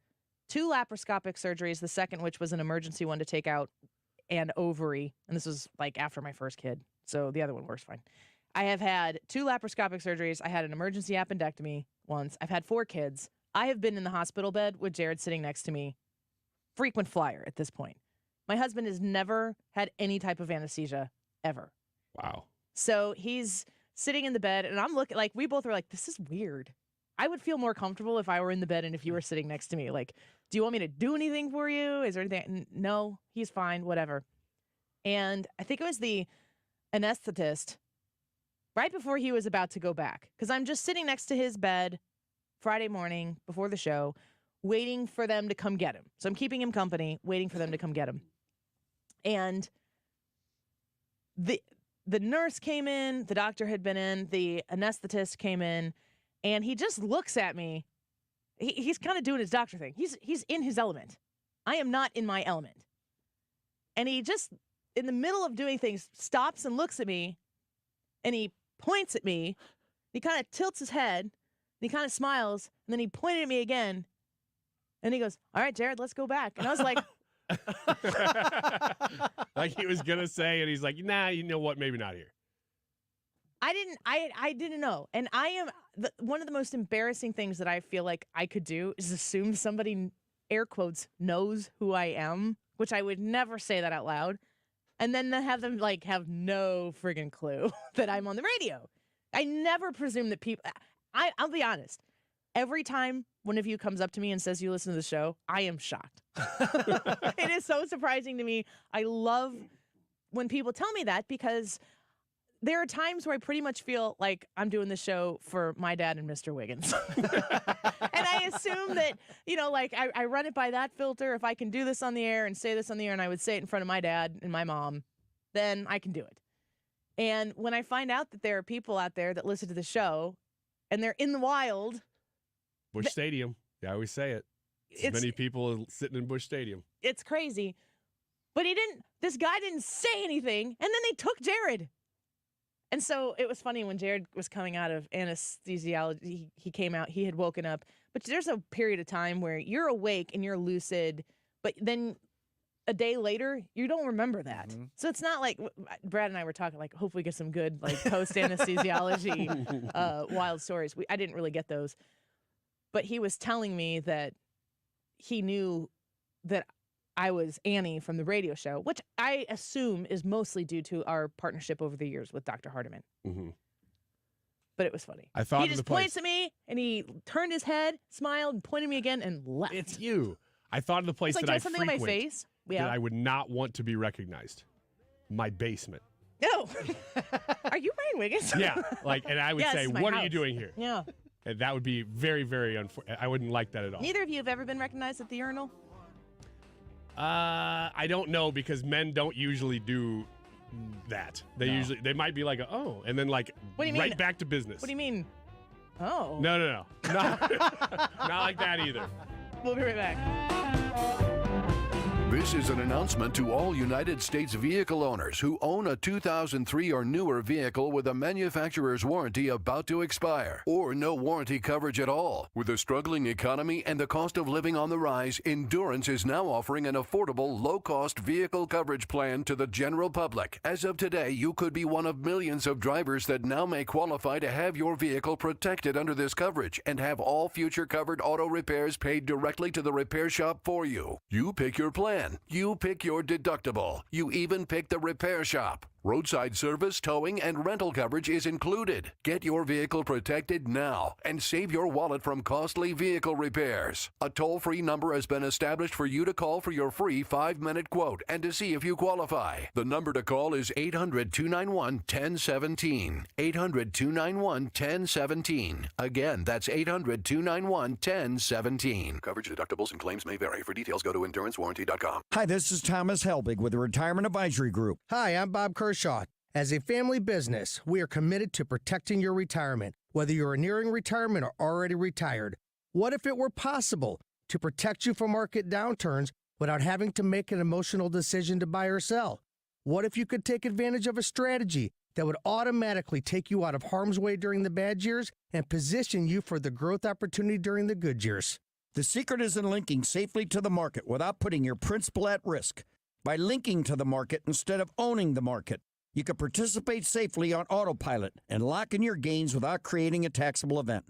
2 laparoscopic surgeries, the second which was an emergency one to take out an ovary, and this was like after my first kid, so the other one works fine. I have had 2 laparoscopic surgeries. I had an emergency appendectomy once. I've had 4 kids. I have been in the hospital bed with Jared sitting next to me. Frequent flyer at this point. My husband has never had any type of anesthesia ever. Wow. So he's sitting in the bed, and I'm looking like, we both were like, this is weird. I would feel more comfortable if I were in the bed and if you were sitting next to me. Like, do you want me to do anything for you? Is there anything? No, he's fine, whatever. And I think it was the anesthetist right before he was about to go back, because I'm just sitting next to his bed Friday morning before the show, waiting for them to come get him. So I'm keeping him company, waiting for them to come get him. And the nurse came in, the doctor had been in, the anesthetist came in, and he just looks at me. He's kind of doing his doctor thing. He's in his element. I am not in my element. And he just, in the middle of doing things, stops and looks at me, and he points at me. He kind of tilts his head, and he kind of smiles, and then he pointed at me again, and he goes, "All right, Jared, let's go back." And I was like... Like he was going to say, and he's like, nah, you know what? Maybe not here. I didn't know. And I am, one of the most embarrassing things that I feel like I could do is assume somebody, air quotes, knows who I am, which I would never say that out loud. And then have them like have no friggin' clue that I'm on the radio. I never presume that people, I'll be honest. Every time one of you comes up to me and says you listen to the show, I am shocked. It is so surprising to me. I love when people tell me that, because there are times where I pretty much feel like I'm doing the show for my dad and Mr. Wiggins. And I assume that, like I run it by that filter. If I can do this on the air and say this on the air, and I would say it in front of my dad and my mom, then I can do it. And when I find out that there are people out there that listen to the show and they're in the wild... Busch Stadium. Yeah, I always say it. As many people sitting in Busch Stadium. It's crazy. But this guy didn't say anything, and then they took Jared. And so it was funny when Jared was coming out of anesthesiology, he came out, he had woken up. But there's a period of time where you're awake and you're lucid, but then a day later, you don't remember that. Mm-hmm. So it's not like, Brad and I were talking, like, hopefully get some good, like, post-anesthesiology wild stories. I didn't really get those. But he was telling me that he knew that I was Annie from the radio show, which I assume is mostly due to our partnership over the years with Dr. Hardiman. Mm-hmm. But it was funny. I thought he just points at me, and he turned his head, smiled, and pointed at me again, and left. It's you. I thought of the place that I something frequent on my face? Yeah. that I would not want to be recognized. My basement. No. Are you Brian Wiggins? Yeah. And I would say, what are you doing here? Yeah. And that would be very, very unfortunate. I wouldn't like that at all. Neither of you have ever been recognized at the urinal? I don't know, because men don't usually do that. They might be like, oh, and then like what do you mean? Right back to business. What do you mean? Oh. No. Not like that either. We'll be right back. This is an announcement to all United States vehicle owners who own a 2003 or newer vehicle with a manufacturer's warranty about to expire, or no warranty coverage at all. With a struggling economy and the cost of living on the rise, Endurance is now offering an affordable, low-cost vehicle coverage plan to the general public. As of today, you could be one of millions of drivers that now may qualify to have your vehicle protected under this coverage and have all future covered auto repairs paid directly to the repair shop for you. You pick your plan. You pick your deductible. You even pick the repair shop. Roadside service, towing, and rental coverage is included. Get your vehicle protected now and save your wallet from costly vehicle repairs. A toll-free number has been established for you to call for your free 5-minute quote and to see if you qualify. The number to call is 800-291-1017. 800-291-1017. Again, that's 800-291-1017. Coverage, deductibles, and claims may vary. For details, go to endurancewarranty.com. Hi, this is Thomas Helbig with the Retirement Advisory Group. Hi, I'm Bob Kershaw. As a family business, we are committed to protecting your retirement, whether you're nearing retirement or already retired. What if it were possible to protect you from market downturns without having to make an emotional decision to buy or sell? What if you could take advantage of a strategy that would automatically take you out of harm's way during the bad years and position you for the growth opportunity during the good years? The secret is in linking safely to the market without putting your principal at risk. By linking to the market instead of owning the market, you can participate safely on autopilot and lock in your gains without creating a taxable event.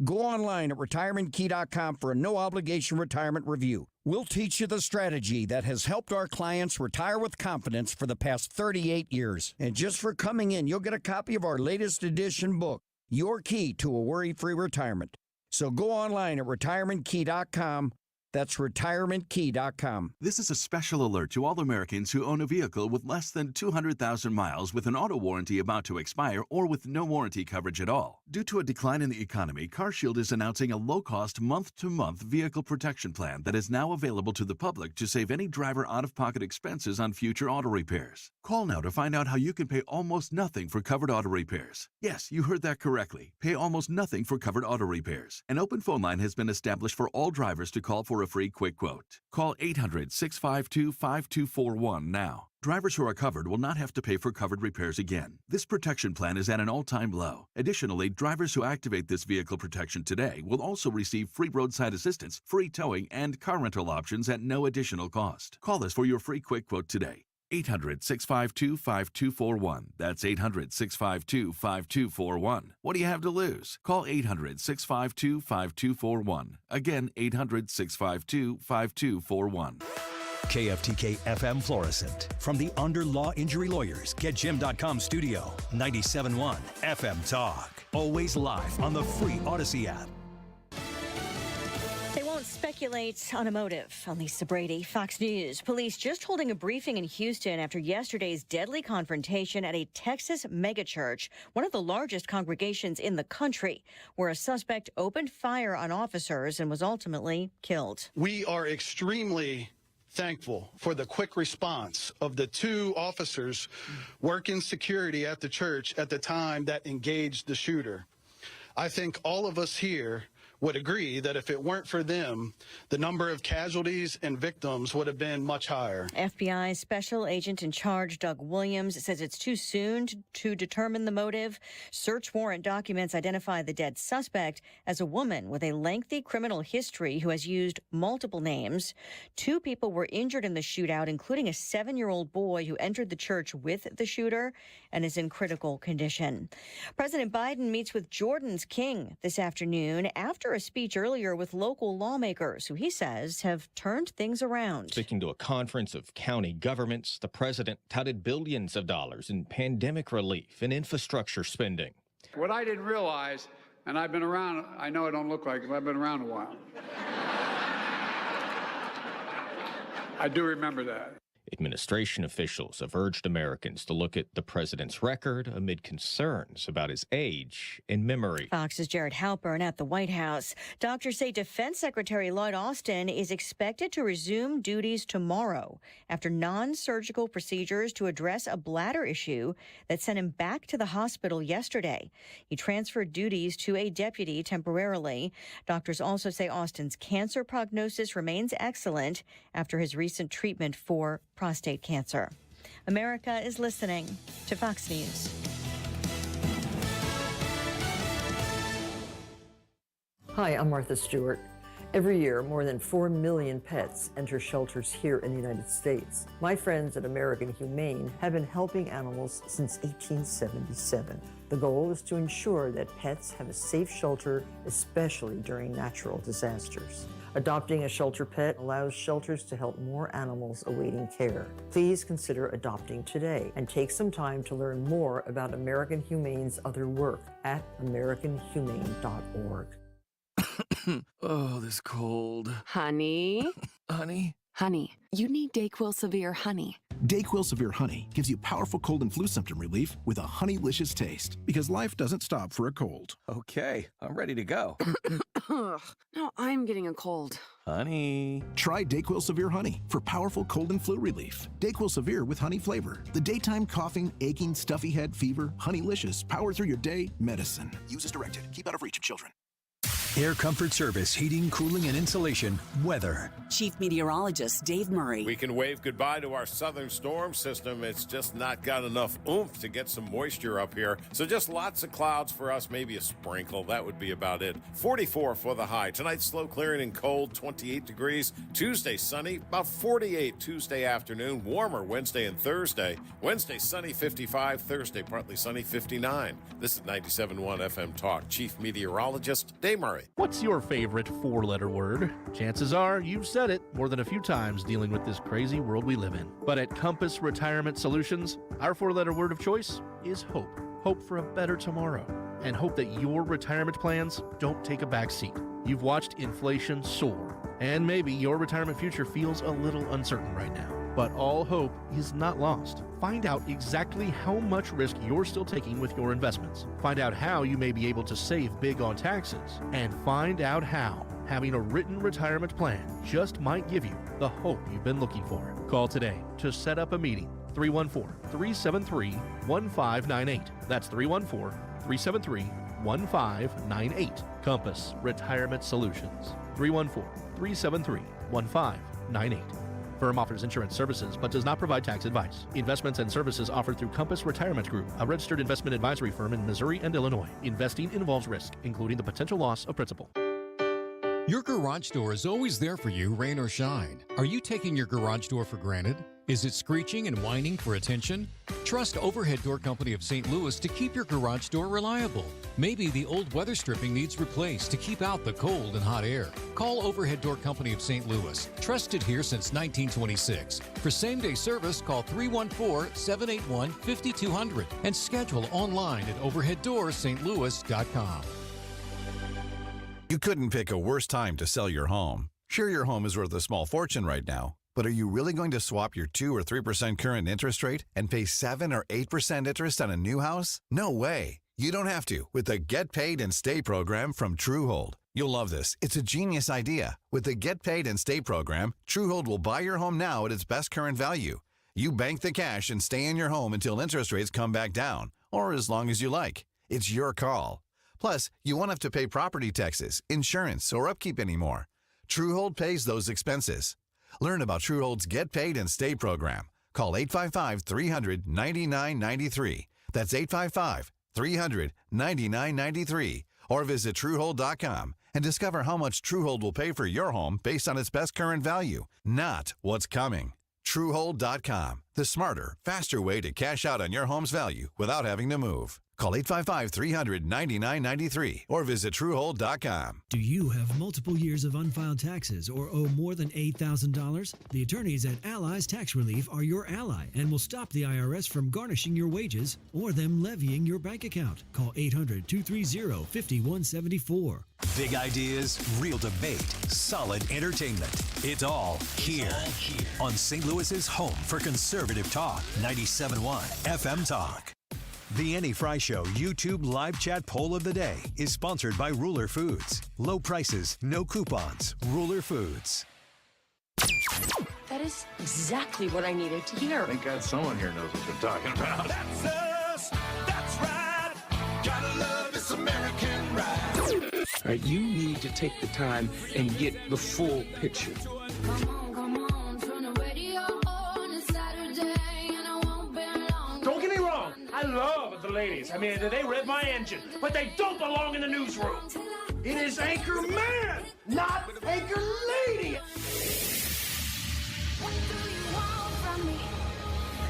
Go online at retirementkey.com for a no-obligation retirement review. We'll teach you the strategy that has helped our clients retire with confidence for the past 38 years. And just for coming in, you'll get a copy of our latest edition book, Your Key to a Worry-Free Retirement. So go online at retirementkey.com. That's retirementkey.com. This is a special alert to all Americans who own a vehicle with less than 200,000 miles with an auto warranty about to expire or with no warranty coverage at all. Due to a decline in the economy, CarShield is announcing a low-cost month-to-month vehicle protection plan that is now available to the public to save any driver out-of-pocket expenses on future auto repairs. Call now to find out how you can pay almost nothing for covered auto repairs. Yes, you heard that correctly. Pay almost nothing for covered auto repairs. An open phone line has been established for all drivers to call for a free quick quote. Call 800-652-5241 now. Drivers who are covered will not have to pay for covered repairs again. This protection plan is at an all-time low. Additionally, drivers who activate this vehicle protection today will also receive free roadside assistance, free towing, and car rental options at no additional cost. Call us for your free quick quote today. 800-652-5241. That's 800-652-5241. What do you have to lose? Call 800-652-5241. Again, 800-652-5241. KFTK FM Florissant. From the Under Law Injury Lawyers, GetJim.com studio, 97.1 FM Talk. Always live on the free Odyssey app. They won't speculate on a motive. I'm Lisa Brady, Fox News. Police just holding a briefing in Houston after yesterday's deadly confrontation at a Texas megachurch, one of the largest congregations in the country, where a suspect opened fire on officers and was ultimately killed. We are extremely thankful for the quick response of the two officers working security at the church at the time that engaged the shooter. I think all of us here would agree that if it weren't for them, the number of casualties and victims would have been much higher. FBI Special Agent in Charge Doug Williams says it's too soon to determine the motive. Search warrant documents identify the dead suspect as a woman with a lengthy criminal history who has used multiple names. 2 people were injured in the shootout, including a 7-year-old boy who entered the church with the shooter and is in critical condition. President Biden meets with Jordan's king this afternoon after a speech earlier with local lawmakers who he says have turned things around. Speaking to a conference of county governments, the president touted billions of dollars in pandemic relief and infrastructure spending. What I didn't realize, and I've been around, I know I don't look like it, but I've been around a while. I do remember that. Administration officials have urged Americans to look at the president's record amid concerns about his age and memory. Fox's Jared Halpern at the White House. Doctors say Defense Secretary Lloyd Austin is expected to resume duties tomorrow after non-surgical procedures to address a bladder issue that sent him back to the hospital yesterday. He transferred duties to a deputy temporarily. Doctors also say Austin's cancer prognosis remains excellent after his recent treatment for prostate cancer. America is listening to Fox News. Hi, I'm Martha Stewart. Every year, more than 4 million pets enter shelters here in the United States. My friends at American Humane have been helping animals since 1877. The goal is to ensure that pets have a safe shelter, especially during natural disasters. Adopting a shelter pet allows shelters to help more animals awaiting care. Please consider adopting today and take some time to learn more about American Humane's other work at americanhumane.org. Oh, this cold. Honey? Honey? Honey, you need DayQuil Severe Honey. DayQuil Severe Honey gives you powerful cold and flu symptom relief with a honeylicious taste, because life doesn't stop for a cold. Okay, I'm ready to go. Now I'm getting a cold. Honey. Try DayQuil Severe Honey for powerful cold and flu relief. DayQuil Severe with honey flavor. The daytime coughing, aching, stuffy head, fever, honeylicious, power through your day medicine. Use as directed. Keep out of reach of children. Air Comfort Service, heating, cooling, and insulation, weather. Chief Meteorologist Dave Murray. We can wave goodbye to our southern storm system. It's just not got enough oomph to get some moisture up here. So just lots of clouds for us, maybe a sprinkle. That would be about it. 44 for the high. Tonight, slow clearing and cold, 28 degrees. Tuesday, sunny, about 48 Tuesday afternoon. Warmer Wednesday and Thursday. Wednesday, sunny, 55. Thursday, partly sunny, 59. This is 97.1 FM Talk. Chief Meteorologist Dave Murray. What's your favorite 4-letter word? Chances are you've said it more than a few times dealing with this crazy world we live in. But at Compass Retirement Solutions, our 4-letter word of choice is hope. Hope for a better tomorrow. and hope that your retirement plans don't take a back seat. You've watched inflation soar, and maybe your retirement future feels a little uncertain right now. But all hope is not lost. Find out exactly how much risk you're still taking with your investments. Find out how you may be able to save big on taxes. And find out how having a written retirement plan just might give you the hope you've been looking for. Call today to set up a meeting. 314-373-1598. That's 314-373-1598. Compass Retirement Solutions. 314-373-1598. Firm offers insurance services but does not provide tax advice. Investments and services offered through Compass Retirement Group, a registered investment advisory firm in Missouri and Illinois. Investing involves risk, including the potential loss of principal. Your garage door is always there for you, rain or shine. Are you taking your garage door for granted? Is it screeching and whining for attention? Trust Overhead Door Company of St. Louis to keep your garage door reliable. Maybe the old weather stripping needs replaced to keep out the cold and hot air. Call Overhead Door Company of St. Louis, trusted here since 1926. For same-day service, call 314-781-5200 and schedule online at overheaddoorsstlouis.com. You couldn't pick a worse time to sell your home. Sure, your home is worth a small fortune right now, but are you really going to swap your 2 or 3% current interest rate and pay 7 or 8% interest on a new house? No way. You don't have to with the Get Paid and Stay program from Truehold. You'll love this. It's a genius idea. With the Get Paid and Stay program, Truehold will buy your home now at its best current value. You bank the cash and stay in your home until interest rates come back down, or as long as you like. It's your call. Plus, you won't have to pay property taxes, insurance, or upkeep anymore. Truehold pays those expenses. Learn about Truehold's Get Paid and Stay program. Call 855-300-9993. That's 855-300-9993. Or visit Truehold.com and discover how much Truehold will pay for your home based on its best current value, not what's coming. Truehold.com, the smarter, faster way to cash out on your home's value without having to move. Call 855-300-9993 or visit Truehold.com. Do you have multiple years of unfiled taxes or owe more than $8,000? The attorneys at Allies Tax Relief are your ally and will stop the IRS from garnishing your wages or them levying your bank account. Call 800-230-5174. Big ideas, real debate, solid entertainment. It's all here on St. Louis's home for conservative talk, 97.1 FM Talk. The Annie Frey Show YouTube live chat poll of the day is sponsored by Ruler Foods. Low prices, no coupons. Ruler Foods. That is exactly what I needed to hear. Thank God someone here knows what they're talking about. That's us. That's right. Gotta love this American ride. All right, you need to take the time and get the full picture. Don't get me wrong. I love the ladies. I mean, they rev my engine, but they don't belong in the newsroom. It is Anchor Man, not Anchor Lady. What do you want from me?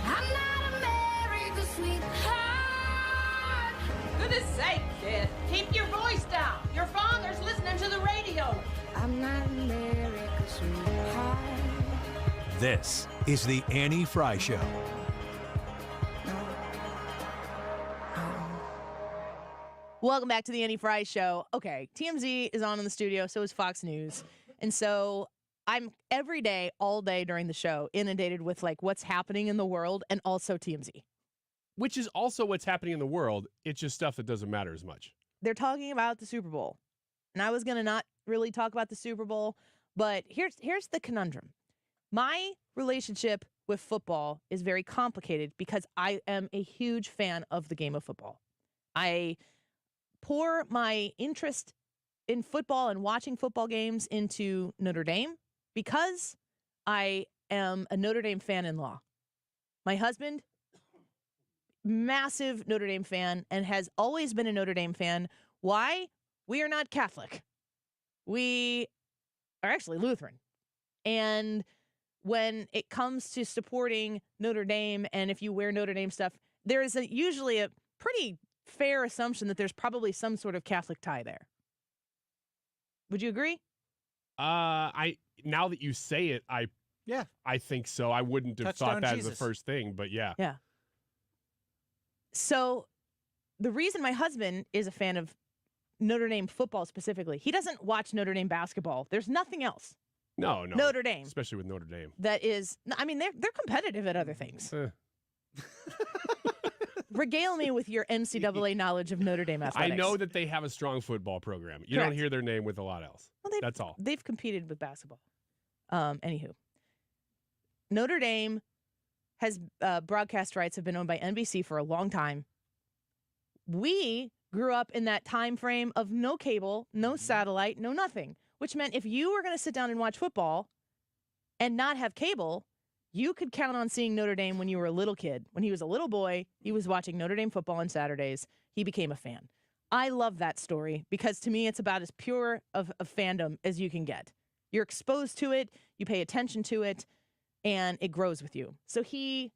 I'm not America's sweetheart. Goodness sake, kid. Keep your voice down. Your father's listening to the radio. I'm not America's sweetheart. This is the Annie Frey Show. Welcome back to the Annie Frey Show. Okay, TMZ is on in the studio, so is Fox News. And so I'm every day, all day during the show, inundated with like what's happening in the world and also TMZ. Which is also what's happening in the world. It's just stuff that doesn't matter as much. They're talking about the Super Bowl. And I was going to not really talk about the Super Bowl, but here's the conundrum. My relationship with football is very complicated because I am a huge fan of the game of football. I pour my interest in football and watching football games into Notre Dame because I am a Notre Dame fan-in-law. My husband, massive Notre Dame fan and has always been a Notre Dame fan. Why? We are not Catholic. We are actually Lutheran. And when it comes to supporting Notre Dame, and if you wear Notre Dame stuff, there is usually a pretty fair assumption that there's probably some sort of Catholic tie there. Would you agree? Now that you say it, I think so. I wouldn't have Touchdown thought that Jesus. as the first thing, but yeah. Yeah. So the reason my husband is a fan of Notre Dame football specifically, he doesn't watch Notre Dame basketball. There's nothing else. No. Notre Dame. Especially with Notre Dame. That is, I mean, they're competitive at other things. Regale me with your NCAA knowledge of Notre Dame athletics. I know that they have a strong football program. You don't hear their name with a lot else. Well, That's all. They've competed with basketball. Anywho, Notre Dame has broadcast rights have been owned by NBC for a long time. We grew up in that time frame of no cable, no satellite, no nothing, which meant if you were going to sit down and watch football and not have cable, you could count on seeing Notre Dame when you were a little kid. When he was a little boy, he was watching Notre Dame football on Saturdays. He became a fan. I love that story because to me, it's about as pure of fandom as you can get. You're exposed to it, you pay attention to it, and it grows with you. So he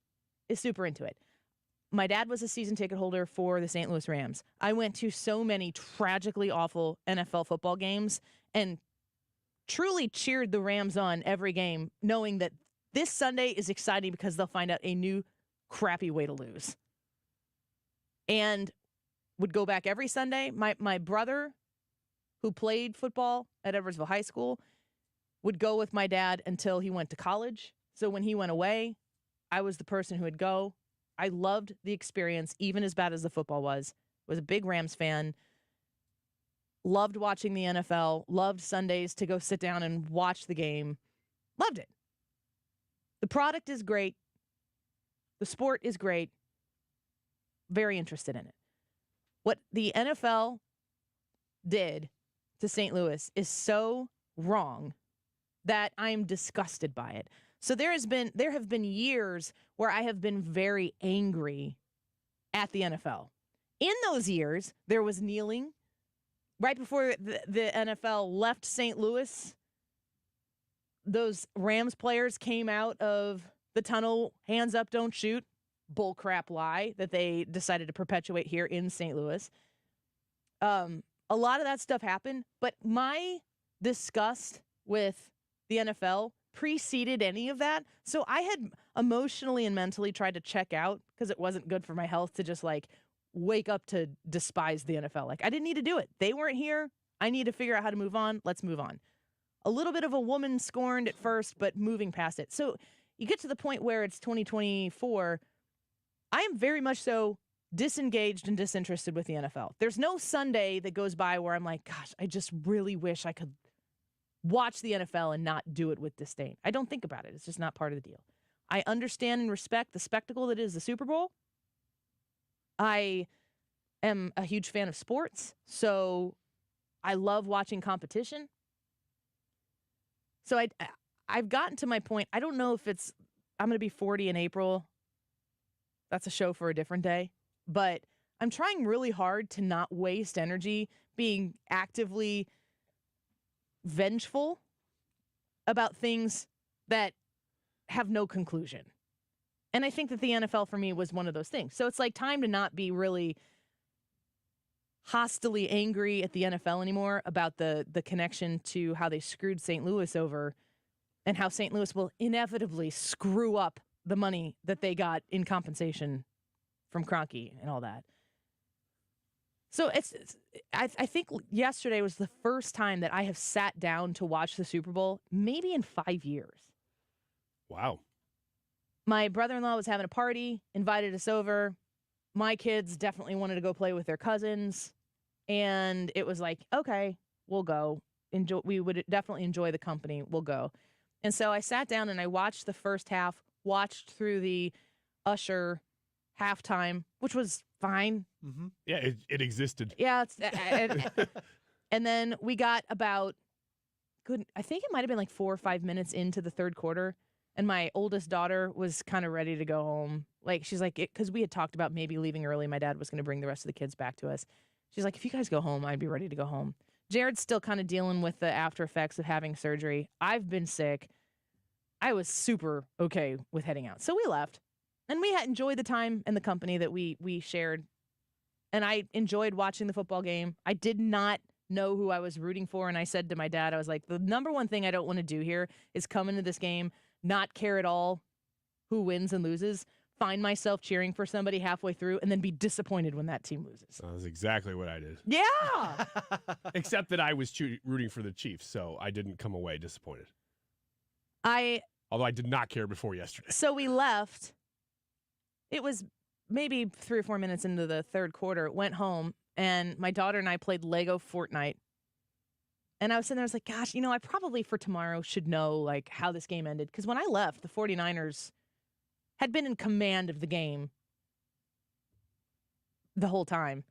is super into it. My dad was a season ticket holder for the St. Louis Rams. I went to so many tragically awful NFL football games and truly cheered the Rams on every game, knowing that this Sunday is exciting because they'll find out a new crappy way to lose. And would go back every Sunday. My brother, who played football at Edwardsville High School, would go with my dad until he went to college. So when he went away, I was the person who would go. I loved the experience, even as bad as the football was a big Rams fan, loved watching the NFL, loved Sundays to go sit down and watch the game, loved it. The product is great. The sport is great. Very interested in it. What the NFL did to St. Louis is so wrong that I'm disgusted by it. So there have been years where I have been very angry at the NFL. In those years, there was kneeling. Right before the NFL left St. Louis, those Rams players came out of the tunnel, hands up, don't shoot, bullcrap lie that they decided to perpetuate here in St. Louis. A lot of that stuff happened, but my disgust with the NFL preceded any of that. So I had emotionally and mentally tried to check out because it wasn't good for my health to just like wake up to despise the NFL. Like I didn't need to do it. They weren't here. I need to figure out how to move on. Let's move on. A little bit of a woman scorned at first, but moving past it. So you get to the point where it's 2024. I am very much so disengaged and disinterested with the NFL. There's no Sunday that goes by where I'm like, gosh, I just really wish I could watch the NFL and not do it with disdain. I don't think about it. It's just not part of the deal. I understand and respect the spectacle that is the Super Bowl. I am a huge fan of sports, so I love watching competition. So I've gotten to my point. I don't know if I'm going to be 40 in April. That's a show for a different day. But I'm trying really hard to not waste energy being actively vengeful about things that have no conclusion. And I think that the NFL for me was one of those things. So it's like time to not be really hostily angry at the NFL anymore about the connection to how they screwed St. Louis over and how St. Louis will inevitably screw up the money that they got in compensation from Kroenke and all that. So I think yesterday was the first time that I have sat down to watch the Super Bowl, maybe in 5 years. Wow. My brother-in-law was having a party, invited us over. My kids definitely wanted to go play with their cousins. And it was like, okay, we'll go. We would definitely enjoy the company. We'll go. And so I sat down and I watched the first half, watched through the Usher halftime, which was fine. Mm-hmm. Yeah, it existed. Yeah. And then we got about, I think it might have been like 4 or 5 minutes into the third quarter. And my oldest daughter was kind of ready to go home. Like, she's like, because we had talked about maybe leaving early. My dad was going to bring the rest of the kids back to us. She's like, if you guys go home, I'd be ready to go home. Jared's still kind of dealing with the after effects of having surgery. I've been sick. I was super okay with heading out. So we left. And we had enjoyed the time and the company that we shared. And I enjoyed watching the football game. I did not know who I was rooting for. And I said to my dad, I was like, the number one thing I don't want to do here is come into this game, not care at all who wins and loses. find myself cheering for somebody halfway through and then be disappointed when that team loses. That's exactly what I did. Yeah. Except that I was rooting for the Chiefs, so I didn't come away disappointed. Although I did not care before yesterday. So we left. It was maybe 3 or 4 minutes into the third quarter, went home, and my daughter and I played Lego Fortnite. And I was sitting there, I was like, gosh, I probably for tomorrow should know, like, how this game ended. Because when I left, the 49ers had been in command of the game the whole time.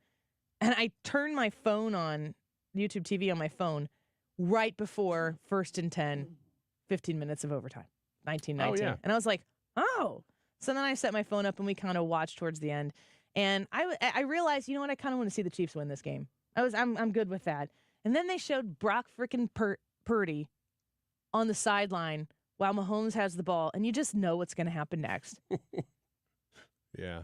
And I turned my phone on, YouTube TV on my phone, right before 1st and 10, 15 minutes of overtime, 19-19. Oh, yeah. And I was like, oh. So then I set my phone up and we kind of watched towards the end. And I realized, you know what, I kind of want to see the Chiefs win this game. I'm good with that. And then they showed Brock freaking Purdy on the sideline while Mahomes has the ball, and you just know what's going to happen next. Yeah.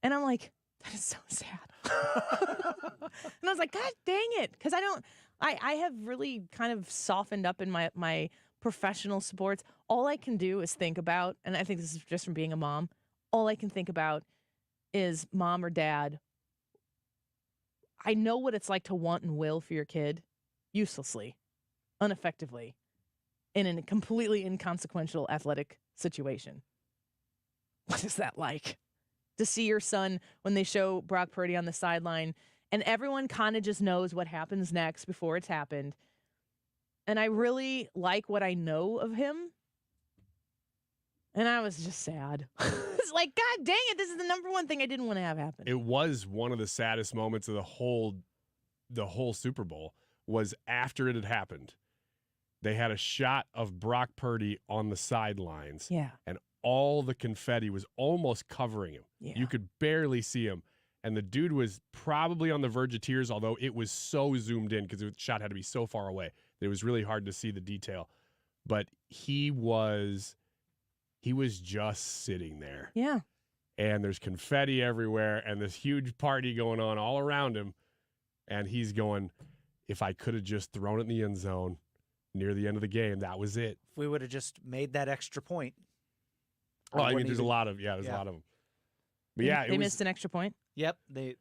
And I'm like, that is so sad. And I was like, God dang it. Because I have really kind of softened up in my professional sports. All I can do is think about, and I think this is just from being a mom, all I can think about is mom or dad. I know what it's like to want and will for your kid uselessly, ineffectively, in a completely inconsequential athletic situation. What is that like? To see your son when they show Brock Purdy on the sideline and everyone kind of just knows what happens next before it's happened. And I really like what I know of him. And I was just sad. It's like, God dang it, this is the number one thing I didn't want to have happen. It was one of the saddest moments of the whole Super Bowl was after it had happened. They had a shot of Brock Purdy on the sidelines. Yeah. And all the confetti was almost covering him. Yeah. You could barely see him. And the dude was probably on the verge of tears, although it was so zoomed in because the shot had to be so far away that it was really hard to see the detail. But he was just sitting there. Yeah. And there's confetti everywhere and this huge party going on all around him. And he's going, if I could have just thrown it in the end zone near the end of the game, that was it. If we would have just made that extra point. Oh, I mean, there's a lot of them. But yeah, they missed an extra point. Yep. The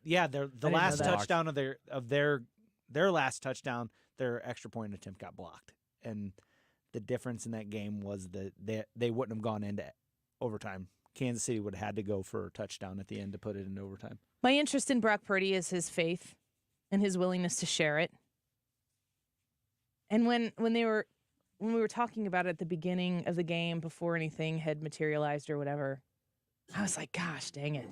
last touchdown of their last touchdown, their extra point attempt got blocked. And the difference in that game was that they wouldn't have gone into overtime. Kansas City would have had to go for a touchdown at the end to put it into overtime. My interest in Brock Purdy is his faith and his willingness to share it. And when we were talking about it at the beginning of the game before anything had materialized or whatever, I was like, gosh, dang it.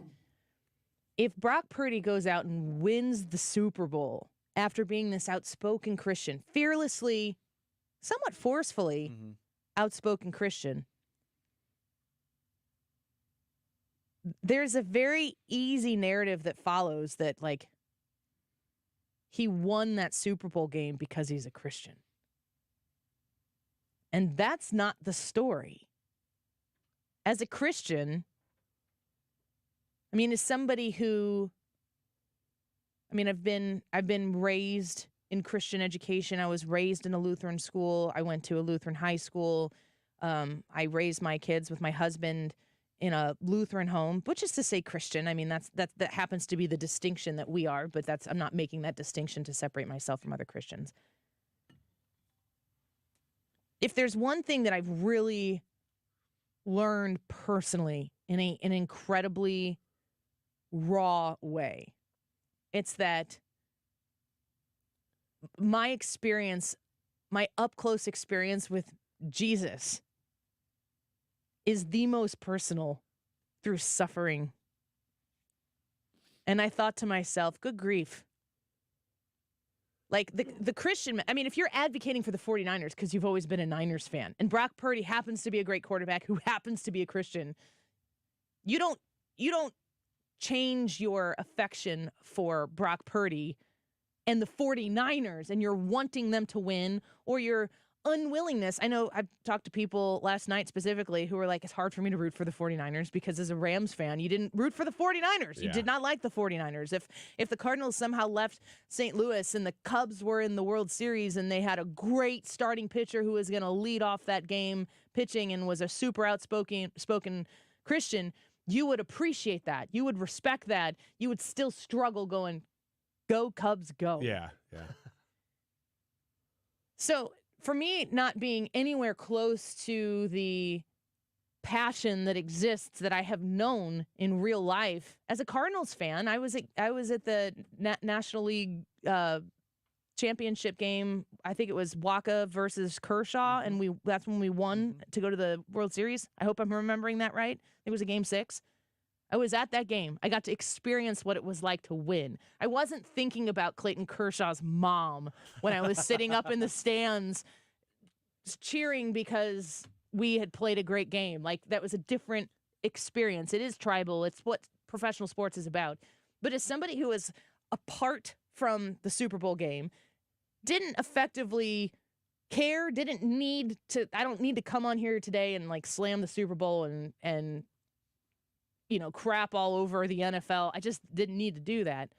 If Brock Purdy goes out and wins the Super Bowl after being this outspoken Christian, fearlessly, somewhat forcefully outspoken Christian, there's a very easy narrative that follows that, like, he won that Super Bowl game because he's a Christian. And that's not the story. As a Christian, I mean, as somebody who, I mean, I've been raised in Christian education. I was raised in a Lutheran school. I went to a Lutheran high school. I raised my kids with my husband in a Lutheran home, which is to say Christian. I mean, that happens to be the distinction that we are, but I'm not making that distinction to separate myself from other Christians. If there's one thing that I've really learned personally in an incredibly raw way, it's that my experience, my up-close experience with Jesus is the most personal through suffering. And I thought to myself, good grief. Like the Christian, I mean, if you're advocating for the 49ers because you've always been a Niners fan, and Brock Purdy happens to be a great quarterback who happens to be a Christian, you don't change your affection for Brock Purdy and the 49ers and you're wanting them to win, or your unwillingness. I know I've talked to people last night specifically who were like, it's hard for me to root for the 49ers because as a Rams fan, you didn't root for the 49ers. Yeah. You did not like the 49ers. If the Cardinals somehow left St. Louis and the Cubs were in the World Series and they had a great starting pitcher who was going to lead off that game pitching and was a super outspoken Christian, you would appreciate that. You would respect that. You would still struggle going, go Cubs, go. Yeah. So for me, not being anywhere close to the passion that exists that I have known in real life as a Cardinals fan, I was at the National League championship game. I think it was Waka versus Kershaw, and that's when we won to go to the World Series. I hope I'm remembering that right. It was a game 6. I was at that game. I got to experience what it was like to win. I wasn't thinking about Clayton Kershaw's mom when I was sitting up in the stands cheering because we had played a great game. Like, that was a different experience. It is tribal. It's what professional sports is about. But as somebody who is apart from the Super Bowl game, didn't effectively care, didn't need to, I don't need to come on here today and like slam the Super Bowl and crap all over the NFL. I just didn't need to do that.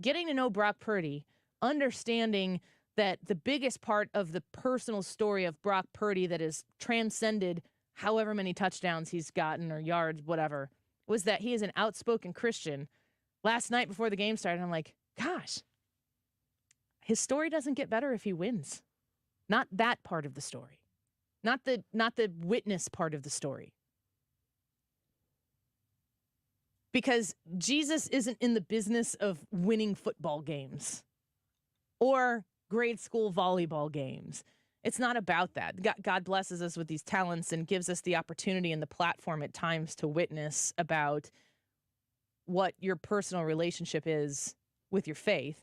Getting to know Brock Purdy, understanding that the biggest part of the personal story of Brock Purdy that has transcended however many touchdowns he's gotten or yards, whatever, was that he is an outspoken Christian. Last night before the game started, I'm like, gosh, his story doesn't get better if he wins. Not that part of the story. Not the witness part of the story. Because Jesus isn't in the business of winning football games or grade school volleyball games. It's not about that. God blesses us with these talents and gives us the opportunity and the platform at times to witness about what your personal relationship is with your faith.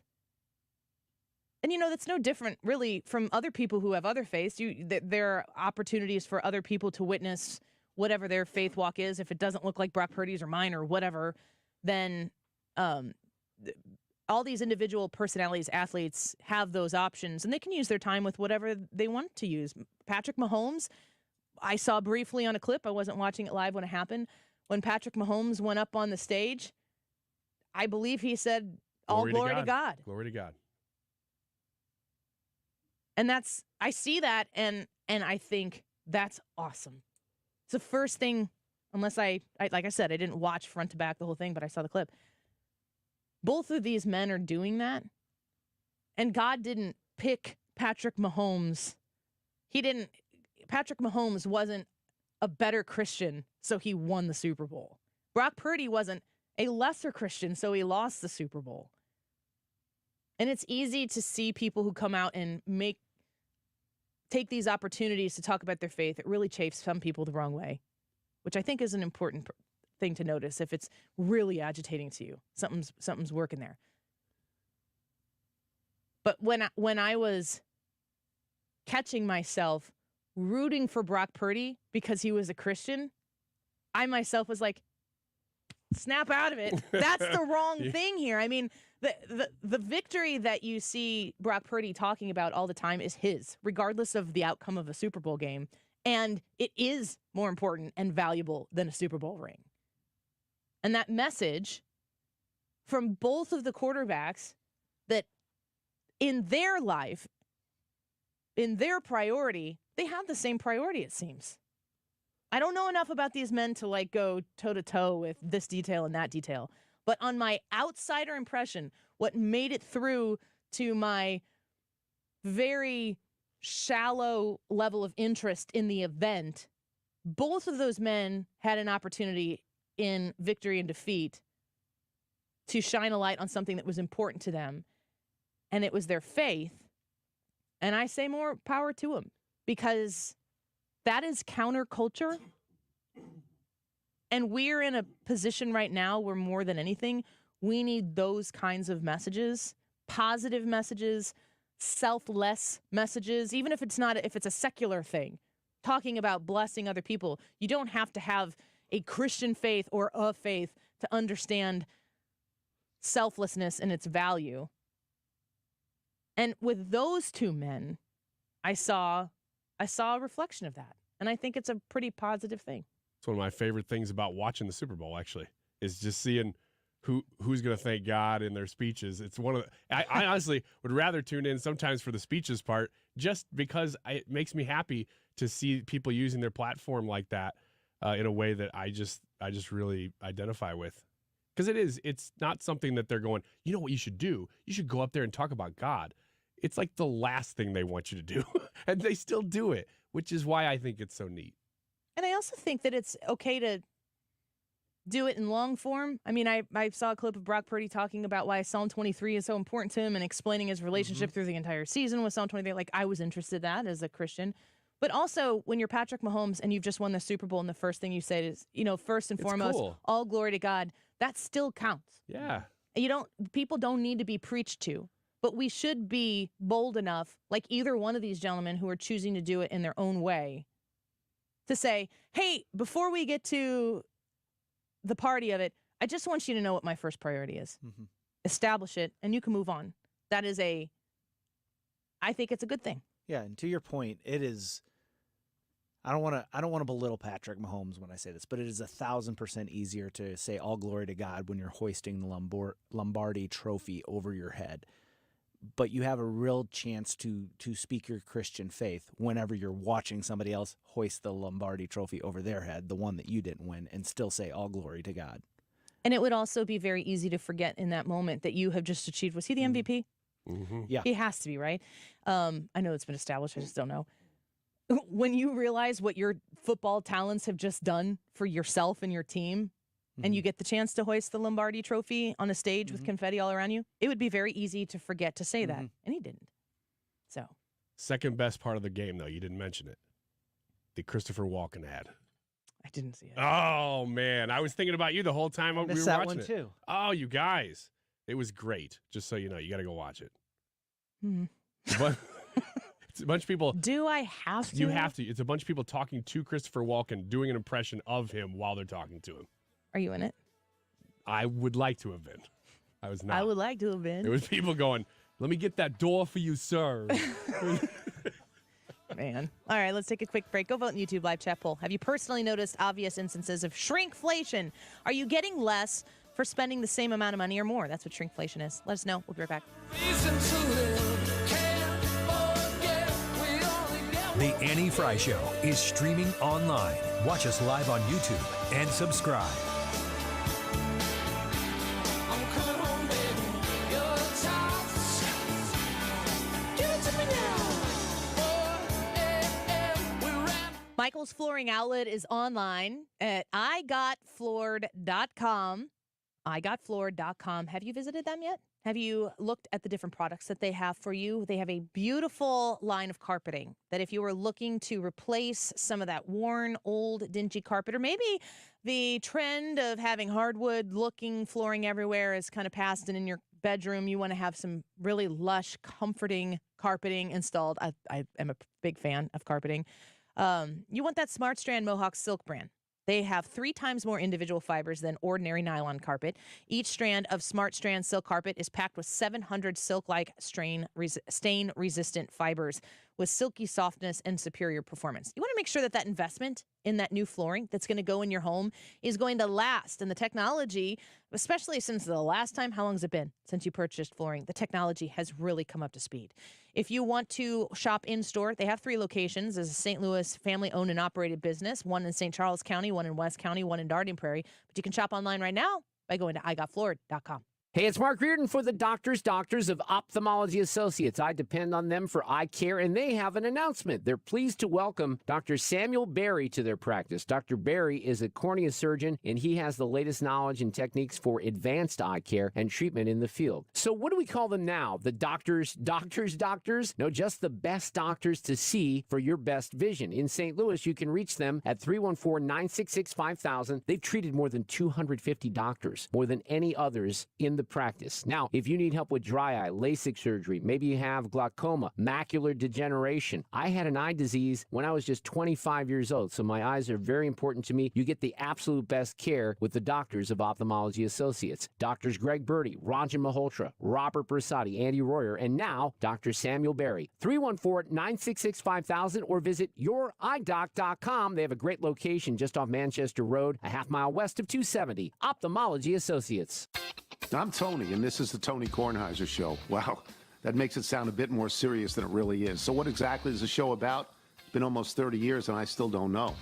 And, that's no different, really, from other people who have other faiths. There are opportunities for other people to witness whatever their faith walk is. If it doesn't look like Brock Purdy's or mine or whatever, then all these individual personalities, athletes, have those options, and they can use their time with whatever they want to use. Patrick Mahomes, I saw briefly on a clip. I wasn't watching it live when it happened. When Patrick Mahomes went up on the stage, I believe he said, all glory to God. Glory to God. And I see that, and I think that's awesome. It's the first thing, unless I like I said, I didn't watch front to back the whole thing, but I saw the clip. Both of these men are doing that, and God didn't pick Patrick Mahomes. Patrick Mahomes wasn't a better Christian, so he won the Super Bowl. Brock Purdy wasn't a lesser Christian, so he lost the Super Bowl. And it's easy to see people who come out and take these opportunities to talk about their faith. It really chafes some people the wrong way, which I think is an important thing to notice. If it's really agitating to you, something's working there. But when I was catching myself rooting for Brock Purdy because he was a Christian, I myself was like, snap out of it. That's the wrong thing here. I mean, the victory that you see Brock Purdy talking about all the time is his, regardless of the outcome of a Super Bowl game. And it is more important and valuable than a Super Bowl ring. And that message from both of the quarterbacks that in their life, in their priority, they have the same priority, it seems. I don't know enough about these men to go toe-to-toe with this detail and that detail. But on my outsider impression, what made it through to my very shallow level of interest in the event, both of those men had an opportunity in victory and defeat to shine a light on something that was important to them, and it was their faith. And I say more power to them, because that is counterculture. And we're in a position right now where more than anything, we need those kinds of messages, positive messages, selfless messages, even if it's a secular thing, talking about blessing other people. You don't have to have a Christian faith or a faith to understand selflessness and its value. And with those two men, I saw a reflection of that. And I think it's a pretty positive thing. It's one of my favorite things about watching the Super Bowl, actually, is just seeing who's going to thank God in their speeches. It's one of I honestly would rather tune in sometimes for the speeches part, just because it makes me happy to see people using their platform like that in a way that I just really identify with. Because it's not something that they're going, you know what you should do? You should go up there and talk about God. It's like the last thing they want you to do. And they still do it, which is why I think it's so neat. And I also think that it's okay to do it in long form. I mean, I saw a clip of Brock Purdy talking about why Psalm 23 is so important to him and explaining his relationship through the entire season with Psalm 23. Like, I was interested in that as a Christian. But also, when you're Patrick Mahomes and you've just won the Super Bowl and the first thing you say is, first and foremost, cool. All glory to God, that still counts. Yeah. People don't need to be preached to, but we should be bold enough, like either one of these gentlemen who are choosing to do it in their own way, to say, hey, before we get to the party of it, I just want you to know what my first priority is. Establish it, and you can move on. I think it's a good thing. Yeah, and to your point, it is. I don't want to belittle Patrick Mahomes when I say this, but it is 1,000% easier to say all glory to God when you're hoisting the Lombardi trophy over your head. But you have a real chance to speak your Christian faith whenever you're watching somebody else hoist the Lombardi trophy over their head, the one that you didn't win, and still say all glory to God. And it would also be very easy to forget in that moment that you have just achieved. Was he the MVP? Yeah. He has to be, right? I know it's been established. I just don't know. When you realize what your football talents have just done for yourself and your team, and you get the chance to hoist the Lombardi trophy on a stage with confetti all around you, it would be very easy to forget to say that. And he didn't. So. Second best part of the game, though, you didn't mention it. The Christopher Walken ad. I didn't see it. Oh, man. I was thinking about you the whole time we were watching that one, it. too. Oh, you guys. It was great. Just so you know, you got to go watch it. But it's a bunch of people. Do I have to? You have to. It's a bunch of people talking to Christopher Walken, doing an impression of him while they're talking to him. Are you in it? I would like to have been. I was not. I would like to have been. It was people going, let me get that door for you, sir. Man. All right, let's take a quick break. Go vote in the YouTube live chat poll. Have you personally noticed obvious instances of shrinkflation? Are you getting less for spending the same amount of money or more? That's what shrinkflation is. Let us know. We'll be right back. The Annie Frey Show is streaming online. Watch us live on YouTube and subscribe. Michael's Flooring Outlet is online at igotfloored.com. igotfloored.com. Have you visited them yet? Have you looked at the different products that they have for you? They have a beautiful line of carpeting that if you were looking to replace some of that worn, old, dingy carpet, or maybe the trend of having hardwood-looking flooring everywhere is kind of past, and in your bedroom you want to have some really lush, comforting carpeting installed. I am a big fan of carpeting. You want that Smart Strand Mohawk Silk brand. They have 3 times more individual fibers than ordinary nylon carpet. Each strand of Smart Strand silk carpet is packed with 700 silk-like stain-resistant fibers with silky softness and superior performance. You want to make sure that that investment in that new flooring that's going to go in your home is going to last. And the technology, especially since the last time, how long has it been since you purchased flooring? The technology has really come up to speed. If you want to shop in-store, they have 3 locations. As a St. Louis family-owned and operated business, one in St. Charles County, one in West County, one in Darien Prairie. But you can shop online right now by going to igotfloored.com. Hey, it's Mark Reardon for the Doctors of Ophthalmology Associates. I depend on them for eye care, and they have an announcement. They're pleased to welcome Dr. Samuel Berry to their practice. Dr. Berry is a cornea surgeon, and he has the latest knowledge and techniques for advanced eye care and treatment in the field. So what do we call them now? The doctors? No, just the best doctors to see for your best vision. In St. Louis, you can reach them at 314-966-5000. They've treated more than 250 doctors, more than any others in the practice. Now, if you need help with dry eye, LASIK surgery, maybe you have glaucoma, macular degeneration. I had an eye disease when I was just 25 years old, so my eyes are very important to me. You get the absolute best care with the Doctors of Ophthalmology Associates. Doctors Greg Birdie, Ranjan Malhotra, Robert Bersati, Andy Royer, and now Dr. Samuel Berry. 314-966-5000 or visit youridoc.com. They have a great location just off Manchester Road, a half mile west of 270. Ophthalmology Associates. I'm Tony, and this is the Tony Kornheiser Show. Wow, that makes it sound a bit more serious than it really is. So what exactly is the show about? It's been almost 30 years, and I still don't know.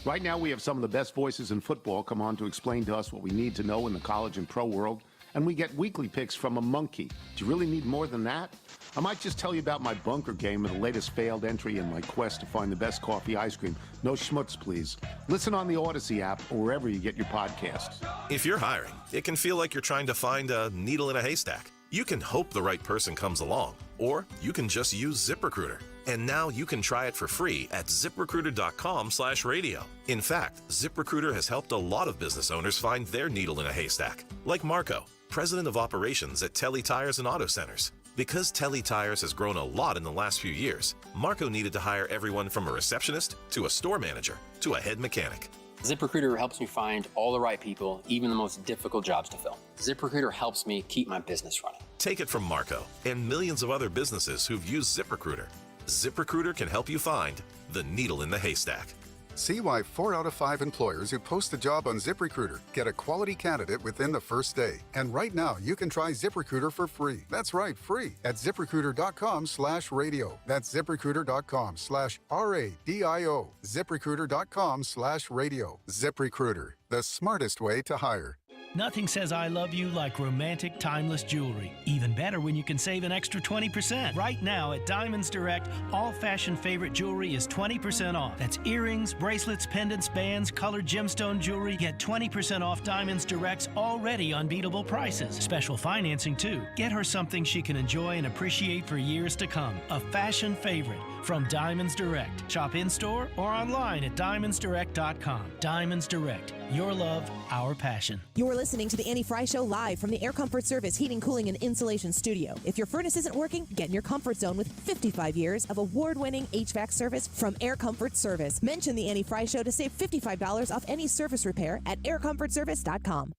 Right now, we have some of the best voices in football come on to explain to us what we need to know in the college and pro world, and we get weekly picks from a monkey. Do you really need more than that? I might just tell you about my bunker game and the latest failed entry in my quest to find the best coffee ice cream. No schmutz, please. Listen on the Odyssey app or wherever you get your podcasts. If you're hiring, it can feel like you're trying to find a needle in a haystack. You can hope the right person comes along, or you can just use ZipRecruiter. And now you can try it for free at ZipRecruiter.com/radio. In fact, ZipRecruiter has helped a lot of business owners find their needle in a haystack, like Marco, president of operations at Telly Tires and Auto Centers. Because Telly Tires has grown a lot in the last few years, Marco needed to hire everyone from a receptionist to a store manager to a head mechanic. ZipRecruiter helps me find all the right people, even the most difficult jobs to fill. ZipRecruiter helps me keep my business running. Take it from Marco and millions of other businesses who've used ZipRecruiter. ZipRecruiter can help you find the needle in the haystack. See why 4 out of 5 employers who post a job on ZipRecruiter get a quality candidate within the first day. And right now, you can try ZipRecruiter for free. That's right, free at ZipRecruiter.com/radio. That's ZipRecruiter.com/RADIO. ZipRecruiter.com/radio. ZipRecruiter, the smartest way to hire. Nothing says I love you like romantic, timeless jewelry. Even better when you can save an extra 20%. Right now at Diamonds Direct, all fashion favorite jewelry is 20% off. That's earrings, bracelets, pendants, bands, colored gemstone jewelry. Get 20% off Diamonds Direct's already unbeatable prices. Special financing too. Get her something she can enjoy and appreciate for years to come. A fashion favorite from Diamonds Direct. Shop in-store or online at diamondsdirect.com. Diamonds Direct. Your love, our passion. You're listening to the Annie Frey Show live from the Air Comfort Service Heating, Cooling, and Insulation Studio. If your furnace isn't working, get in your comfort zone with 55 years of award-winning HVAC service from Air Comfort Service. Mention the Annie Frey Show to save $55 off any service repair at aircomfortservice.com.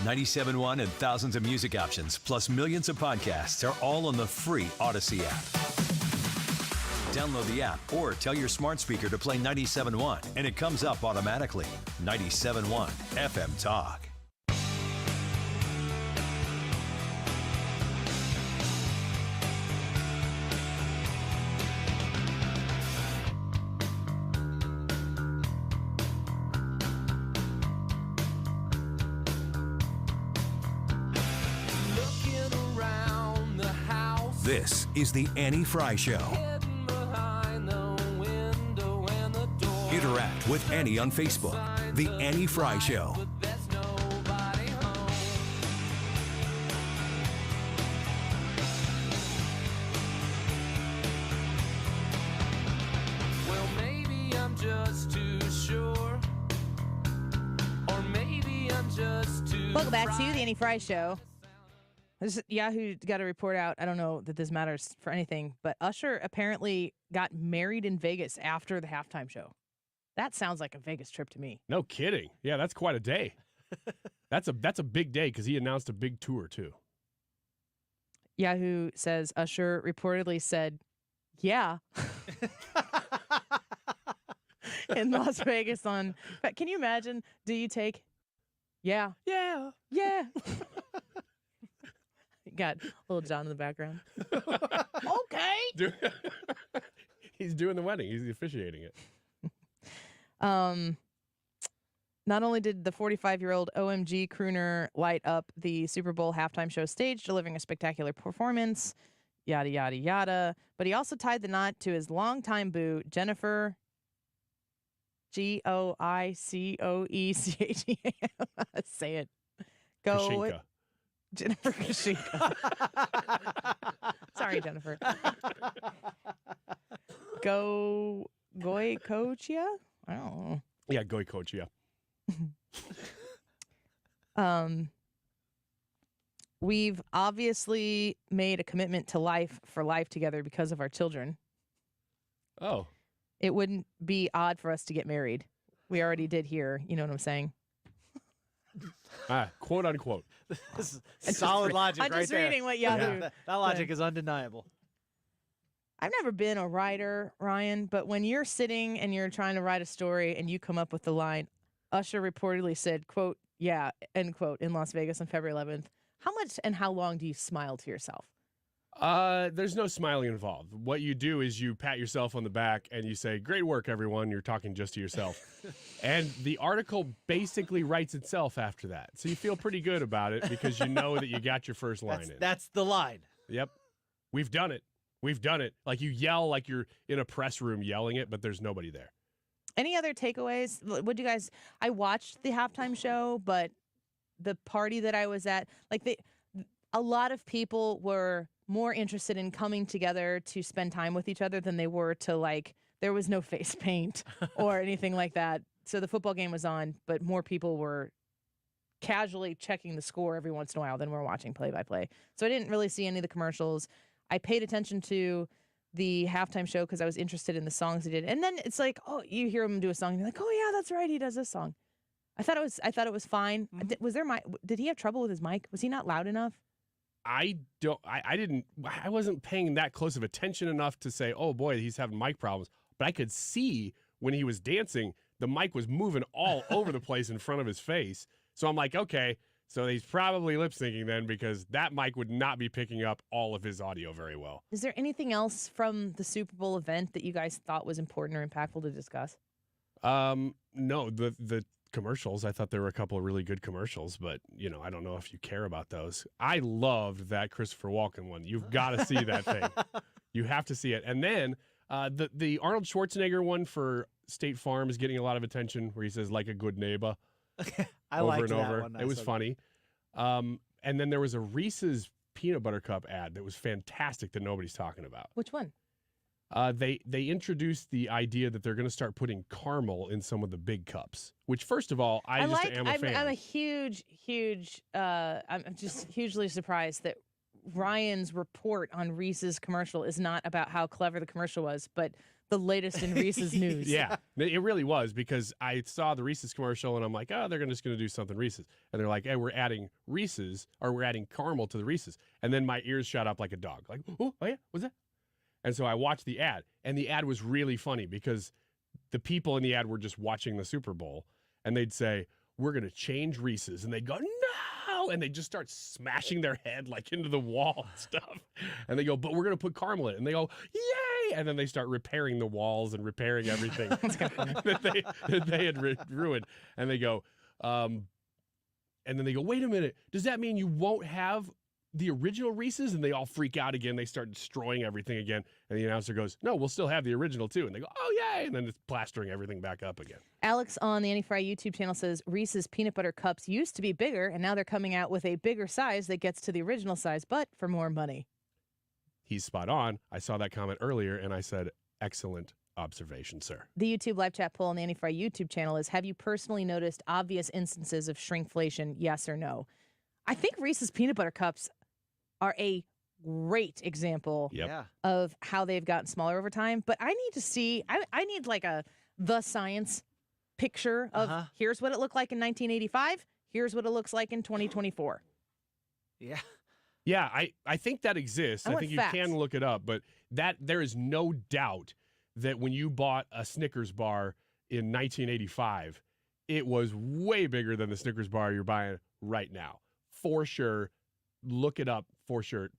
97.1 and thousands of music options, plus millions of podcasts are all on the free Odyssey app. Download the app or tell your smart speaker to play 97.1 and it comes up automatically. 97.1 FM Talk. This is the Annie Frey Show. Interact with Annie on Facebook. The Annie Frey Show. Well, maybe I'm just too sure. Or maybe I'm just too. Welcome back to the Annie Frey Show. Yahoo got a report out. I don't know that this matters for anything, but Usher apparently got married in Vegas after the halftime show. That sounds like a Vegas trip to me. No kidding. Yeah, that's quite a day. That's a big day because he announced a big tour too. Yahoo says Usher reportedly said, "Yeah," in Las Vegas on. But can you imagine? Do you take? Yeah. Yeah. Yeah. Got little John in the background. Okay. He's doing the wedding. He's officiating it. Not only did the 45-year-old OMG crooner light up the Super Bowl halftime show stage, delivering a spectacular performance, yada, yada, yada, but he also tied the knot to his longtime boo, Jennifer Goicoechea. Say it. Go. Kashinka. Jennifer Kashinka. Sorry, Jennifer. Goicoechea? I don't know. Yeah, Goicoechea. We've obviously made a commitment to life for life together because of our children. Oh. It wouldn't be odd for us to get married. We already did here. You know what I'm saying? Quote unquote. This is solid logic right there. I'm just reading what Yahoo. Yeah, that logic is undeniable. I've never been a writer, Ryan, but when you're sitting and you're trying to write a story and you come up with the line, Usher reportedly said, quote, "Yeah," end quote, in Las Vegas on February 11th. How much and how long do you smile to yourself? There's no smiling involved. What you do is you pat yourself on the back and you say, "Great work, everyone." You're talking just to yourself. And the article basically writes itself after that. So you feel pretty good about it because you know that you got your first line in. That's the line. Yep. We've done it. We've done it. Like you yell like you're in a press room yelling it, but there's nobody there. Any other takeaways? What do you guys? I watched the halftime show, but the party that I was at, a lot of people were more interested in coming together to spend time with each other than they were to there was no face paint or anything like that. So the football game was on, but more people were casually checking the score every once in a while than we're watching play-by-play. So I didn't really see any of the commercials. I paid attention to the halftime show because I was interested in the songs he did. And then it's like, oh, you hear him do a song and you're like, oh yeah, that's right, he does this song. I thought it was fine. Mm-hmm. Did he have trouble with his mic? Was he not loud enough? I wasn't paying that close of attention enough to say, oh boy, he's having mic problems. But I could see when he was dancing, the mic was moving all over the place in front of his face. So I'm like, okay, so he's probably lip syncing then because that mic would not be picking up all of his audio very well. Is there anything else from the Super Bowl event that you guys thought was important or impactful to discuss? No, the commercials. I thought there were a couple of really good commercials, but I don't know if you care about those. I loved that Christopher Walken one. You've got to see that thing. You have to see it. And then the Arnold Schwarzenegger one for State Farm is getting a lot of attention, where he says "like a good neighbor" I over liked and that over. one. It was funny. And then there was a Reese's peanut butter cup ad that was fantastic that nobody's talking about. Which one? They introduced the idea that they're going to start putting caramel in some of the big cups, which first of all, I am a fan. I'm a huge, I'm just hugely surprised that Ryan's report on Reese's commercial is not about how clever the commercial was, but the latest in Reese's news. Yeah, it really was, because I saw the Reese's commercial and I'm like, oh, they're just going to do something Reese's. And they're like, hey, we're adding Reese's, or we're adding caramel to the Reese's. And then my ears shot up like a dog. Like, oh yeah, what's that? And so I watched the ad, and the ad was really funny because the people in the ad were just watching the Super Bowl, and they'd say, we're going to change Reese's. And they'd go, no! And they'd just start smashing their head into the wall and stuff. And they go, but we're going to put caramel in it. And they go, yay! And then they start repairing the walls and repairing everything that they had ruined. And they go, and then they go, wait a minute, does that mean you won't have the original Reese's? And they all freak out again. They start destroying everything again. And the announcer goes, no, we'll still have the original too. And they go, oh, yay. And then it's plastering everything back up again. Alex on the Annie Frey YouTube channel says Reese's peanut butter cups used to be bigger, and now they're coming out with a bigger size that gets to the original size, but for more money. He's spot on. I saw that comment earlier, and I said, excellent observation, sir. The YouTube live chat poll on the Annie Frey YouTube channel is, have you personally noticed obvious instances of shrinkflation, yes or no? I think Reese's peanut butter cups are a great example of how they've gotten smaller over time. But I need to see, I need the science picture of here's what it looked like in 1985. Here's what it looks like in 2024. Yeah. Yeah, I think that exists. I think you facts. can look it up, but there is no doubt that when you bought a Snickers bar in 1985, it was way bigger than the Snickers bar you're buying right now. For sure. Look it up for sure.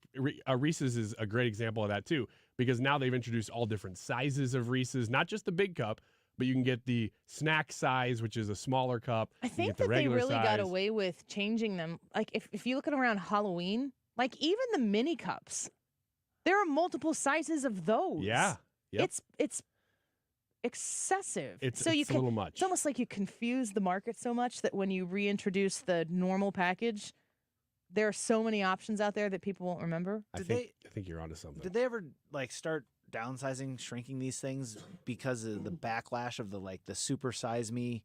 Reese's is a great example of that too, because now they've introduced all different sizes of Reese's, not just the big cup, but you can get the snack size, which is a smaller cup. I think that they really got away with changing them. Like if you look at around Halloween, even the mini cups, there are multiple sizes of those. Yeah. Yep. It's excessive. It's a little much. It's almost like you confuse the market so much that when you reintroduce the normal package, there are so many options out there that people won't remember. I think you're onto something. Did they ever start downsizing, shrinking these things because of the backlash of the super size me?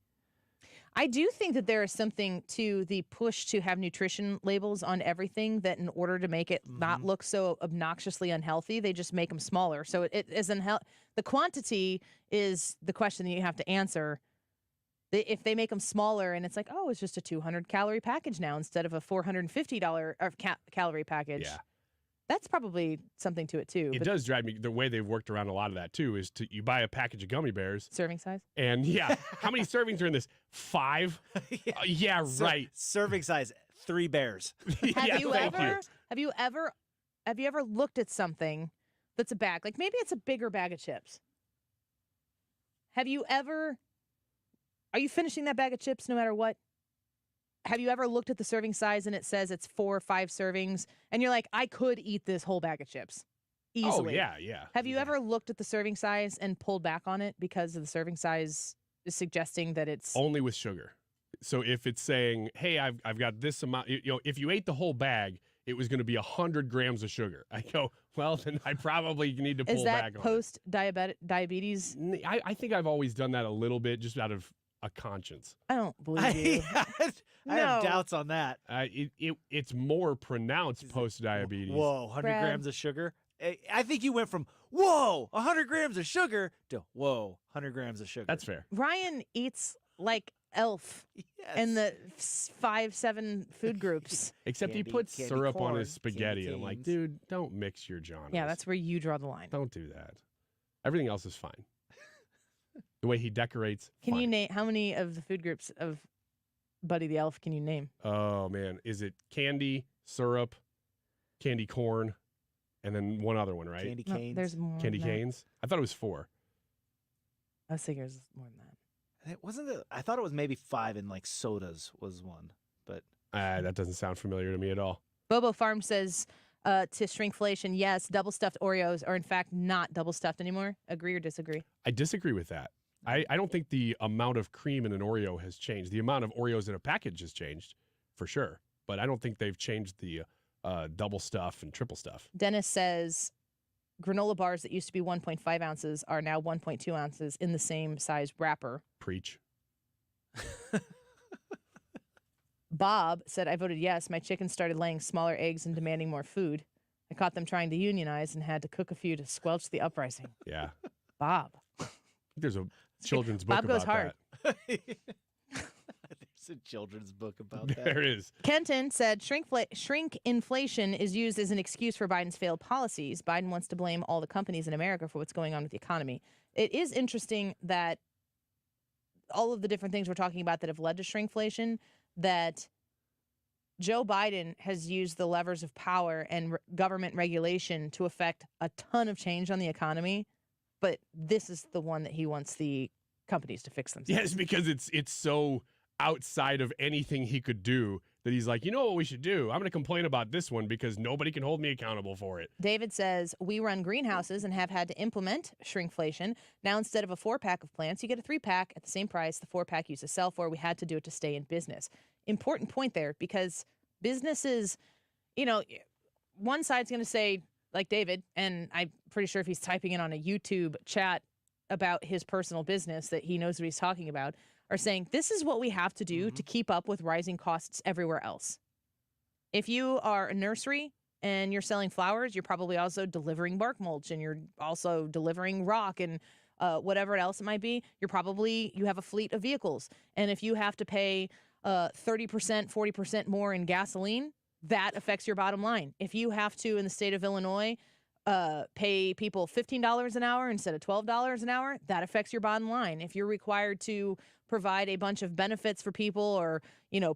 I do think that there is something to the push to have nutrition labels on everything, that in order to make it not look so obnoxiously unhealthy, they just make them smaller. So it isn't the quantity is the question that you have to answer. If they make them smaller and it's like, oh, it's just a 200-calorie package now instead of a $450 calorie package. Yeah. That's probably something to it, too. It does drive me. The way they've worked around a lot of that, too, is you buy a package of gummy bears. Serving size? And, how many servings are in this? 5? Right. Serving size, 3 bears. Have you ever have you ever looked at something that's a bag? Like maybe it's a bigger bag of chips. Are you finishing that bag of chips no matter what? Have you ever looked at the serving size and it says it's 4 or 5 servings and you're like, I could eat this whole bag of chips easily? Oh, yeah. Have you ever looked at the serving size and pulled back on it because of the serving size is suggesting that it's only with sugar? So if it's saying, hey, I've got this amount, if you ate the whole bag, it was going to be 100 grams of sugar. I go, well, then I probably need to pull back on it. Is that post-diabetes? I think I've always done that a little bit just out of a conscience. I don't believe you. I have doubts on that. It's more pronounced post-diabetes. Whoa, 100 grams of sugar? I think you went from, whoa, 100 grams of sugar to, whoa, 100 grams of sugar. That's fair. Ryan eats like Elf in the 5-7 food groups. Except he puts syrup on his spaghetti. And I'm like, dude, don't mix your genres. Yeah, that's where you draw the line. Don't do that. Everything else is fine. The way he decorates. Can you name how many of the food groups of Buddy the Elf can you name? Oh, man. Is it candy, syrup, candy corn, and then one other one, right? Candy canes. There's more. Candy canes? I thought it was 4. I was thinking it was more than that. I thought it was maybe 5 and like sodas was one, but that doesn't sound familiar to me at all. Bobo Farm says to Shrinkflation, yes, double stuffed Oreos are in fact not double stuffed anymore. Agree or disagree? I disagree with that. I don't think the amount of cream in an Oreo has changed. The amount of Oreos in a package has changed for sure, but I don't think they've changed the double stuff and triple stuff. Dennis says granola bars that used to be 1.5 ounces are now 1.2 ounces in the same size wrapper. Preach. Bob said, I voted yes. My chickens started laying smaller eggs and demanding more food. I caught them trying to unionize and had to cook a few to squelch the uprising. Yeah. Bob. There's a children's book Bob about goes hard. that. There's a children's book about that. There is. Kenton said shrinkflation is used as an excuse for Biden's failed policies. Biden wants to blame all the companies in America for what's going on with the economy. It is interesting that all of the different things we're talking about that have led to shrinkflation, that Joe Biden has used the levers of power and government regulation to affect a ton of change on the economy. But this is the one that he wants the companies to fix themselves. Yes, because it's so outside of anything he could do that he's like, you know what we should do? I'm going to complain about this one because nobody can hold me accountable for it. David says, we run greenhouses and have had to implement shrinkflation. Now, instead of a 4-pack of plants, you get a 3-pack at the same price the 4-pack used to sell for. We had to do it to stay in business. Important point there, because businesses, one side's going to say, like David, and I'm pretty sure if he's typing in on a YouTube chat about his personal business that he knows what he's talking about, are saying this is what we have to do to keep up with rising costs everywhere else. If you are a nursery and you're selling flowers, you're probably also delivering bark mulch and you're also delivering rock and whatever else it might be. You have a fleet of vehicles. And if you have to pay 30%, 40% more in gasoline, that affects your bottom line. If you have to, in the state of Illinois, pay people $15 an hour instead of $12 an hour, that affects your bottom line. If you're required to provide a bunch of benefits for people or,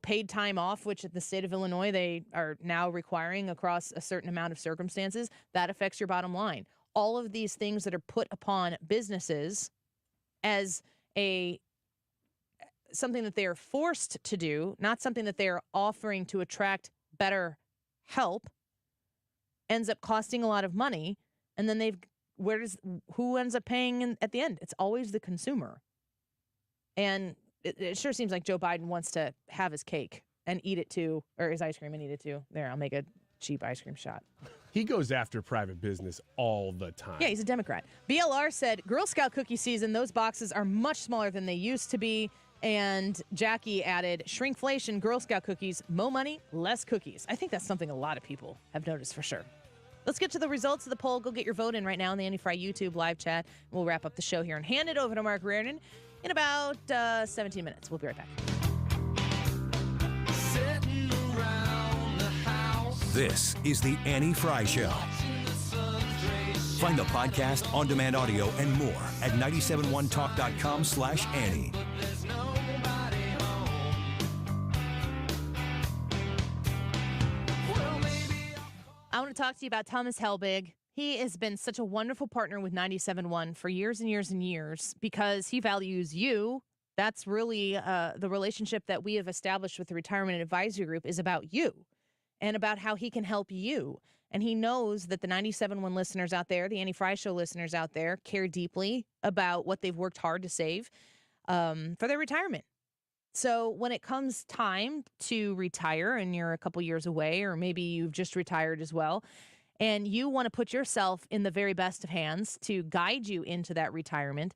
paid time off, which in the state of Illinois, they are now requiring across a certain amount of circumstances, that affects your bottom line. All of these things that are put upon businesses as something that they are forced to do, not something that they are offering to attract better help, ends up costing a lot of money. And then who ends up paying at the end? It's always the consumer. And it sure seems like Joe Biden wants to have his cake and eat it too, or his ice cream and eat it too. There, I'll make a cheap ice cream shot. He goes after private business all the time. Yeah, he's a Democrat. BLR said, Girl Scout cookie season, those boxes are much smaller than they used to be. And Jackie added, shrinkflation, Girl Scout cookies, more money, less cookies. I think that's something a lot of people have noticed for sure. Let's get to the results of the poll. Go get your vote in right now on the Andy Frey YouTube live chat. We'll wrap up the show here and hand it over to Mark Reardon in about 17 minutes. We'll be right back. This is the Annie Frey Show. Find the podcast, on-demand audio, and more at 971talk.com/Annie. I want to talk to you about Thomas Helbig. He has been such a wonderful partner with 97.1 for years and years and years because he values you. That's really the relationship that we have established with the Retirement Advisory Group is about you and about how he can help you. And he knows that the 97.1 listeners out there, the Annie Frey Show listeners out there, care deeply about what they've worked hard to save for their retirement. So when it comes time to retire and you're a couple years away, or maybe you've just retired as well, and you want to put yourself in the very best of hands to guide you into that retirement,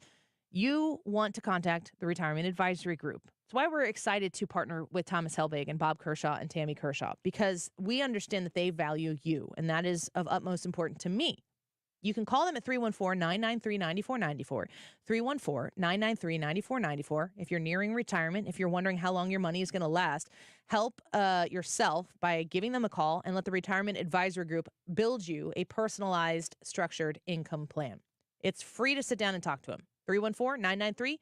you want to contact the Retirement Advisory Group. That's why we're excited to partner with Thomas Helbig and Bob Kershaw and Tammy Kershaw, because we understand that they value you, and that is of utmost importance to me. You can call them at 314-993-9494, 314-993-9494. If you're nearing retirement, if you're wondering how long your money is going to last, help yourself by giving them a call and let the Retirement Advisory Group build you a personalized, structured income plan. It's free to sit down and talk to them. 314-993-9494,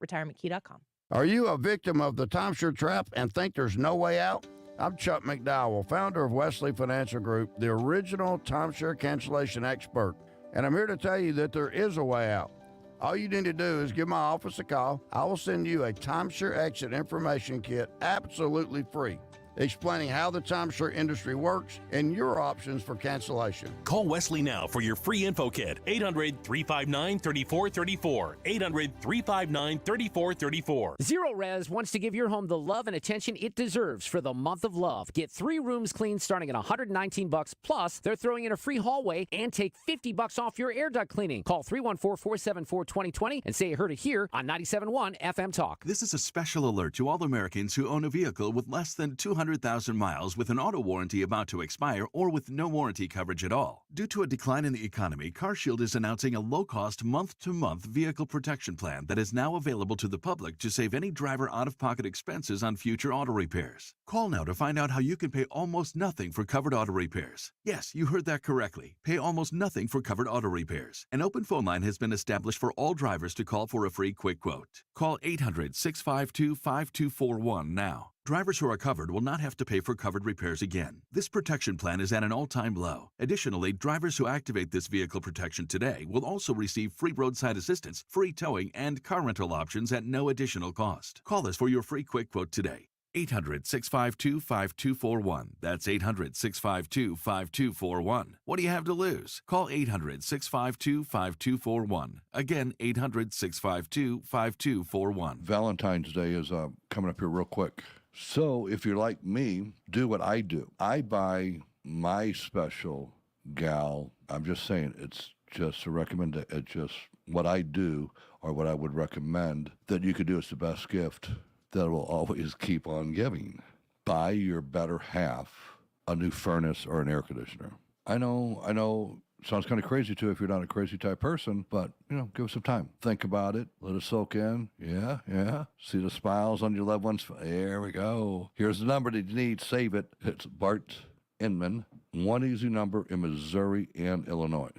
retirementkey.com. Are you a victim of the timeshare trap and think there's no way out? I'm Chuck McDowell, founder of Wesley Financial Group, the original timeshare cancellation expert, and I'm here to tell you that there is a way out. All you need to do is give my office a call. I will send you a timeshare exit information kit absolutely free, explaining how the timeshare industry works and your options for cancellation. Call Wesley now for your free info kit. 800-359-3434. 800-359-3434. Zero Res wants to give your home the love and attention it deserves for the month of love. Get 3 rooms cleaned starting at $119, plus they're throwing in a free hallway and take $50 off your air duct cleaning. Call 314-474-2020 and say you heard it here on 97.1 FM Talk. This is a special alert to all Americans who own a vehicle with less than 200,000 miles with an auto warranty about to expire or with no warranty coverage at all. Due to a decline in the economy, CarShield is announcing a low-cost month-to-month vehicle protection plan that is now available to the public to save any driver out-of-pocket expenses on future auto repairs. Call now to find out how you can pay almost nothing for covered auto repairs. Yes, you heard that correctly. Pay almost nothing for covered auto repairs. An open phone line has been established for all drivers to call for a free quick quote. Call 800-652-5241 now. Drivers who are covered will not have to pay for covered repairs again. This protection plan is at an all-time low. Additionally, drivers who activate this vehicle protection today will also receive free roadside assistance, free towing, and car rental options at no additional cost. Call us for your free quick quote today. 800-652-5241. That's 800-652-5241. What do you have to lose? Call 800-652-5241. Again, 800-652-5241. Valentine's Day is coming up here real quick. So if you're like me, do what I do. I buy my special gal. I'm just saying, it's just a recommend. It's just what I do or what I would recommend that you could do. It's the best gift that will always keep on giving. Buy your better half a new furnace or an air conditioner. I know, sounds kind of crazy too if you're not a crazy type person, but, give it some time. Think about it. Let it soak in. Yeah. See the smiles on your loved ones. There we go. Here's the number that you need. Save it. It's Bart Inman. One easy number in Missouri and Illinois.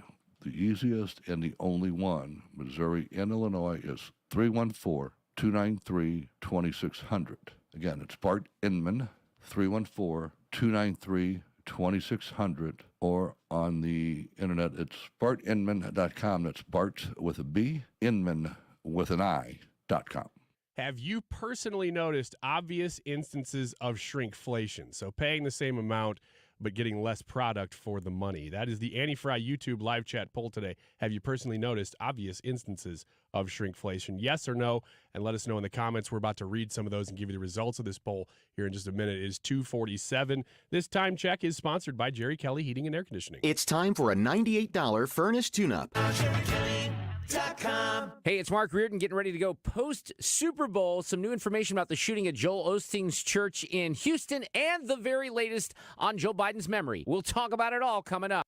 The easiest and the only one, Missouri and Illinois, is 314-293-2600. Again, it's Bart Inman, 314-293-2600, or on the internet, it's bartinman.com. That's Bart with a B, Inman with an I.com. Have you personally noticed obvious instances of shrinkflation? So paying the same amount but getting less product for the money. That is the Annie Frey YouTube live chat poll today. Have you personally noticed obvious instances of shrinkflation? Yes or no? And let us know in the comments. We're about to read some of those and give you the results of this poll here in just a minute. It is 2:47. This time check is sponsored by Jerry Kelly Heating and Air Conditioning. It's time for a $98 furnace tune-up. Hey, it's Mark Reardon getting ready to go post-Super Bowl. Some new information about the shooting at Joel Osteen's church in Houston and the very latest on Joe Biden's memory. We'll talk about it all coming up.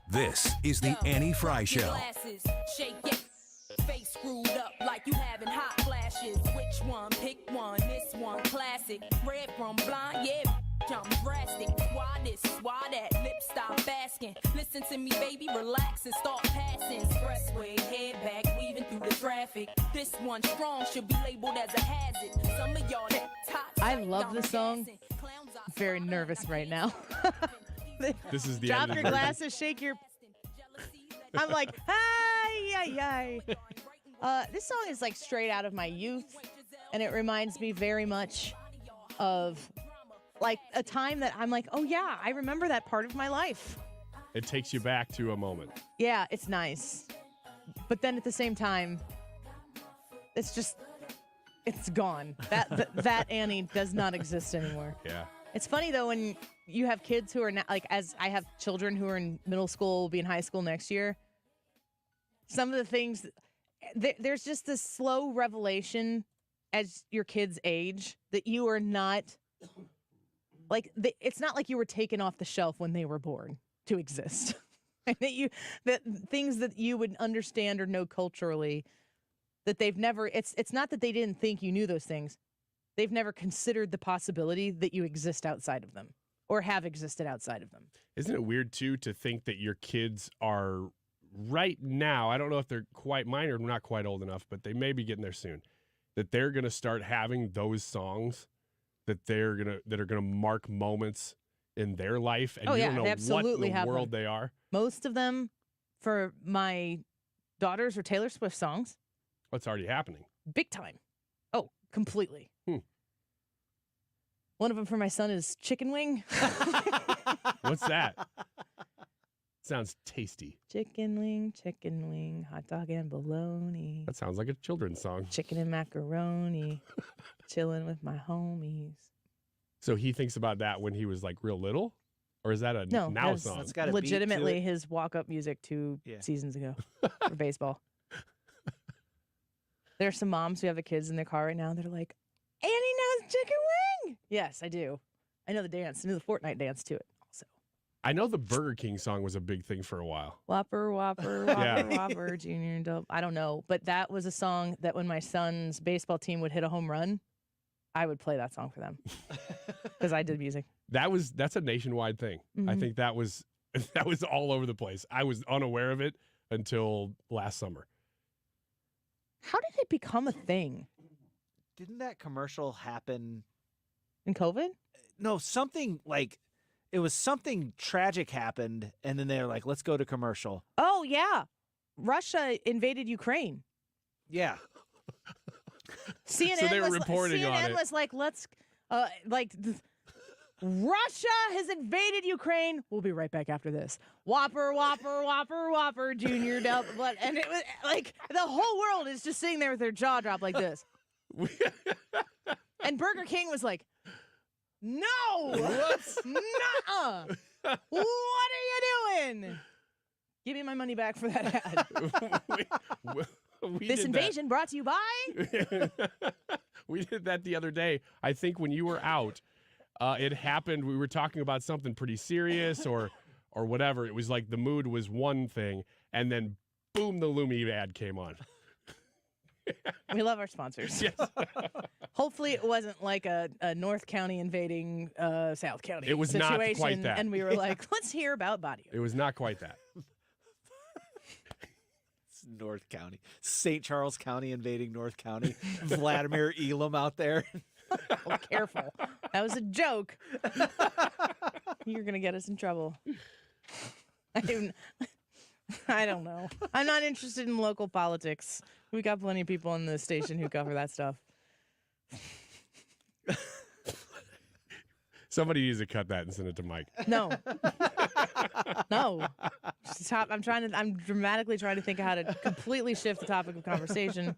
This is the Annie Frey Show. Shake it. Face screwed up like you having hot flashes. Which one? Pick one. This one classic. Red from blind, yeah. I'm drastic. Why this? Why that? Lip stop asking. Listen to me, baby, relax and start passing. Expressway, head back, weaving through the traffic. This one strong should be labeled as a hazard. Some of y'all toxic. I love this song. I'm very nervous right now. This is the Drop end of your the version. glasses, shake your. I'm like, hi. This song is like straight out of my youth, and it reminds me very much of like a time that I'm like, oh yeah, I remember that part of my life. It takes you back to a moment. Yeah, it's nice. But then at the same time, it's gone. That Annie does not exist anymore. Yeah. It's funny though when you have kids who are not, like, as I have children who are in middle school, will be in high school next year. Some of the things, there's just this slow revelation as your kids age that you are not, like, it's not like you were taken off the shelf when they were born to exist. And that things that you would understand or know culturally, that they've never, it's not that they didn't think you knew those things. They've never considered the possibility that you exist outside of them or have existed outside of them. Isn't it weird, too, to think that your kids are right now, I don't know if they're quite mine or not quite old enough, but they may be getting there soon, that they're going to start having those songs that are going to mark moments in their life, and you don't know what in the world they are. Most of them for my daughters are Taylor Swift songs. What's already happening? Big time. Oh, completely. One of them for my son is Chicken Wing. What's that? Sounds tasty. Chicken wing, hot dog and bologna. That sounds like a children's song. Chicken and macaroni, chilling with my homies. So he thinks about that when he was like real little? Or is that a No, now that's song? legitimately his walk-up music 2 seasons ago for baseball. There are some moms who have the kids in their car right now. They're like, Annie knows Chicken Wing. Yes, I do. I know the dance. I know the Fortnite dance to it also. I know the Burger King song was a big thing for a while. Whopper, Whopper, Whopper, Whopper, Junior, Dope. I don't know. But that was a song that when my son's baseball team would hit a home run, I would play that song for them because I did music. That's a nationwide thing. I think that was all over the place. I was unaware of it until last summer. How did it become a thing? Didn't that commercial happen in COVID? No, something like it was something tragic happened, and then they were like, "Let's go to commercial." Oh yeah, Russia invaded Ukraine. Yeah. CNN So they were reporting on CNN it. was like, let's, Russia has invaded Ukraine. We'll be right back after this. Whopper, Whopper, Whopper, Whopper, Junior, Double. And it was like the whole world is just sitting there with their jaw dropped like this. And Burger King was like, no, nuh-uh. What are you doing? Give me my money back for that ad. This invasion brought to you by... We did that the other day. I think when you were out, it happened. We were talking about something pretty serious or whatever. It was like the mood was one thing, and then boom, the Lumi ad came on. We love our sponsors. Yes. Hopefully it wasn't like a North County invading South County It was situation. not quite that. And we were like, let's hear about body odor. It was not quite that. It's North County. St. Charles County invading North County. Vladimir Elam out there. Oh, careful. That was a joke. You're going to get us in trouble. I don't know. I'm not interested in local politics. We got plenty of people on the station who cover that stuff. Somebody needs to cut that and send it to Mike. No. No. Stop. I'm dramatically trying to think of how to completely shift the topic of conversation.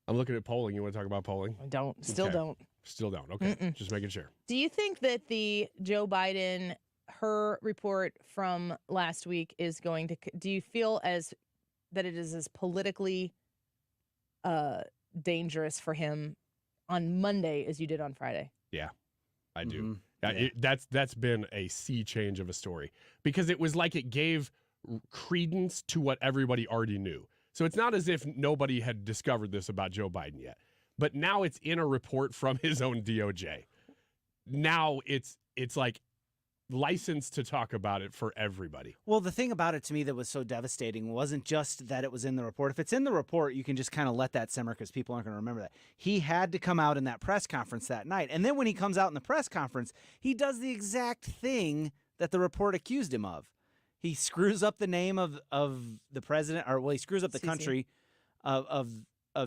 I'm looking at polling. You want to talk about polling? I don't. Still don't. Still don't. Okay. Just making sure. Do you think that the Joe Biden, her report from last week is going to, do you feel that it is as politically dangerous for him on Monday as you did on Friday? Yeah, I do. Yeah, that's been a sea change of a story because it was like it gave credence to what everybody already knew. So it's not as if nobody had discovered this about Joe Biden yet. but now it's in a report from his own DOJ. Now it's like licensed to talk about it for everybody. Well, the thing about it to me that was so devastating wasn't just that it was in the report. If it's in the report, you can just kind of let that simmer because people aren't going to remember that. He had to come out in that press conference that night. And then when he comes out in the press conference, he does the exact thing that the report accused him of. He screws up the name of the president, or well, he screws up the country of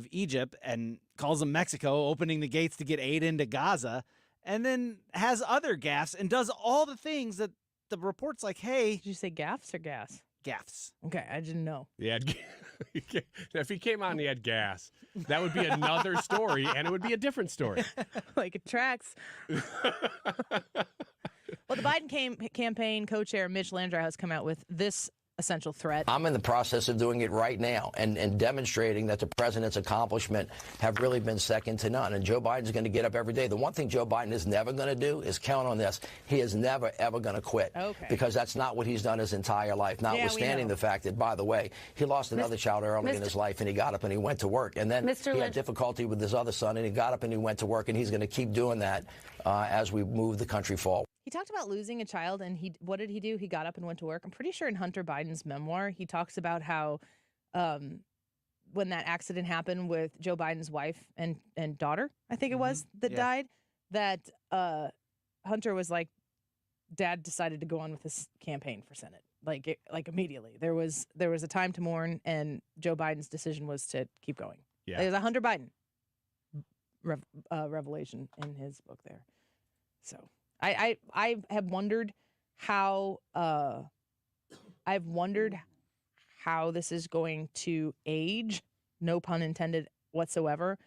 Egypt and calls him Mexico, opening the gates to get aid into Gaza. And then has other gaffes and does all the things that the report's like, hey. Did you say gaffes or gas? Gaffes. Okay, I didn't know. He had, if he came on and he had gas, that would be another story, and it would be a different story. Like it tracks. Well, the Biden campaign co-chair Mitch Landrieu has come out with this essential threat. I'm in the process of doing it right now and demonstrating that the president's accomplishments have really been second to none. And Joe Biden's going to get up every day. The one thing Joe Biden is never going to do is count on this. He is never, ever going to quit. Okay. Because that's not what he's done his entire life. Notwithstanding the fact that, by the way, he lost another child early in his life, and he got up and he went to work. And then he had difficulty with his other son, and he got up and he went to work, and he's going to keep doing that as we move the country forward. He talked about losing a child, and what did he do? He got up and went to work. I'm pretty sure in Hunter Biden's memoir, he talks about how when that accident happened with Joe Biden's wife and daughter, I think it was, that died, that Hunter was like, Dad decided to go on with his campaign for Senate, like immediately. There was a time to mourn, and Joe Biden's decision was to keep going. Yeah. There's a Hunter Biden revelation in his book there. So I have wondered how this is going to age, no pun intended whatsoever,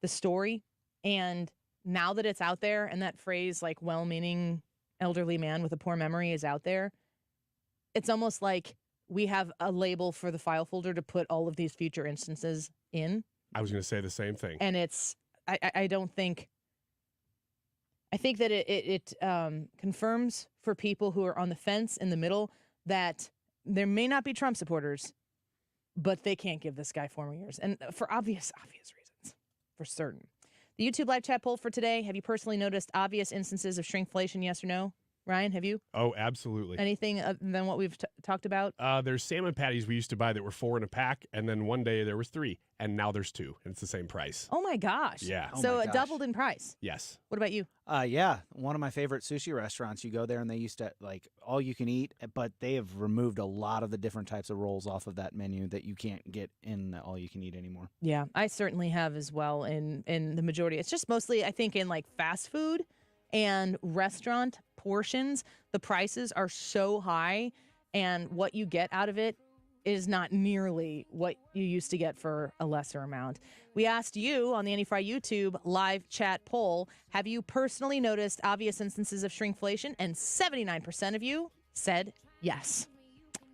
the story. And now that it's out there, and that phrase like well-meaning elderly man with a poor memory is out there, it's almost like we have a label for the file folder to put all of these future instances in. I was going to say the same thing. And I think that it confirms for people who are on the fence in the middle that there may not be Trump supporters, but they can't give this guy 4 more years. And for obvious reasons, for certain. The YouTube live chat poll for today, have you personally noticed obvious instances of shrinkflation, yes or no? Ryan, have you? Oh, absolutely. Anything other than what we've talked about? There's salmon patties we used to buy that were 4 in a pack, and then one day there was 3, and now there's 2, and it's the same price. Oh my gosh. Yeah. So it doubled in price. Yes. What about you? Yeah. One of my favorite sushi restaurants, you go there and they used to like all you can eat, but they have removed a lot of the different types of rolls off of that menu that you can't get in the all you can eat anymore. Yeah, I certainly have as well in the majority. It's just mostly, I think, in like fast food and restaurant portions, the prices are so high, and what you get out of it is not nearly what you used to get for a lesser amount. We asked you on the Annie Fry YouTube live chat poll, have you personally noticed obvious instances of shrinkflation? And 79% of you said yes.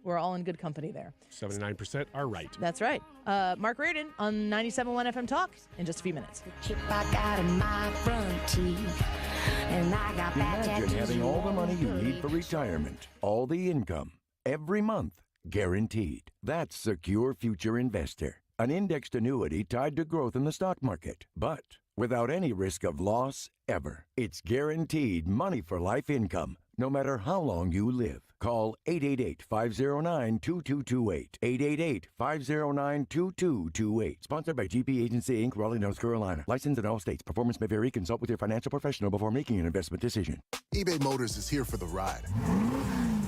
We're all in good company there. 79% are right. That's right. Mark Reardon on 97.1 FM Talk in just a few minutes. Imagine having all the money you need for retirement, all the income, every month, guaranteed. That's Secure Future Investor, an indexed annuity tied to growth in the stock market, but without any risk of loss ever. It's guaranteed money for life income, no matter how long you live. Call 888-509-2228. 888-509-2228. Sponsored by GP Agency, Inc., Raleigh, North Carolina. Licensed in all states. Performance may vary. Consult with your financial professional before making an investment decision. eBay Motors is here for the ride.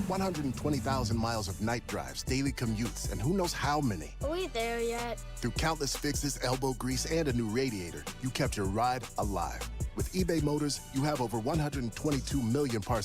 120,000 miles of night drives, daily commutes, and who knows how many. Are we there yet? Through countless fixes, elbow grease, and a new radiator, you kept your ride alive. With eBay Motors, you have over 122 million parts